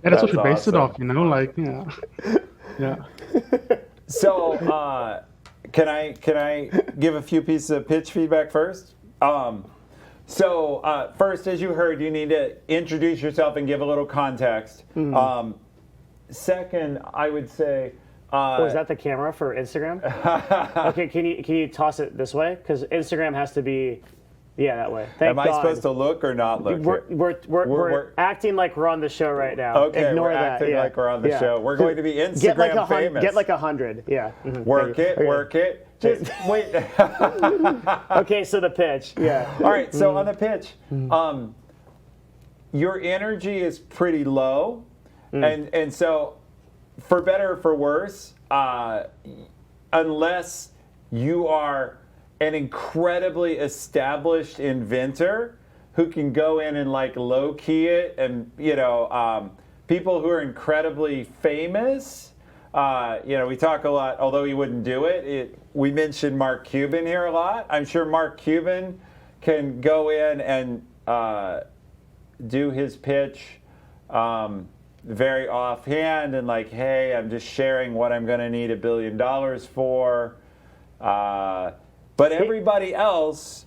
And that's what we based it off. Yeah. So. Can I give a few pieces of pitch feedback first? First, as you heard, you need to introduce yourself and give a little context. Second, I would say is that the camera for Instagram? Okay, can you toss it this way? Because Instagram has to be, that way. Thank Am God. I supposed to look or not look? We're acting like we're on the show right now. Okay, Ignore we're that. acting like we're on the show. We're going to be Instagram famous. Get like 100. Yeah. Mm-hmm. Work it. Just wait. Okay, so the pitch. Yeah. All right, so on the pitch, your energy is pretty low, and so for better or for worse, unless you are an incredibly established inventor who can go in and like low key it, and people who are incredibly famous. We talk a lot, although he wouldn't do it. We mentioned Mark Cuban here a lot. I'm sure Mark Cuban can go in and do his pitch very offhand and like, hey, I'm just sharing what I'm going to need $1 billion for. But everybody else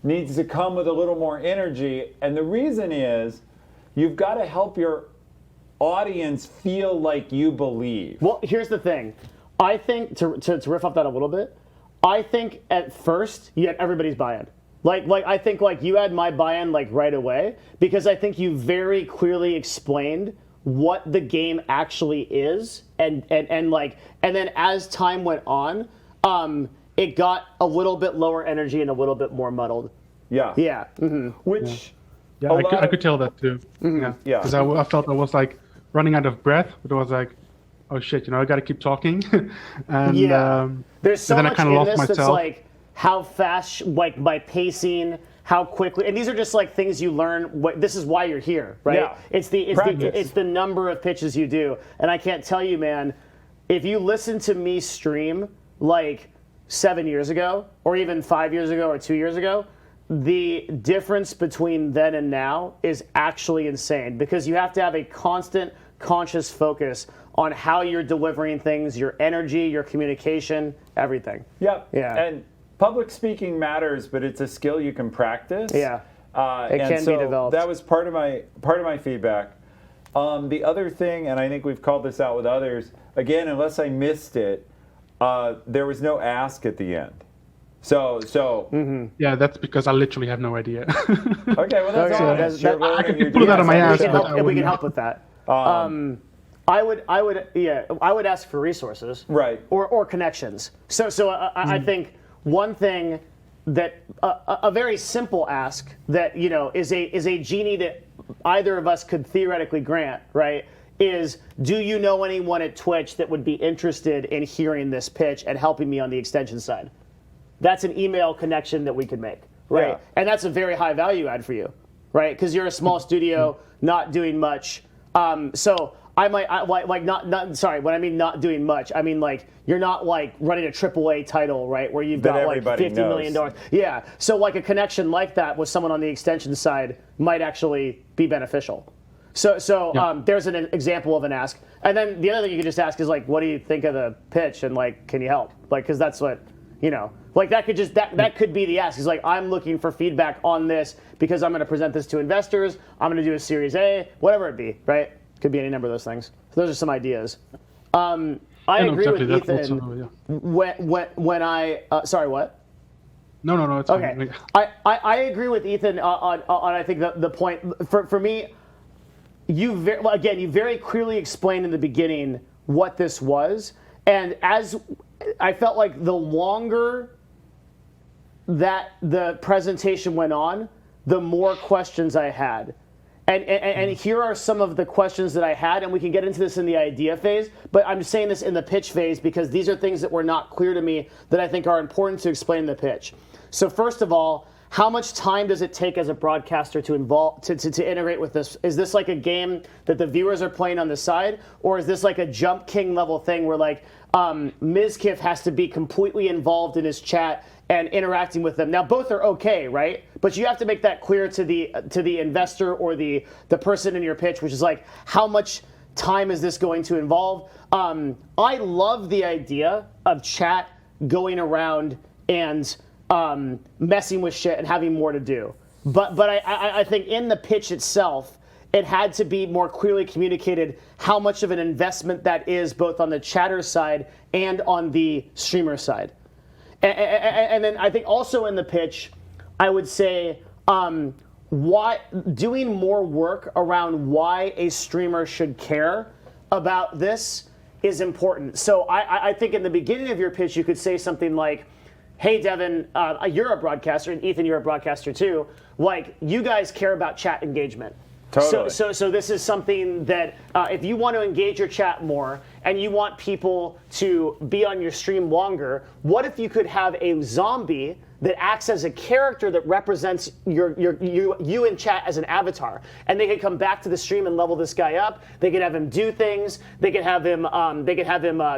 needs to come with a little more energy. And the reason is you've got to help your audience feel like you believe. Well, here's the thing. I think, to riff off that a little bit, I think at first you had everybody's buy-in. Like I think like you had my buy-in like right away, because I think you very clearly explained what the game actually is, and then as time went on, it got a little bit lower energy and a little bit more muddled. Yeah. Yeah. Mm-hmm. Which Yeah, I could tell that too. Mm-hmm. Yeah. Because I felt I was like running out of breath, but I was like, oh shit, I got to keep talking. And there's so and then much I kind of in lost this myself. that's like how fast, like by pacing, how quickly, and these are just like things you learn. This is why you're here, right? Yeah. It's the number of pitches you do, and I can't tell you, man. If you listen to me stream like 7 years ago, or even 5 years ago, or 2 years ago, the difference between then and now is actually insane, because you have to have a constant, conscious focus on how you're delivering things, your energy, your communication, everything. Yep. Yeah. And public speaking matters, but it's a skill you can practice. Yeah. It and can so be developed. That was part of my feedback. The other thing, and I think we've called this out with others, again, unless I missed it, there was no ask at the end. So. Mm-hmm. Yeah, that's because I literally have no idea. Okay, well that's honest. You're I learning, could you're pull it out of my doing ass, something. We can help with that. I would ask for resources, Right. or connections. So I think one thing that a very simple ask that is a genie that either of us could theoretically grant, right? Is, do you know anyone at Twitch that would be interested in hearing this pitch and helping me on the extension side? That's an email connection that we could make, right? Yeah. And that's a very high value add for you, right? Because you're a small studio, not doing much. So when I mean not doing much, I mean like you're not like running a AAA title, right? Where you've got like $50 million. Yeah. So like a connection like that with someone on the extension side might actually be beneficial. So there's an example of an ask. And then the other thing you could just ask is like, what do you think of the pitch? And like, can you help? Like, because that's what, like that could just, that could be the ask. Is like, I'm looking for feedback on this because I'm going to present this to investors. I'm going to do a Series A, whatever it be, right? Could be any number of those things. So those are some ideas. I agree with Ethan. When I, sorry, what? No, it's okay. fine. I agree with Ethan on I think the point for me. You very clearly explained in the beginning what this was, and as I felt like the longer that the presentation went on, the more questions I had. And here are some of the questions that I had, and we can get into this in the idea phase, but I'm saying this in the pitch phase because these are things that were not clear to me that I think are important to explain in the pitch. So first of all, how much time does it take as a broadcaster to integrate with this? Is this like a game that the viewers are playing on the side, or is this like a Jump King level thing where like Mizkif has to be completely involved in his chat and interacting with them? Now both are okay, right? But you have to make that clear to the investor or the person in your pitch, which is like, how much time is this going to involve? I love the idea of chat going around and messing with shit and having more to do. But I think in the pitch itself, it had to be more clearly communicated how much of an investment that is, both on the chatter side and on the streamer side. And then I think also in the pitch, I would say why doing more work around why a streamer should care about this is important. So I think in the beginning of your pitch, you could say something like, hey, Devin, you're a broadcaster, and Ethan, you're a broadcaster too. Like, you guys care about chat engagement. Totally. So this is something that if you want to engage your chat more and you want people to be on your stream longer, what if you could have a zombie that acts as a character that represents you in chat as an avatar, and they could come back to the stream and level this guy up. They could have him do things. They could have him.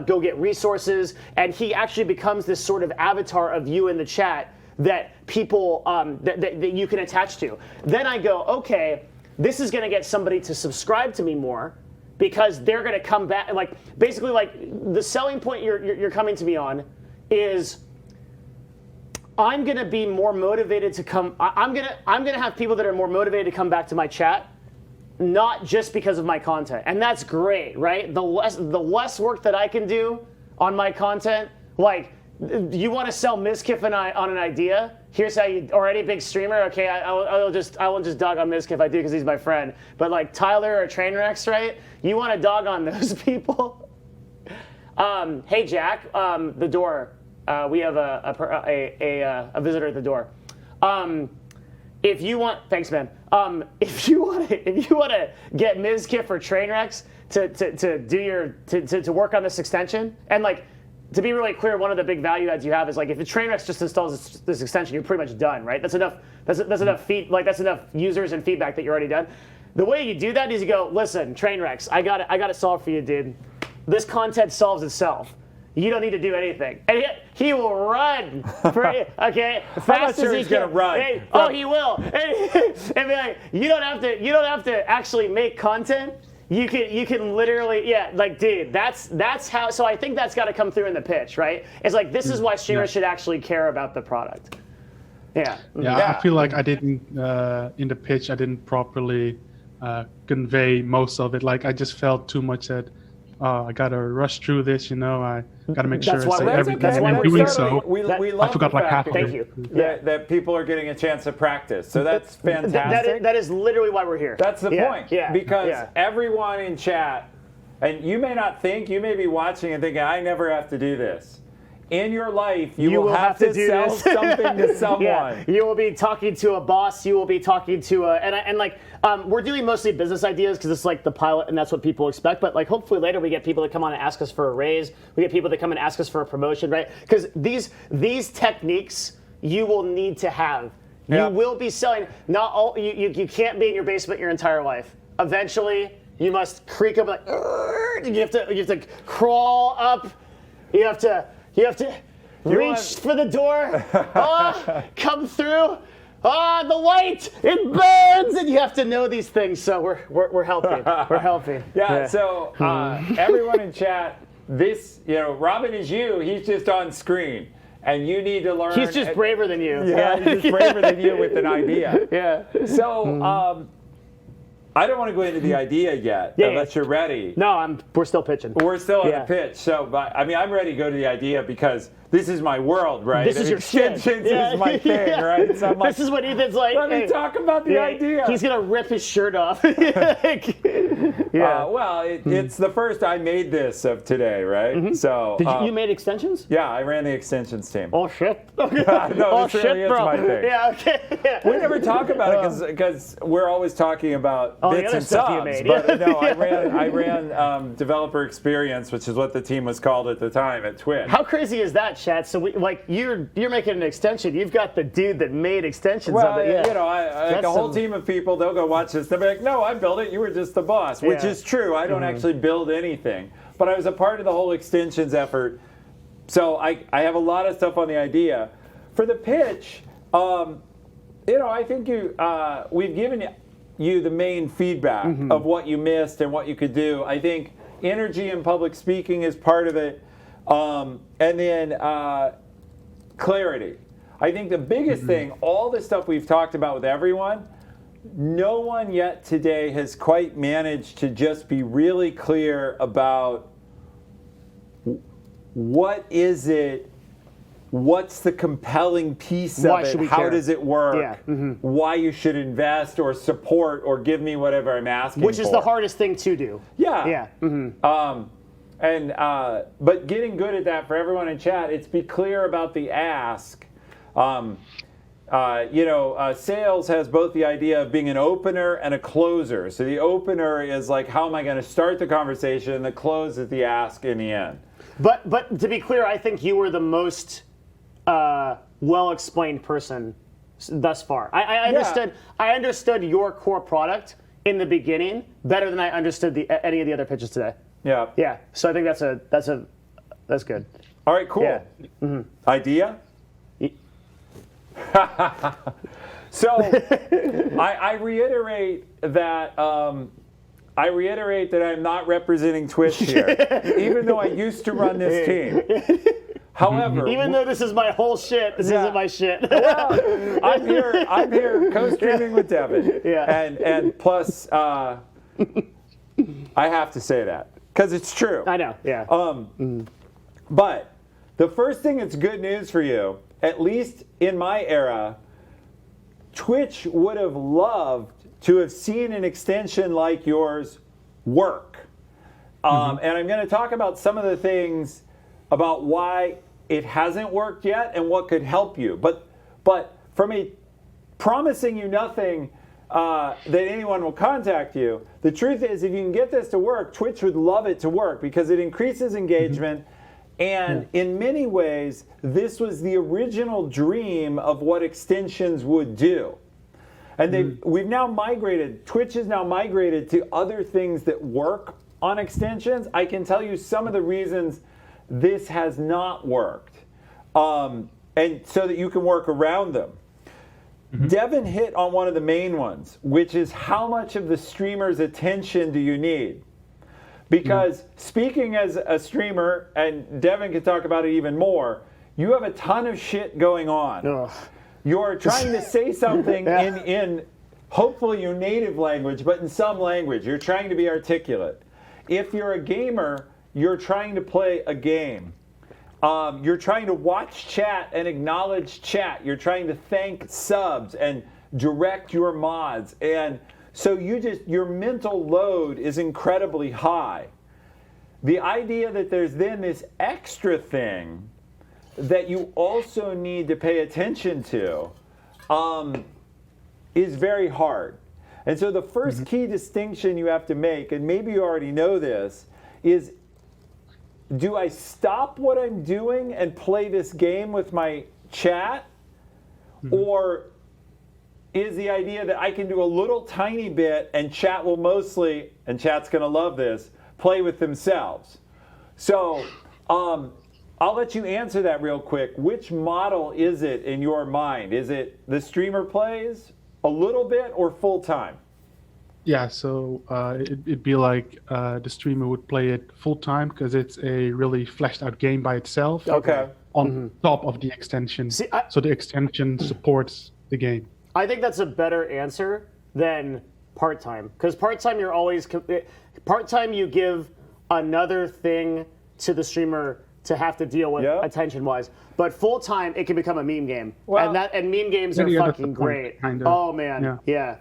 Go get resources, and he actually becomes this sort of avatar of you in the chat that people that you can attach to. Then I go, okay, this is going to get somebody to subscribe to me more, because they're going to come back. Like, basically, like, the selling point you're coming to me on is, I'm going to be more motivated to come. I'm going to have people that are more motivated to come back to my chat, not just because of my content. And that's great, right? The less work that I can do on my content, like, you want to sell Mizkif on an idea? Here's how you, or any big streamer, okay, I won't just dog on Mizkif if I do because he's my friend. But like Tyler or Trainwrecks, right? You want to dog on those people? Hey Jack, the door. We have a visitor at the door. If you want, thanks man. If you want to get Mizkif or Trainwrecks to work on this extension, and like, to be really clear, one of the big value adds you have is, like, if the Trainwrecks just installs this extension, you're pretty much done, right? That's enough. That's enough that's enough users and feedback that you're already done. The way you do that is you go, listen, Trainwrecks, I got it solved for you, dude. This content solves itself. You don't need to do anything, and he will run. Okay, fast sure as he he's can. gonna run. Hey, oh, he will. And be like, you don't have to actually make content. You can literally, yeah, like, dude, that's how. So I think that's got to come through in the pitch, right? It's like, this is why streamers should actually care about the product. Yeah. Yeah, I feel like I didn't in the pitch. I didn't properly convey most of it. Like, I just felt too much that I gotta rush through this. I gotta make sure I say everything. That's why And we're doing starting. so, we I love forgot the like fact half of Thank it. you. that people are getting a chance to practice. So that's fantastic. That is literally why we're here. That's the point. Yeah. Because everyone in chat, and you may not think, you may be watching and thinking, I never have to do this. In your life, you will have to sell something to someone. Yeah. You will be talking to a boss. You will be talking to we're doing mostly business ideas because it's like the pilot, and that's what people expect. But like, hopefully later we get people that come on and ask us for a raise. We get people that come and ask us for a promotion, right? Because these techniques you will need to have. You will be selling. Not all. You can't be in your basement your entire life. Eventually, you must creak up like. You have to crawl up. You have to reach for the door. Come through. The light, it burns, and you have to know these things. So we're helping. We're helping. Yeah. So everyone in chat, Robin is you. He's just on screen, and you need to learn. He's just braver than you. Yeah, he's just braver than you with an idea. Yeah. So I don't want to go into the idea yet, unless you're ready. No, we're still pitching. We're still on the pitch. So, I'm ready to go to the idea because this is my world, right? This is your shit. Extensions is my thing, right? So I'm like, this is what Ethan's like. let me talk about the idea. He's gonna rip his shirt off. It's the first I made this of today, right? Mm-hmm. So you made extensions? Yeah, I ran the extensions team. Oh shit! No, this really is my thing. Yeah, okay. Yeah. We never talk about it because we're always talking about bits and stuff you subs. made. But no, I ran developer experience, which is what the team was called at the time at Twitch. How crazy is that, chat? So you're making an extension. You've got the dude that made extensions Well, of it. Yeah. I a whole team of people, they'll go watch this. They'll be like, no, I built it. You were just the boss, which is true. I don't actually build anything. But I was a part of the whole extensions effort. So I have a lot of stuff on the idea. For the pitch, I think we've given you the main feedback of what you missed and what you could do. I think energy and public speaking is part of it. And then clarity. I think the biggest thing, all the stuff we've talked about with everyone, no one yet today has quite managed to just be really clear about what is it, what's the compelling piece Why of should it, we how care? does it work, Yeah. why you should invest or support or give me whatever I'm asking Which is for. the hardest thing to do. Yeah. Yeah. But getting good at that for everyone in chat, it's be clear about the ask. Sales has both the idea of being an opener and a closer. So the opener is like, how am I going to start the conversation? And the close is the ask in the end. But to be clear, I think you were the most well-explained person thus far. I understood. I understood your core product in the beginning better than I understood any of the other pitches today. Yeah. Yeah. So I think that's good. All right, cool. Yeah. Idea? So I reiterate that I'm not representing Twitch here, even though I used to run this team. However, Even though this is my whole shit, this isn't my shit. I'm here co-streaming with Devin. Yeah. And plus, I have to say that because it's true. I know. Yeah. But the first thing that's good news for you, at least in my era, Twitch would have loved to have seen an extension like yours work. And I'm going to talk about some of the things about why it hasn't worked yet and what could help you. But from a promising you nothing that anyone will contact you, the truth is if you can get this to work, Twitch would love it to work because it increases engagement. And in many ways, this was the original dream of what extensions would do. And we've now migrated, Twitch has now migrated to other things that work on extensions. I can tell you some of the reasons this has not worked, and so that you can work around them. Devin hit on one of the main ones, which is how much of the streamer's attention do you need? Because speaking as a streamer, and Devin can talk about it even more, you have a ton of shit going on. Ugh. You're trying to say something in hopefully your native language, but in some language. You're trying to be articulate. If you're a gamer, you're trying to play a game. You're trying to watch chat and acknowledge chat. You're trying to thank subs and direct your mods. And so your mental load is incredibly high. The idea that there's then this extra thing that you also need to pay attention to is very hard. And so the first key distinction you have to make, and maybe you already know this, is do I stop what I'm doing and play this game with my chat? Or is the idea that I can do a little tiny bit and chat will mostly, and chat's going to love this, play with themselves? So I'll let you answer that real quick. Which model is it in your mind? Is it the streamer plays a little bit or full time? Yeah, so it'd be like the streamer would play it full time because it's a really fleshed out game by itself. Okay. On top of the extension. See, so the extension supports the game. I think that's a better answer than part-time. Because part-time, part-time you give another thing to the streamer to have to deal with attention-wise. But full-time, it can become a meme game. Well, and meme games are that's the fucking point, great. kind of. Oh, man. Yeah.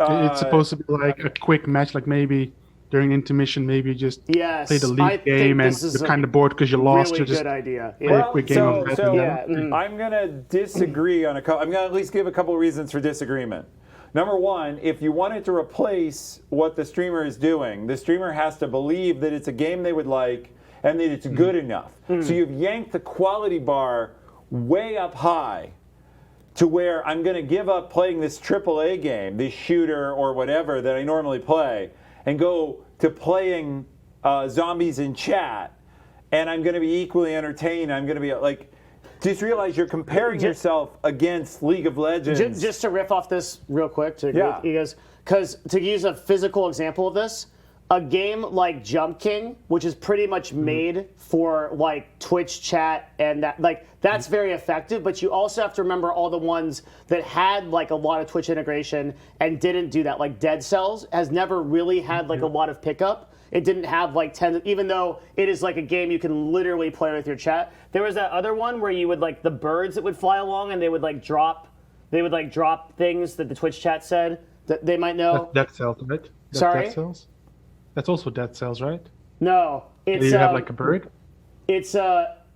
It's supposed to be like a quick match, like maybe during intermission, maybe you just Yes, play the I lead think game and this is you're a kind of bored because you lost. Really You're just good idea. play a quick game of that. I'm going to disagree on I'm going to at least give a couple of reasons for disagreement. Number one, if you wanted to replace what the streamer is doing, the streamer has to believe that it's a game they would like and that it's good enough. So you've yanked the quality bar way up high to where I'm going to give up playing this AAA game, this shooter or whatever that I normally play, and go to playing zombies in chat, and I'm going to be equally entertained. I'm going to be like, just realize you're comparing yourself against League of Legends. Just to riff off this real quick, to agree with you guys, because to use a physical example of this, a game like Jump King, which is pretty much made for like Twitch chat and that, like that's very effective, but you also have to remember all the ones that had like a lot of Twitch integration and didn't do that. Like Dead Cells has never really had like a lot of pickup. It didn't have like 10, even though it is like a game you can literally play with your chat. There was that other one where you would like the birds that would fly along and they would like drop things that the Twitch chat said that they might know. That's Dead Cells, right? That's Sorry? Dead Cells? That's also Dead Cells, right? No, it's You have like a bird? It's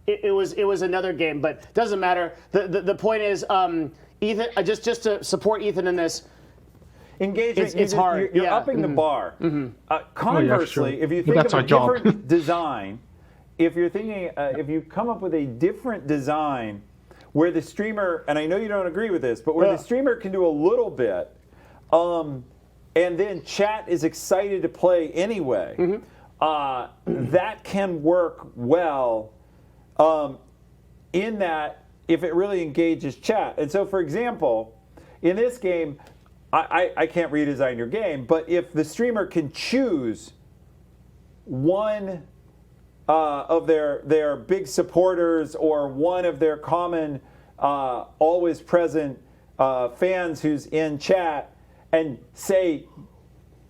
it was another game, but doesn't matter. The point is, Ethan, just to support Ethan in this. Engagement. It's hard. You're Yeah. upping the bar. Conversely, sure. if you But think that's of a our job. different design, if you're thinking, if you come up with a different design where the streamer, and I know you don't agree with this, but where the streamer can do a little bit, and then chat is excited to play anyway, that can work well in that if it really engages chat. And so, for example, in this game, I can't redesign your game, but if the streamer can choose one of their big supporters or one of their common always present fans who's in chat and say,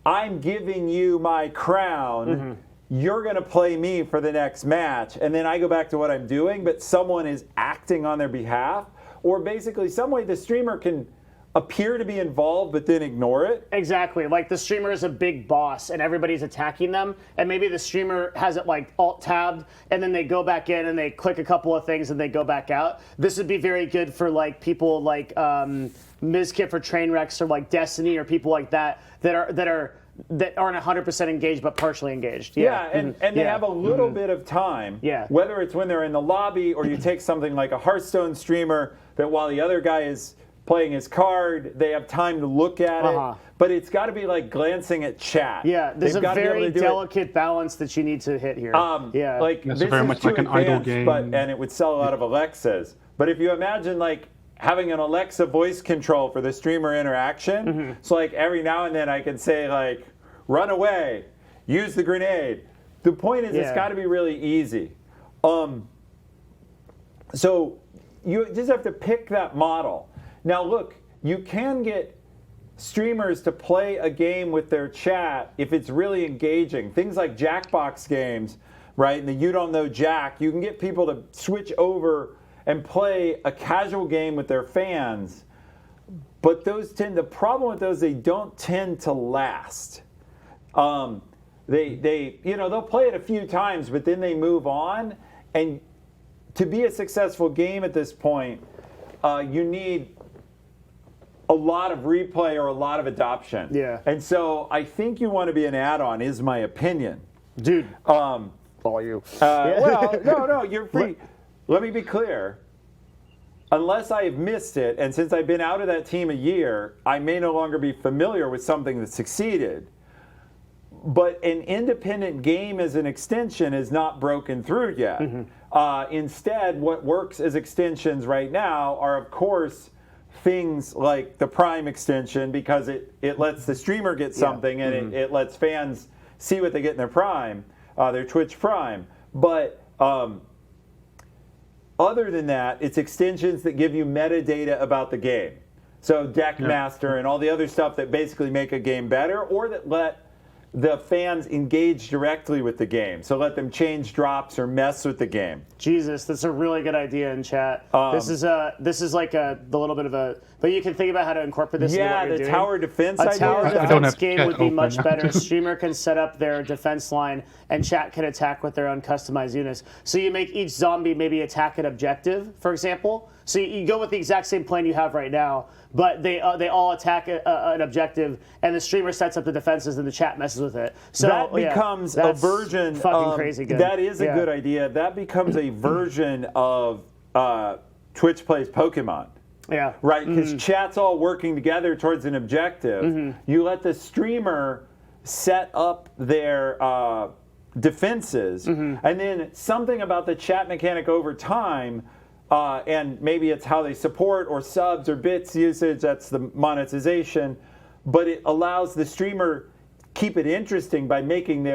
I'm giving you my crown, you're going to play me for the next match, and then I go back to what I'm doing, but someone is acting on their behalf, or basically some way the streamer can appear to be involved but then ignore it. Exactly. Like the streamer is a big boss and everybody's attacking them, and maybe the streamer has it like alt-tabbed and then they go back in and they click a couple of things and they go back out. This would be very good for like people like Mizkit for Trainwrecks or like Destiny or people like that that aren't 100% engaged but partially engaged. Yeah, and they have a little bit of time. Yeah. Whether it's when they're in the lobby or you take something like a Hearthstone streamer that while the other guy is playing his card, they have time to look at it. But it's got to be like glancing at chat. Yeah, there's They've a got to be able very to do it. delicate balance that you need to hit here. Yeah. Like That's this very is much too like an idle advanced, game. and it would sell a lot of Alexas. But if you imagine like having an Alexa voice control for the streamer interaction, so like every now and then I can say like, run away, use the grenade. The point is it's got to be really easy. So you just have to pick that model. Now look, you can get streamers to play a game with their chat if it's really engaging. Things like Jackbox games, right? And the You Don't Know Jack, you can get people to switch over and play a casual game with their fans. But the problem with those, they don't tend to last. They'll play it a few times, but then they move on. And to be a successful game at this point, you need a lot of replay or a lot of adoption. Yeah. And so I think you want to be an add-on, is my opinion. Dude. Follow you. Well, no, you're free. Let me be clear. Unless I have missed it, and since I've been out of that team a year, I may no longer be familiar with something that succeeded. But an independent game as an extension is not broken through yet. Instead, what works as extensions right now are, of course, things like the Prime extension, because it lets the streamer get something and it lets fans see what they get in their Prime, their Twitch Prime. But other than that, it's extensions that give you metadata about the game. So Deck Master and all the other stuff that basically make a game better, or that let the fans engage directly with the game. So let them change drops or mess with the game. Jesus, that's a really good idea in chat. This is like the little bit of a, but you can think about how to incorporate this into what you're the doing. tower defense A idea. tower I don't defense have game chat would be open much now. better. Streamer can set up their defense line, and chat can attack with their own customized units. So you make each zombie maybe attack an objective, for example. So you go with the exact same plan you have right now, but they all attack an objective, and the streamer sets up the defenses, and the chat messes with it. So that becomes a that's version. Fucking crazy good. That is a good idea. That becomes a version of Twitch Plays Pokemon. Yeah. Right, because chat's all working together towards an objective. You let the streamer set up their defenses, and then something about the chat mechanic over time, and maybe it's how they support or subs or bits usage, that's the monetization, but it allows the streamer keep it interesting by making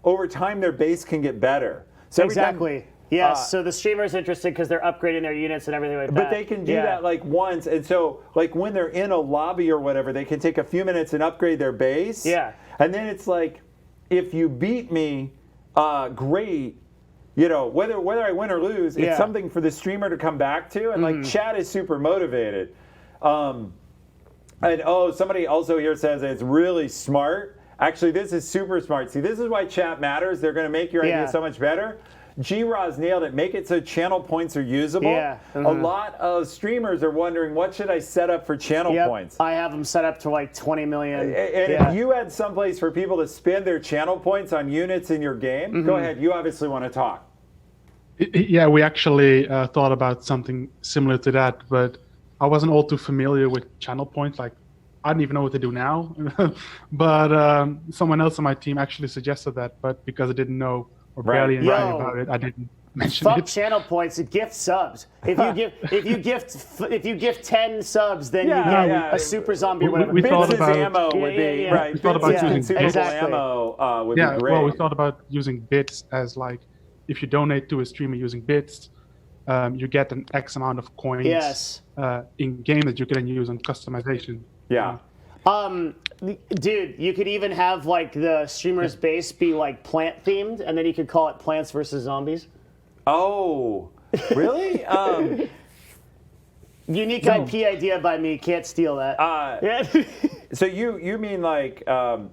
over time their base can get better. So every time- Exactly. Yes. So the streamer's interested because they're upgrading their units and everything like that. But they can do that like once, and so like when they're in a lobby or whatever, they can take a few minutes and upgrade their base. Yeah. And then it's like, if you beat me, great. Whether I win or lose, it's something for the streamer to come back to, and like chat is super motivated. And somebody also here says it's really smart. Actually, this is super smart. See, this is why chat matters. They're going to make your idea so much better. G-Roz nailed it. Make it so channel points are usable. Yeah. A lot of streamers are wondering, what should I set up for channel points? I have them set up to like 20 million. And if you had someplace for people to spend their channel points on units in your game, go ahead. You obviously want to talk. Yeah, we actually thought about something similar to that, but I wasn't all too familiar with channel points. Like, I don't even know what to do now. But someone else on my team actually suggested that, but because I didn't know or barely anything about it, I didn't mention Fuck it. channel points. Gift subs. If you gift 10 subs, then you get a super zombie or whatever. We thought Bits' about ammo would be right. We thought about Bits' using consumable bits. ammo would be great. Well, we thought about using bits as like, if you donate to a streamer using bits, you get an X amount of coins in game that you can then use on customization. Yeah. Dude, you could even have like the streamer's base be like plant themed, and then you could call it Plants vs Zombies. Oh, really? Unique IP idea by me. Can't steal that. So you mean like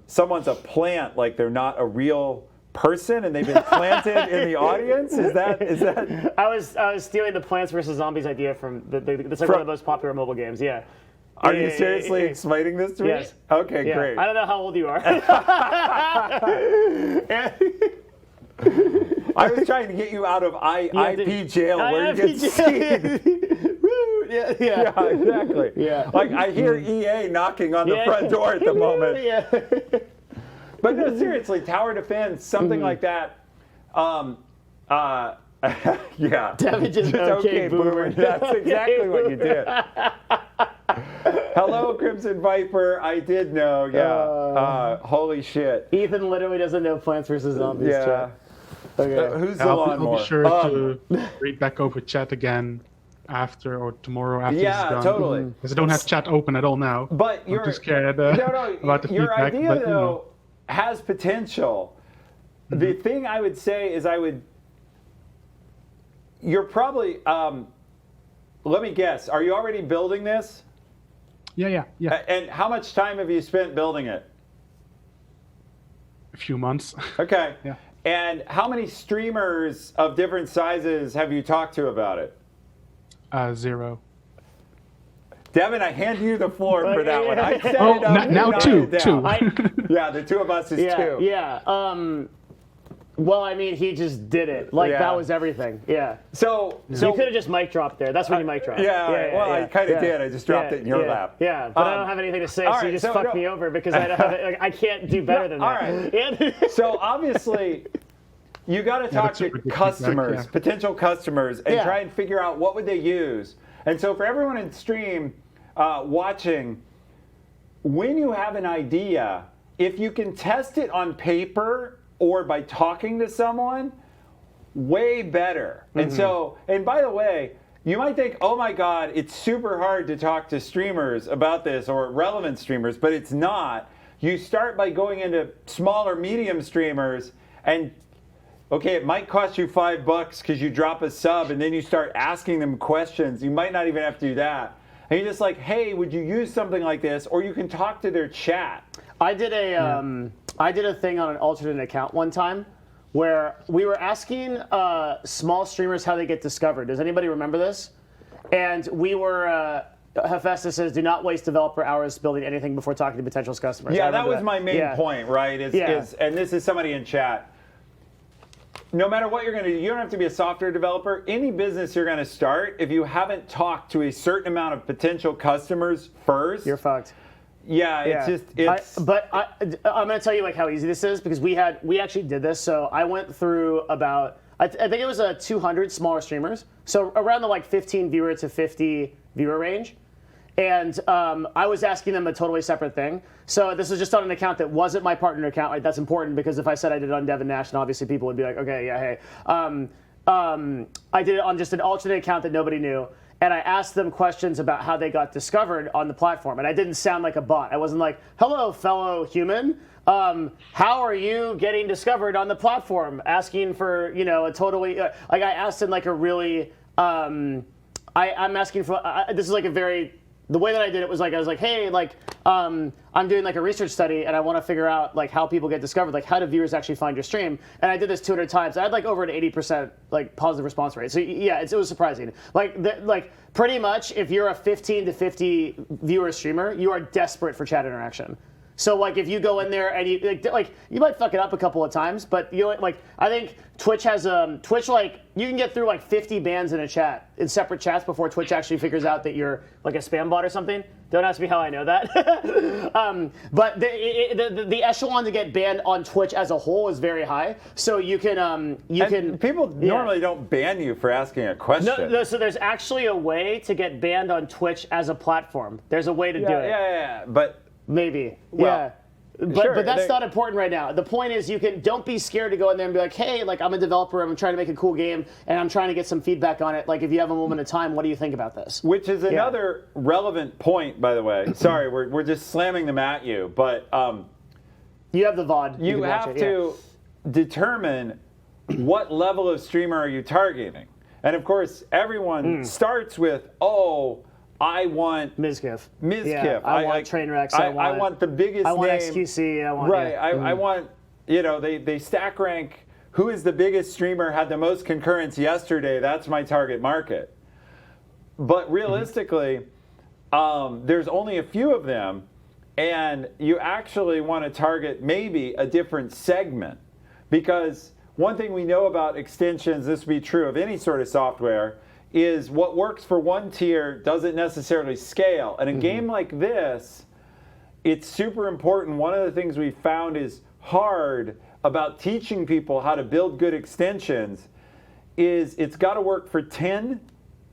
someone's a plant, like they're not a real person and they've been planted in the audience? Is that? I was stealing the Plants vs Zombies idea from that's like one of the most popular mobile games. Yeah. Are you seriously explaining this to me? Yes. Okay, Yeah. great. I don't know how old you are. I was trying to get you out of IP jail where you get seen. Yeah, exactly. Yeah. Like I hear EA knocking on the front door at the moment. Yeah. But no, seriously, tower defense, something like that. Yeah. Damage is okay, boomer. That's exactly what you did. Hello, Crimson Viper. I did know. Yeah. Holy shit. Ethan literally doesn't know Plants vs Zombies. Yeah. Chat. Okay. Who's the I'll lawnmower? be sure to read back over chat again after or tomorrow after this is done. Totally. Because I don't have chat open at all now. But I'm too scared no, about the your feedback. idea, But, you know. though, has potential. The thing I would say is you're probably, let me guess, are you already building this? Yeah. And how much time have you spent building it? A few months. Okay. Yeah. And how many streamers of different sizes have you talked to about it? 0. Devin, I hand you the floor for that one. I set Oh, it up. now you two. nodded down. Yeah, the two of us is two. Yeah. Well, I mean, he just did it. Like, that was everything. Yeah. So you could have just mic dropped there. That's when you mic dropped. I kind of did. I just dropped it in your lap. Yeah, but I don't have anything to say, so you just fucked me over because I don't have it. Like, I can't do better than that. All right. So obviously, you got to talk to customers, potential customers, and try and figure out what would they use. And so for everyone in stream watching, when you have an idea, if you can test it on paper or by talking to someone, way better. And so, and by the way, you might think, oh my God, it's super hard to talk to streamers about this or relevant streamers, but it's not. You start by going into small or medium streamers and okay, it might cost you $5 because you drop a sub and then you start asking them questions. You might not even have to do that. And you're just like, hey, would you use something like this? Or you can talk to their chat. I did a thing on an alternate account one time where we were asking small streamers how they get discovered. Does anybody remember this? And we were, Hephaestus says, do not waste developer hours building anything before talking to potential customers. Yeah, that was my main point, right? And this is somebody in chat. No matter what you're going to do, you don't have to be a software developer. Any business you're going to start, if you haven't talked to a certain amount of potential customers first, you're fucked. Yeah, it's I'm going to tell you like how easy this is because we actually did this. So I went through about I think it was 200 smaller streamers. So around the like 15 viewer to 50 viewer range. And I was asking them a totally separate thing. So this was just on an account that wasn't my partner account. Right? That's important because if I said I did it on Devin Nash, then obviously people would be like, okay, yeah, hey. I did it on just an alternate account that nobody knew. And I asked them questions about how they got discovered on the platform. And I didn't sound like a bot. I wasn't like, hello, fellow human. How are you getting discovered on the platform? Asking for, a totally, like I asked in like a really, I'm asking for, this is like a very, the way that I did it was like, I was like, hey, like, I'm doing like a research study and I want to figure out like how people get discovered, like how do viewers actually find your stream? And I did this 200 times. I had like over an 80% like positive response rate. So yeah, it was surprising. Like pretty much if you're a 15 to 50 viewer streamer, you are desperate for chat interaction. So like if you go in there and you like you might fuck it up a couple of times, but like I think Twitch has Twitch like you can get through like 50 bans in a chat in separate chats before Twitch actually figures out that you're like a spam bot or something. Don't ask me how I know that. But the echelon to get banned on Twitch as a whole is very high. So you can people normally don't ban you for asking a question. No, so there's actually a way to get banned on Twitch as a platform. There's a way to do it. Yeah, but. Maybe. Well, yeah. Sure, but that's not important right now. The point is don't be scared to go in there and be like, hey, like I'm a developer, I'm trying to make a cool game, and I'm trying to get some feedback on it. Like if you have a moment of time, what do you think about this? Which is another relevant point, by the way. Sorry, we're just slamming them at you, but you have the VOD. You have to determine what level of streamer are you targeting. And of course, everyone starts with, I want Mizkif. Yeah, I want Trainwrecks. I want the biggest name. I want name. XQC. I want, they stack rank who is the biggest streamer, had the most concurrence yesterday. That's my target market. But realistically, there's only a few of them, and you actually want to target maybe a different segment. Because one thing we know about extensions, this would be true of any sort of software, is what works for one tier doesn't necessarily scale. And a game like this, it's super important. One of the things we found is hard about teaching people how to build good extensions is it's got to work for 10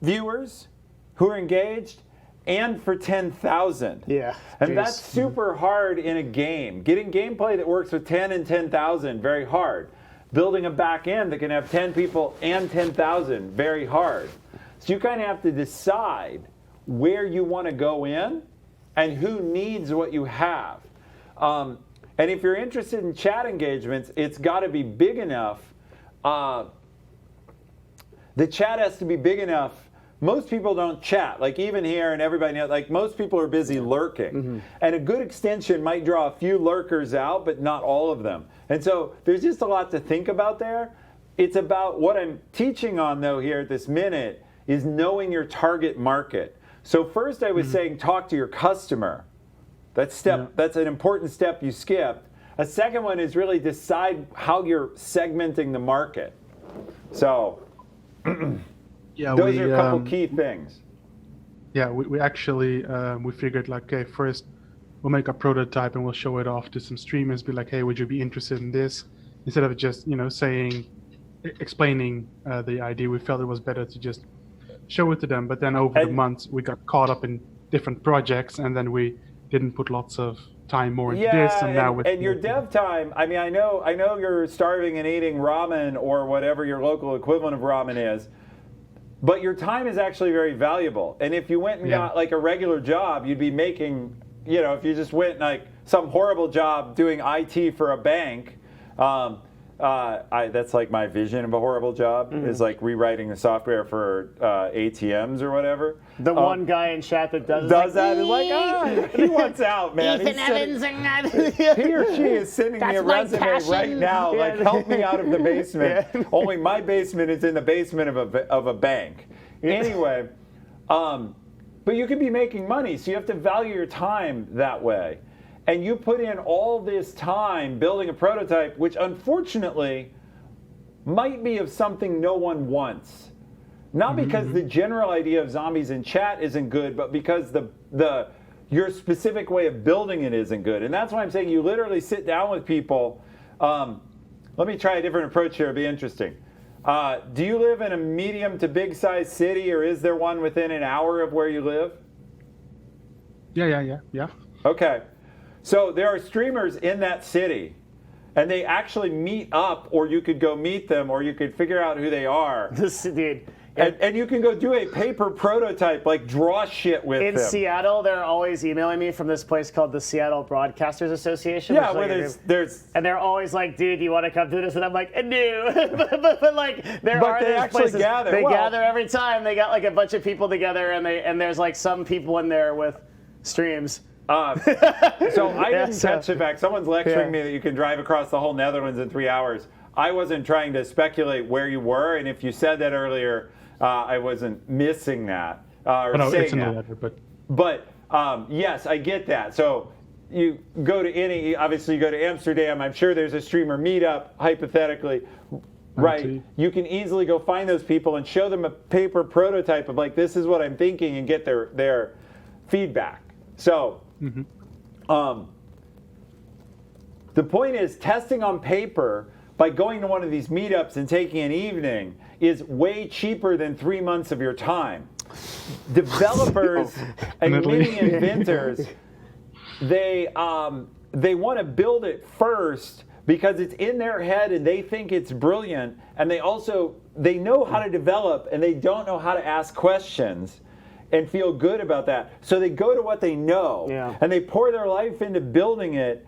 viewers who are engaged and for 10,000. Yeah. And that's super hard in a game. Getting gameplay that works with 10 and 10,000, very hard. Building a back end that can have 10 people and 10,000, very hard. So you kind of have to decide where you want to go in and who needs what you have. And if you're interested in chat engagements, it's got to be big enough. The chat has to be big enough. Most people don't chat, like even here and everybody knows, like most people are busy lurking. And a good extension might draw a few lurkers out, but not all of them. And so there's just a lot to think about there. It's about what I'm teaching on though here at this minute is knowing your target market. So first I was saying talk to your customer. That's an important step you skipped. A second one is really decide how you're segmenting the market. So those are a couple key things. Yeah, we actually we figured like, okay, first we'll make a prototype and we'll show it off to some streamers. Be like, hey, would you be interested in this? Instead of just explaining the idea, we felt it was better to just show it to them. But then over the months, we got caught up in different projects, and then we didn't put lots of time more into this. And now with your dev time, I mean, I know you're starving and eating ramen or whatever your local equivalent of ramen is. But your time is actually very valuable. And if you went and got like a regular job, you'd be making, if you just went like some horrible job doing IT for a bank, that's like my vision of a horrible job is like rewriting the software for ATMs or whatever. The one guy in chat that does that is like, he wants out, man. Ethan Evans and he or she is sending me a resume right now, like help me out of the basement. Only my basement is in the basement of a bank. Anyway, but you could be making money, so you have to value your time that way. And you put in all this time building a prototype, which unfortunately might be of something no one wants. Not because the general idea of zombies in chat isn't good, but because your specific way of building it isn't good. And that's why I'm saying you literally sit down with people. Let me try a different approach here. It'd be interesting. Do you live in a medium to big size city, or is there one within an hour of where you live? Yeah. Okay. So there are streamers in that city, and they actually meet up, or you could go meet them, or you could figure out who they are. This dude. And you can go do a paper prototype, like draw shit with In them. Seattle, they're always emailing me from this place called the Seattle Broadcasters Association. Yeah, which where is like there's and they're always like, dude, you want to come do this? And I'm like, no. but like, there But are they those actually places. gather. They Well- gather every time. They got like a bunch of people together, and there's like some people in there with streams. so I didn't so- catch the fact. Someone's lecturing Yeah. me that you can drive across the whole Netherlands in 3 hours. I wasn't trying to speculate where you were, and if you said that earlier, I wasn't missing that or No, saying it's in the that. letter, but But yes, I get that. So you go to obviously you go to Amsterdam. I'm sure there's a streamer meetup, hypothetically, right? see. You can easily go find those people and show them a paper prototype of like, this is what I'm thinking, and get their feedback. So the point is, testing on paper by going to one of these meetups and taking an evening is way cheaper than 3 months of your time. Developers and Definitely. mini inventors, they want to build it first because it's in their head and they think it's brilliant, and they know how to develop and they don't know how to ask questions and feel good about that. So they go to what they know and they pour their life into building it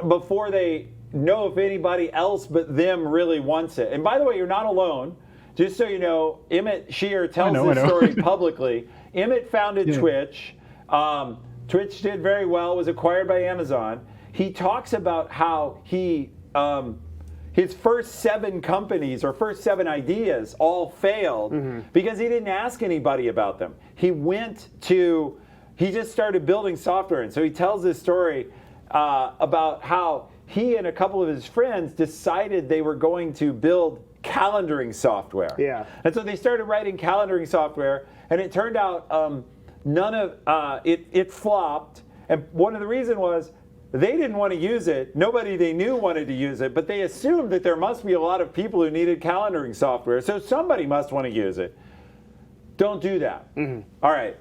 before they know if anybody else but them really wants it. And by the way, you're not alone. Just so you know, Emmett Shear tells this story publicly. Emmett founded Twitch. Twitch did very well, was acquired by Amazon. He talks about how his first 7 companies or first 7 ideas all failed because he didn't ask anybody about them. He just started building software. And so he tells this story about how he and a couple of his friends decided they were going to build calendaring software. Yeah. And so they started writing calendaring software, and it turned out it flopped. And one of the reasons was they didn't want to use it. Nobody they knew wanted to use it, but they assumed that there must be a lot of people who needed calendaring software, so somebody must want to use it. Don't do that. All right.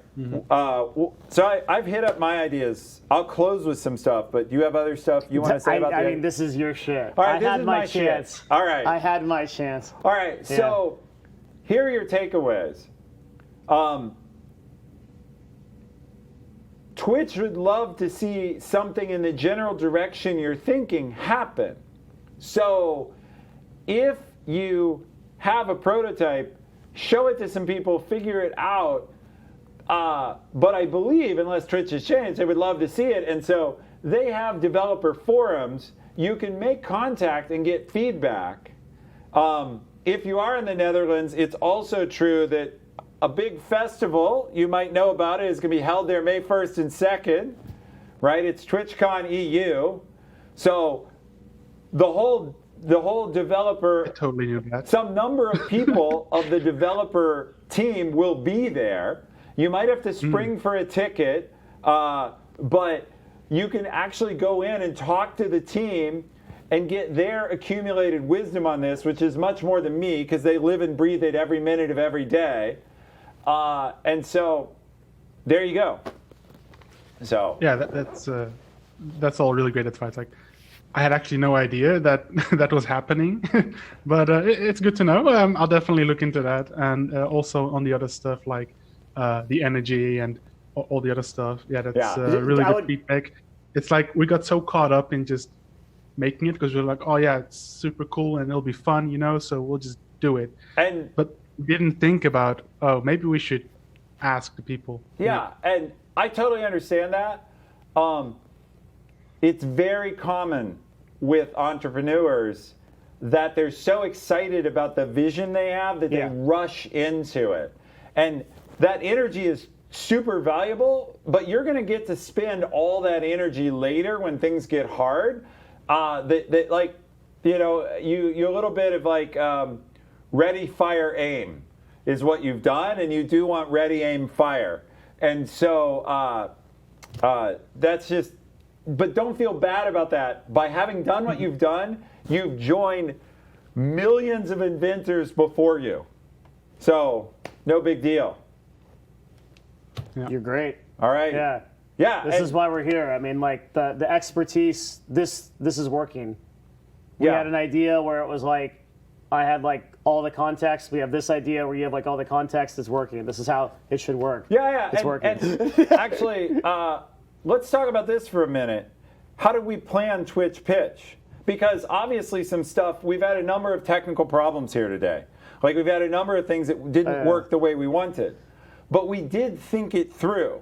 So I've hit up my ideas. I'll close with some stuff, but do you have other stuff you want to say about I the mean, this is your shit. All right, I this had is my my shit. chance. All right. I had my chance. All right, so here are your takeaways. Twitch would love to see something in the general direction you're thinking happen. So if you have a prototype, show it to some people, figure it out. But I believe, unless Twitch has changed, they would love to see it. And so they have developer forums. You can make contact and get feedback. If you are in the Netherlands, it's also true that a big festival, you might know about it, is going to be held there May 1st and 2nd, right? It's TwitchCon EU. So the whole developer, I totally knew that. some number of people of the developer team will be there. You might have to spring for a ticket, but you can actually go in and talk to the team and get their accumulated wisdom on this, which is much more than me because they live and breathe it every minute of every day. And so there you go. So Yeah, that's all really great advice. Like, I had actually no idea that that was happening, but it's good to know. I'll definitely look into that, and also on the other stuff like the energy and all the other stuff. Yeah, that's really good feedback. It's like we got so caught up in just making it because we're like, oh yeah, it's super cool and it'll be fun, so we'll just do it. But we didn't think about, oh, maybe we should ask the people. Yeah, and I totally understand that. It's very common with entrepreneurs that they're so excited about the vision they have that they rush into it. And that energy is super valuable, but you're going to get to spend all that energy later when things get hard. You a little bit of like ready, fire, aim is what you've done, and you do want ready, aim, fire. And so that's just, but don't feel bad about that. By having done what you've done, you've joined millions of inventors before you. So no big deal. Yeah. You're great. All right. Yeah. Yeah. This is why we're here. I mean, like the expertise. This is working. We had an idea where it was like, I had like all the context. We have this idea where you have like all the context. It's working. This is how it should work. Yeah. It's working. And actually, let's talk about this for a minute. How did we plan Twitch Pitch? Because obviously some stuff, we've had a number of technical problems here today. Like we've had a number of things that didn't work the way we wanted. But we did think it through.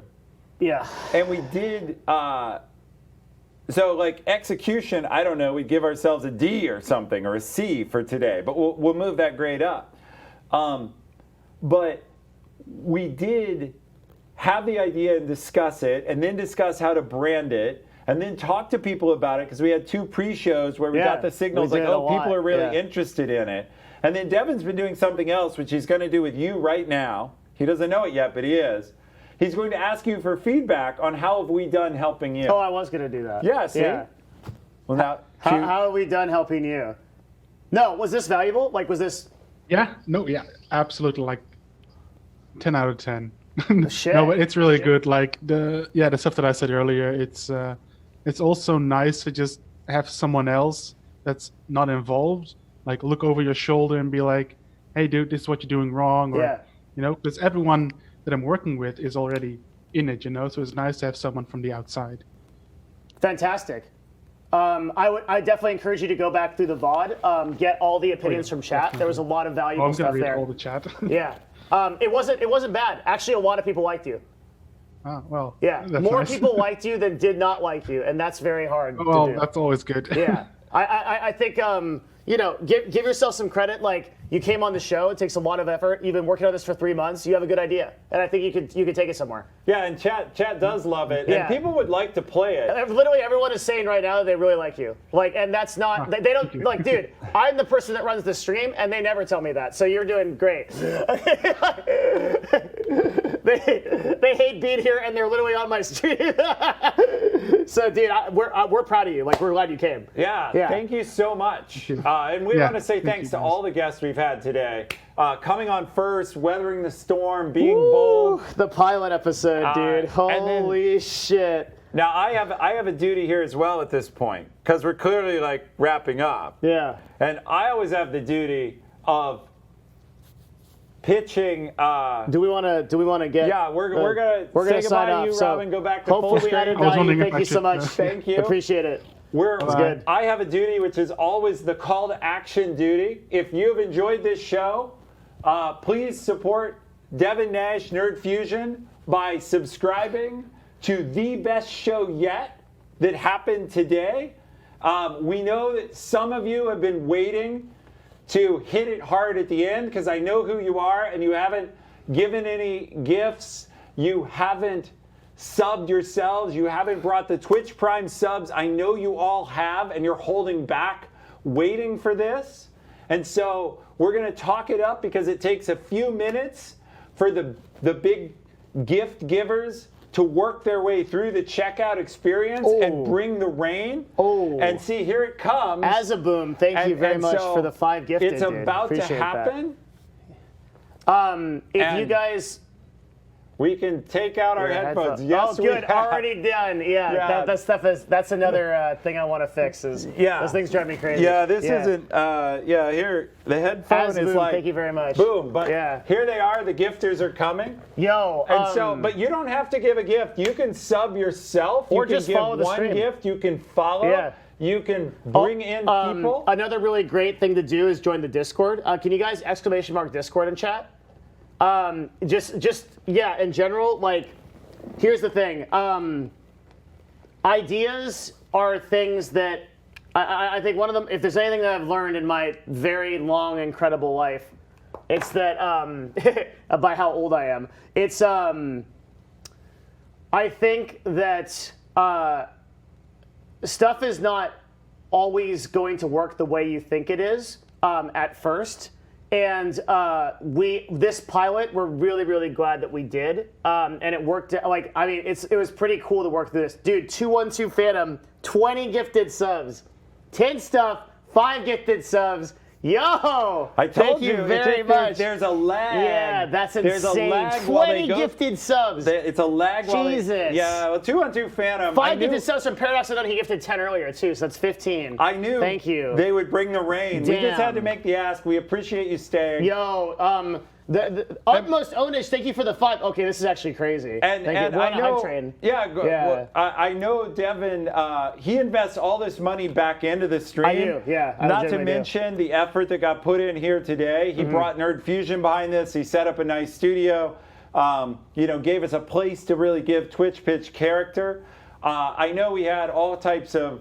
Yeah. And we did, so like execution, I don't know, we'd give ourselves a D or something, or a C for today, but we'll move that grade up. But we did have the idea and discuss it, and then discuss how to brand it, and then talk to people about it, because we had 2 pre-shows where we got the signals like, oh, people are really interested in it. And then Devin's been doing something else, which he's going to do with you right now. He doesn't know it yet, but he is. He's going to ask you for feedback on how have we done helping you. Oh, I was going to do that. Yeah, see? Yeah. Well, now, how have we done helping you? No, was this valuable? Like, was this? Yeah, no, yeah, absolutely, like 10 out of 10. Shit. No, but it's really good. Like the stuff that I said earlier, it's also nice to just have someone else that's not involved, like look over your shoulder and be like, hey dude, this is what you're doing wrong, or because everyone that I'm working with is already in it, so it's nice to have someone from the outside. Fantastic. I definitely encourage you to go back through the VOD, get all the opinions from chat. There was a lot of valuable stuff there. I'm gonna read all the chat. Yeah. It wasn't bad. Actually, a lot of people liked you. Oh, well. Yeah. That's More nice. people liked you than did not like you, and that's very hard to do. That's always good. Yeah. I think give yourself some credit. Like, you came on the show. It takes a lot of effort. You've been working on this for 3 months. You have a good idea, and I think you could take it somewhere. Yeah, and chat does love it, Yeah. and people would like to play it. Literally everyone is saying right now that they really like you. Like, and that's not they don't like, dude. I'm the person that runs the stream, and they never tell me that. So you're doing great. They hate being here, and they're literally on my stream. So, dude, we're proud of you. Like, we're glad you came. Yeah. Thank you so much. And we want to say thanks to all the guests we've had today. Coming on first, weathering the storm, being bold. The pilot episode, dude. Holy shit. Now I have a duty here as well at this point, because we're clearly like wrapping up. Yeah. And I always have the duty of pitching. Do we want to get? Yeah, we're gonna say sign goodbye off. to you, So Robin. Go back to hopefully full we added screen. value. Thank you so much. Thank you. Appreciate it. Good. I have a duty, which is always the call to action duty. If you've enjoyed this show, please support Devin Nash Nerd Fusion by subscribing to the best show yet that happened today. We know that some of you have been waiting to hit it hard at the end, because I know who you are, and you haven't given any gifts. You haven't subbed yourselves. You haven't brought the Twitch Prime subs. I know you all have, and you're holding back waiting for this. And so we're going to talk it up, because it takes a few minutes for the big gift givers to work their way through the checkout experience and bring the rain. And see, here it comes. Azaboom, thank you very much for the 5 gifted. It's about to happen. If you guys... We can take out our headphones. Yes, good. Already done. Yeah. That stuff that's another thing I want to fix. Is those things drive me crazy. Yeah, this isn't. Here the headphone is like. Thank you very much. Boom. But here they are. The gifters are coming. Yo. And but you don't have to give a gift. You can sub yourself. Or you can just give follow the one stream. gift. You can follow. Yeah. You can bring in people. Another really great thing to do is join the Discord. Can you guys ! Discord in chat? In general, like, here's the thing. Ideas are things that I think one of them, if there's anything that I've learned in my very long, incredible life, it's that, by how old I am, it's, I think that stuff is not always going to work the way you think it is at first. And this pilot, we're really, really glad that we did, and it worked. Like, I mean, it was pretty cool to work through this, dude. 212 Phantom, 20 gifted subs, 10 stuff, 5 gifted subs. Yo! I told Thank you it's very just much. There's a lag. Yeah, that's insane. There's a lag while 20 they go. gifted subs. It's a lag while they, Jesus. yeah, well, 212 Phantom. 5 gifted subs from Paradox Unknown. He gifted 10 earlier, too, so that's 15. I knew Thank you. they would bring the rain. We just had to Damn. make the ask. We appreciate you staying. Yo, the Utmost Onish, thank you for the 5. Okay, this is actually crazy. And thank and you. We're I on the know, hype train. yeah, Yeah. well, I know Devin. He invests all this money back into the stream. I do, yeah, I Not to legitimately do. mention the effort that got put in here today. He brought Nerd Fusion behind this. He set up a nice studio. Gave us a place to really give Twitch Pitch character. I know we had all types of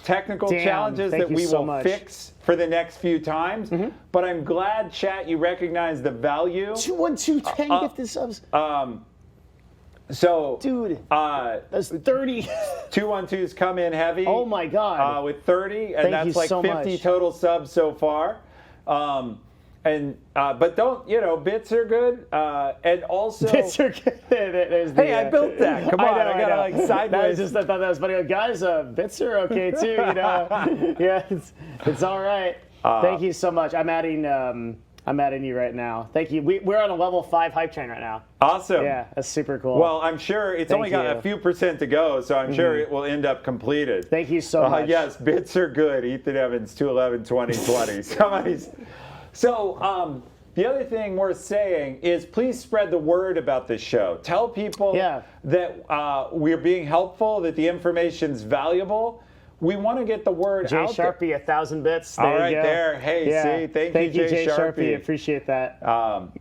technical challenges thank that you we so will much. fix for the next few times. But I'm glad, chat, you recognize the value. 212, 10 gifted subs. So, Dude, that's 30. 212's come in heavy. Oh my God. With 30, and Thank that's you like so 50 much. total subs so far. But don't, bits are good. And also, Bits are good. There's the, hey, I built that. Come on, I gotta like That was sideways. just, I thought that was funny. Like, guys, bits are okay too, Yeah, it's all right. Thank you so much. I'm adding you right now. Thank you. We're on a level 5 hype train right now. Awesome. Yeah, that's super cool. Well, I'm sure it's Thank only got you. a few percent to go, so I'm sure it will end up completed. Thank you so much. Yes, bits are good. Ethan Evans, 211-2020. Somebody's. So, the other thing worth saying is please spread the word about this show. Tell people that we're being helpful, that the information's valuable. We want to get the word Jay out there. Sharpie, 1,000 bits. There All right, you go. there. Hey, see, thank you, Jay Sharpie. Appreciate that.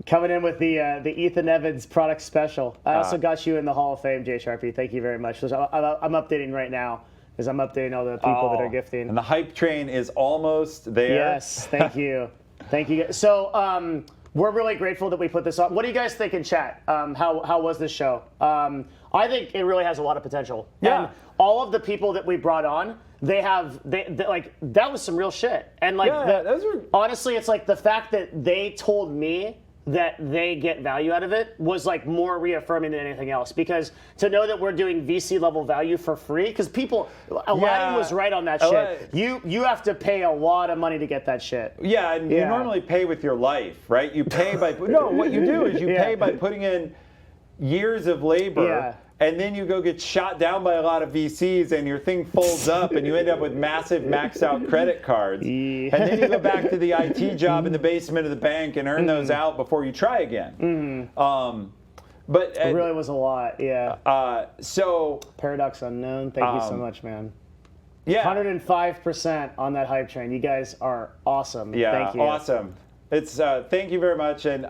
Coming in with the Ethan Evans product special. I also got you in the Hall of Fame, Jay Sharpie. Thank you very much. So I'm updating right now because I'm updating all the people that are gifting. And the hype train is almost there. Yes, thank you. Thank you. So we're really grateful that we put this on. What do you guys think in chat? How was this show? I think it really has a lot of potential. Yeah. And all of the people that we brought on, they like that was some real shit. And like those were... honestly, it's like the fact that they told me that they get value out of it was like more reaffirming than anything else, because to know that we're doing VC level value for free, because Aladdin was right on that shit. You have to pay a lot of money to get that shit. Yeah, and you normally pay with your life, right? You pay by what you do is you pay by putting in years of labor. And then you go get shot down by a lot of VCs and your thing folds up and you end up with massive maxed out credit cards. And then you go back to the IT job in the basement of the bank and earn those out before you try again. But it really was a lot, so Paradox Unknown, thank you so much, man. Yeah. 105% on that hype train. You guys are awesome. Yeah, thank you. Awesome. It's thank you very much, and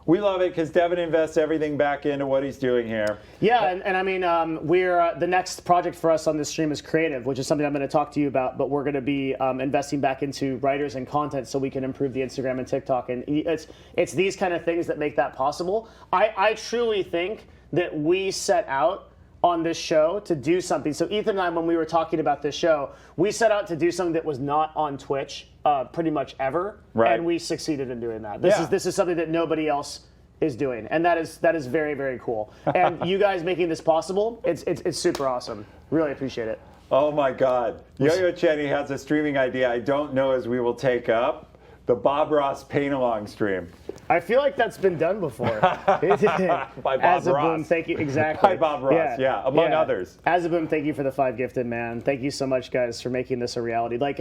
we love it because Devin invests everything back into what he's doing here. Yeah, and I mean, we're the next project for us on this stream is creative, which is something I'm going to talk to you about. But we're going to be investing back into writers and content so we can improve the Instagram and TikTok. And it's these kind of things that make that possible. I truly think that we set out on this show to do something. So Ethan and I, when we were talking about this show, we set out to do something that was not on Twitch pretty much ever, and we succeeded in doing that. This is something that nobody else is doing, and that is very, very cool. And you guys making this possible, it's super awesome. Really appreciate it. Oh my God, Yo-Yo Cheney has a streaming idea I don't know as we will take up. The Bob Ross paint-along stream. I feel like that's been done before. By Bob Azaboom, Ross. thank you. Exactly. By Bob Ross, among others. Azaboom, thank you for the 5 gifted, man. Thank you so much, guys, for making this a reality. Like,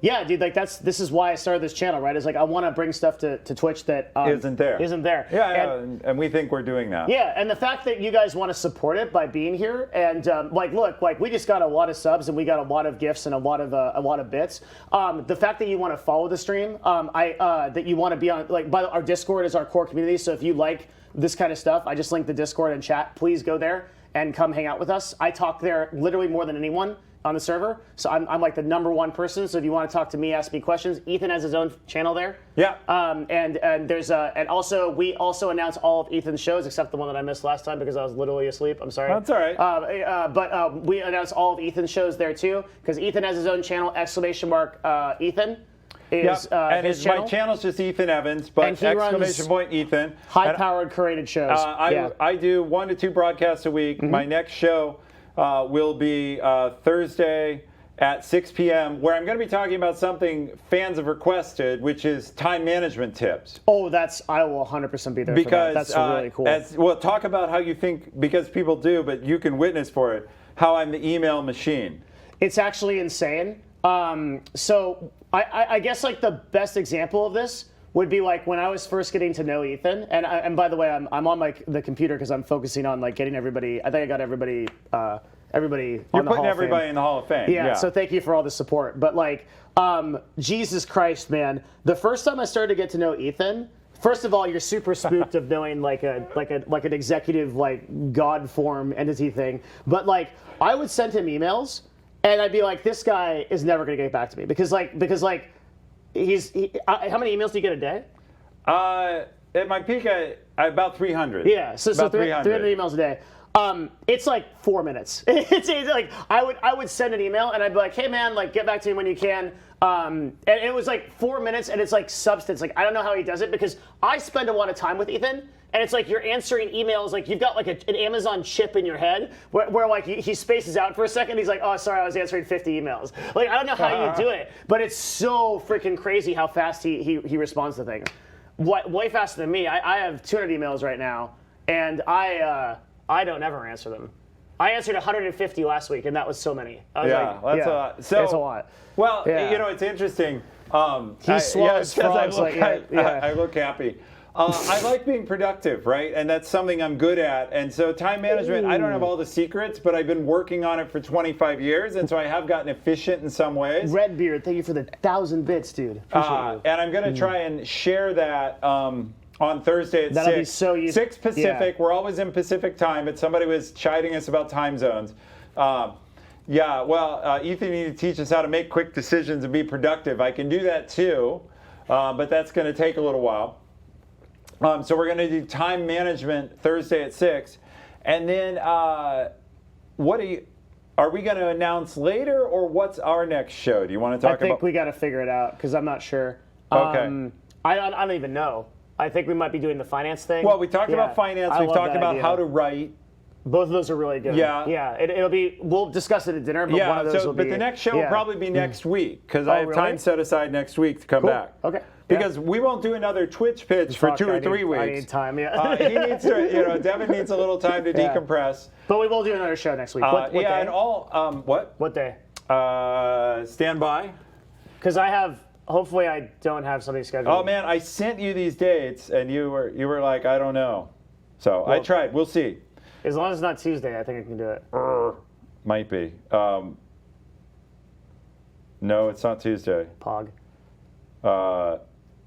yeah, dude, like this is why I started this channel, right? It's like I want to bring stuff to Twitch that isn't there. Yeah, and we think we're doing that. Yeah, and the fact that you guys want to support it by being here, and like, look, like we just got a lot of subs and we got a lot of gifts and a lot of bits. The fact that you want to follow the stream, that you want to be on, like, by our Discord is our core community. So if you like this kind of stuff, I just linked the Discord and chat. Please go there and come hang out with us. I talk there literally more than anyone on the server, so I'm like the #1 person. So if you want to talk to me, ask me questions. Ethan has his own channel there. Yeah. And there's and also we also announce all of Ethan's shows except the one that I missed last time because I was literally asleep. I'm sorry. That's all right. But we announce all of Ethan's shows there too because Ethan has his own channel. ! Ethan. Is, and his my channel's just Ethan Evans, but exclamation point Ethan. High-powered curated shows. I do 1 to 2 broadcasts a week. My next show will be Thursday at 6 p.m. where I'm going to be talking about something fans have requested, which is time management tips. Oh, I will 100% be there for that. That's really cool. Well, talk about how you think, because people do, but you can witness for it, how I'm the email machine. It's actually insane. So I guess like the best example of this would be like when I was first getting to know Ethan, and by the way, I'm on the computer because I'm focusing on like getting everybody. I think I got everybody. Everybody You're on the putting Hall everybody of Fame. in the Hall of Fame. Yeah, so thank you for all the support. But like, Jesus Christ, man, the first time I started to get to know Ethan, first of all, you're super spooked of knowing like an executive like God form entity thing. But like, I would send him emails, and I'd be like, this guy is never gonna get back to me because he's how many emails do you get a day? At my peak, about 300. Yeah, so 300 emails a day. It's like 4 minutes. It's like I would send an email and I'd be like, hey man, like get back to me when you can. And it was like 4 minutes, and it's like substance. Like I don't know how he does it because I spend a lot of time with Ethan, and it's like you're answering emails like you've got like an Amazon chip in your head where like he spaces out for a second. He's like, oh sorry, I was answering 50 emails. Like I don't know how you do it, but it's so freaking crazy how fast he responds to things. Way faster than me. I have 200 emails right now, and I don't ever answer them. I answered 150 last week, and that was so many. A lot. So, it's a lot. Well, it's interesting. He swallows frogs I look happy. I like being productive, right? And that's something I'm good at. And so time management, I don't have all the secrets, but I've been working on it for 25 years, and so I have gotten efficient in some ways. Redbeard, thank you for the 1,000 bits, dude. Appreciate you. And I'm going to try and share that on Thursday at That'll 6. Be so useful. 6 Pacific. Yeah. We're always in Pacific time, but somebody was chiding us about time zones. Ethan, you need to teach us how to make quick decisions and be productive. I can do that too, but that's going to take a little while. So we're going to do time management Thursday at 6. And then are we going to announce later, or what's our next show? Do you want to talk about? I think we got to figure it out because I'm not sure. Okay. I don't even know. I think we might be doing the finance thing. Well, we talked about finance. We've talked about how to write. Both of those are really good. Yeah. Yeah. It'll be. We'll discuss it at dinner. But one of those will be. But the next show will probably be next week because I have really? time set aside next week to come back. Okay. Because we won't do another Twitch pitch for 2 or 3 weeks. I need time. Yeah. He needs to. Devin needs a little time to decompress. But we will do another show next week. What day? And all. What? What day? Stand by. Because I have. Hopefully, I don't have something scheduled. Oh man, I sent you these dates, and you were like, I don't know. So I tried. We'll see. As long as it's not Tuesday, I think I can do it. Might be. No, it's not Tuesday. Pog. How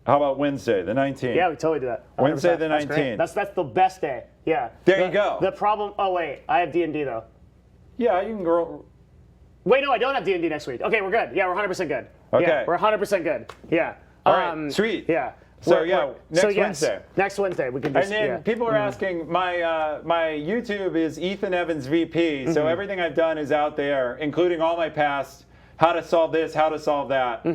about Wednesday, the 19th? Yeah, we totally do that. 100%. Wednesday, the 19th. That's the best day. Yeah. There you go. The problem. Oh wait, I have D&D though. Yeah, you can go. Wait, no, I don't have D&D next week. Okay, we're good. Yeah, we're 100% good. Okay. Yeah, we're 100% good. Yeah. All right. Sweet. Yeah. So next Wednesday. Next Wednesday we can do. And then people are asking. My YouTube is Ethan Evans VP. So everything I've done is out there, including all my past. How to solve this. How to solve that.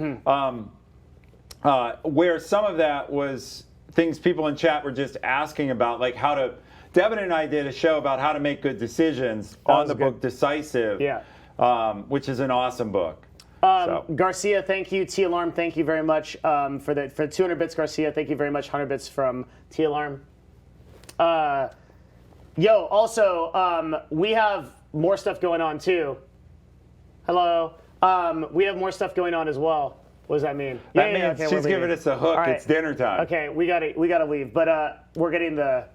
Where some of that was things people in chat were just asking about, like how to. Devin and I did a show about how to make good decisions on the book Decisive. Yeah. Which is an awesome book. Garcia, thank you. T Alarm, thank you very much for 200 bits. Garcia, thank you very much. 100 bits from T Alarm. Also, we have more stuff going on too. Hello. We have more stuff going on as well. What does that mean? That means she's giving us a hook. Right. It's dinner time. Okay, we gotta leave, but we're getting the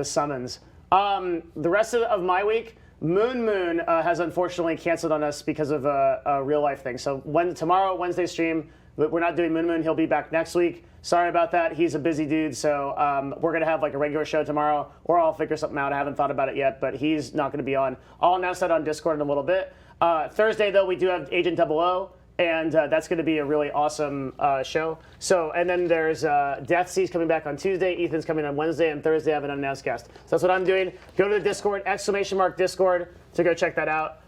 summons. The rest of my week. Moon has unfortunately canceled on us because of a real life thing. So tomorrow, Wednesday stream, we're not doing Moon. He'll be back next week. Sorry about that. He's a busy dude. So we're going to have like a regular show tomorrow, or I'll figure something out. I haven't thought about it yet, but he's not going to be on. I'll announce that on Discord in a little bit. Thursday, though, we do have Agent 00. And that's going to be a really awesome show. So, and then there's Deathsea's coming back on Tuesday. Ethan's coming on Wednesday, and Thursday I have an unannounced guest. So that's what I'm doing. Go to the Discord, !Discord, to go check that out.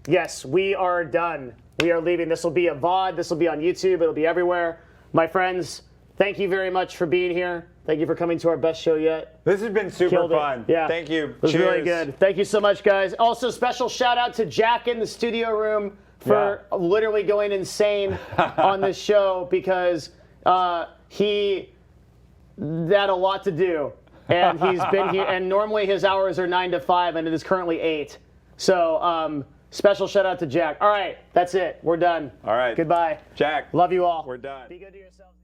Yes, we are done. We are leaving. This will be a VOD. This will be on YouTube. It'll be everywhere. My friends, thank you very much for being here. Thank you for coming to our best show yet. This has been super fun. Yeah. Thank you. It was really good. Thank you so much, guys. Also, special shout out to Jack in the studio room for literally going insane on this show because he had a lot to do. And he's been here, and normally his hours are 9 to 5, and it is currently 8. So special shout out to Jack. All right, that's it. We're done. All right. Goodbye. Jack. Love you all. We're done. Be good to yourselves.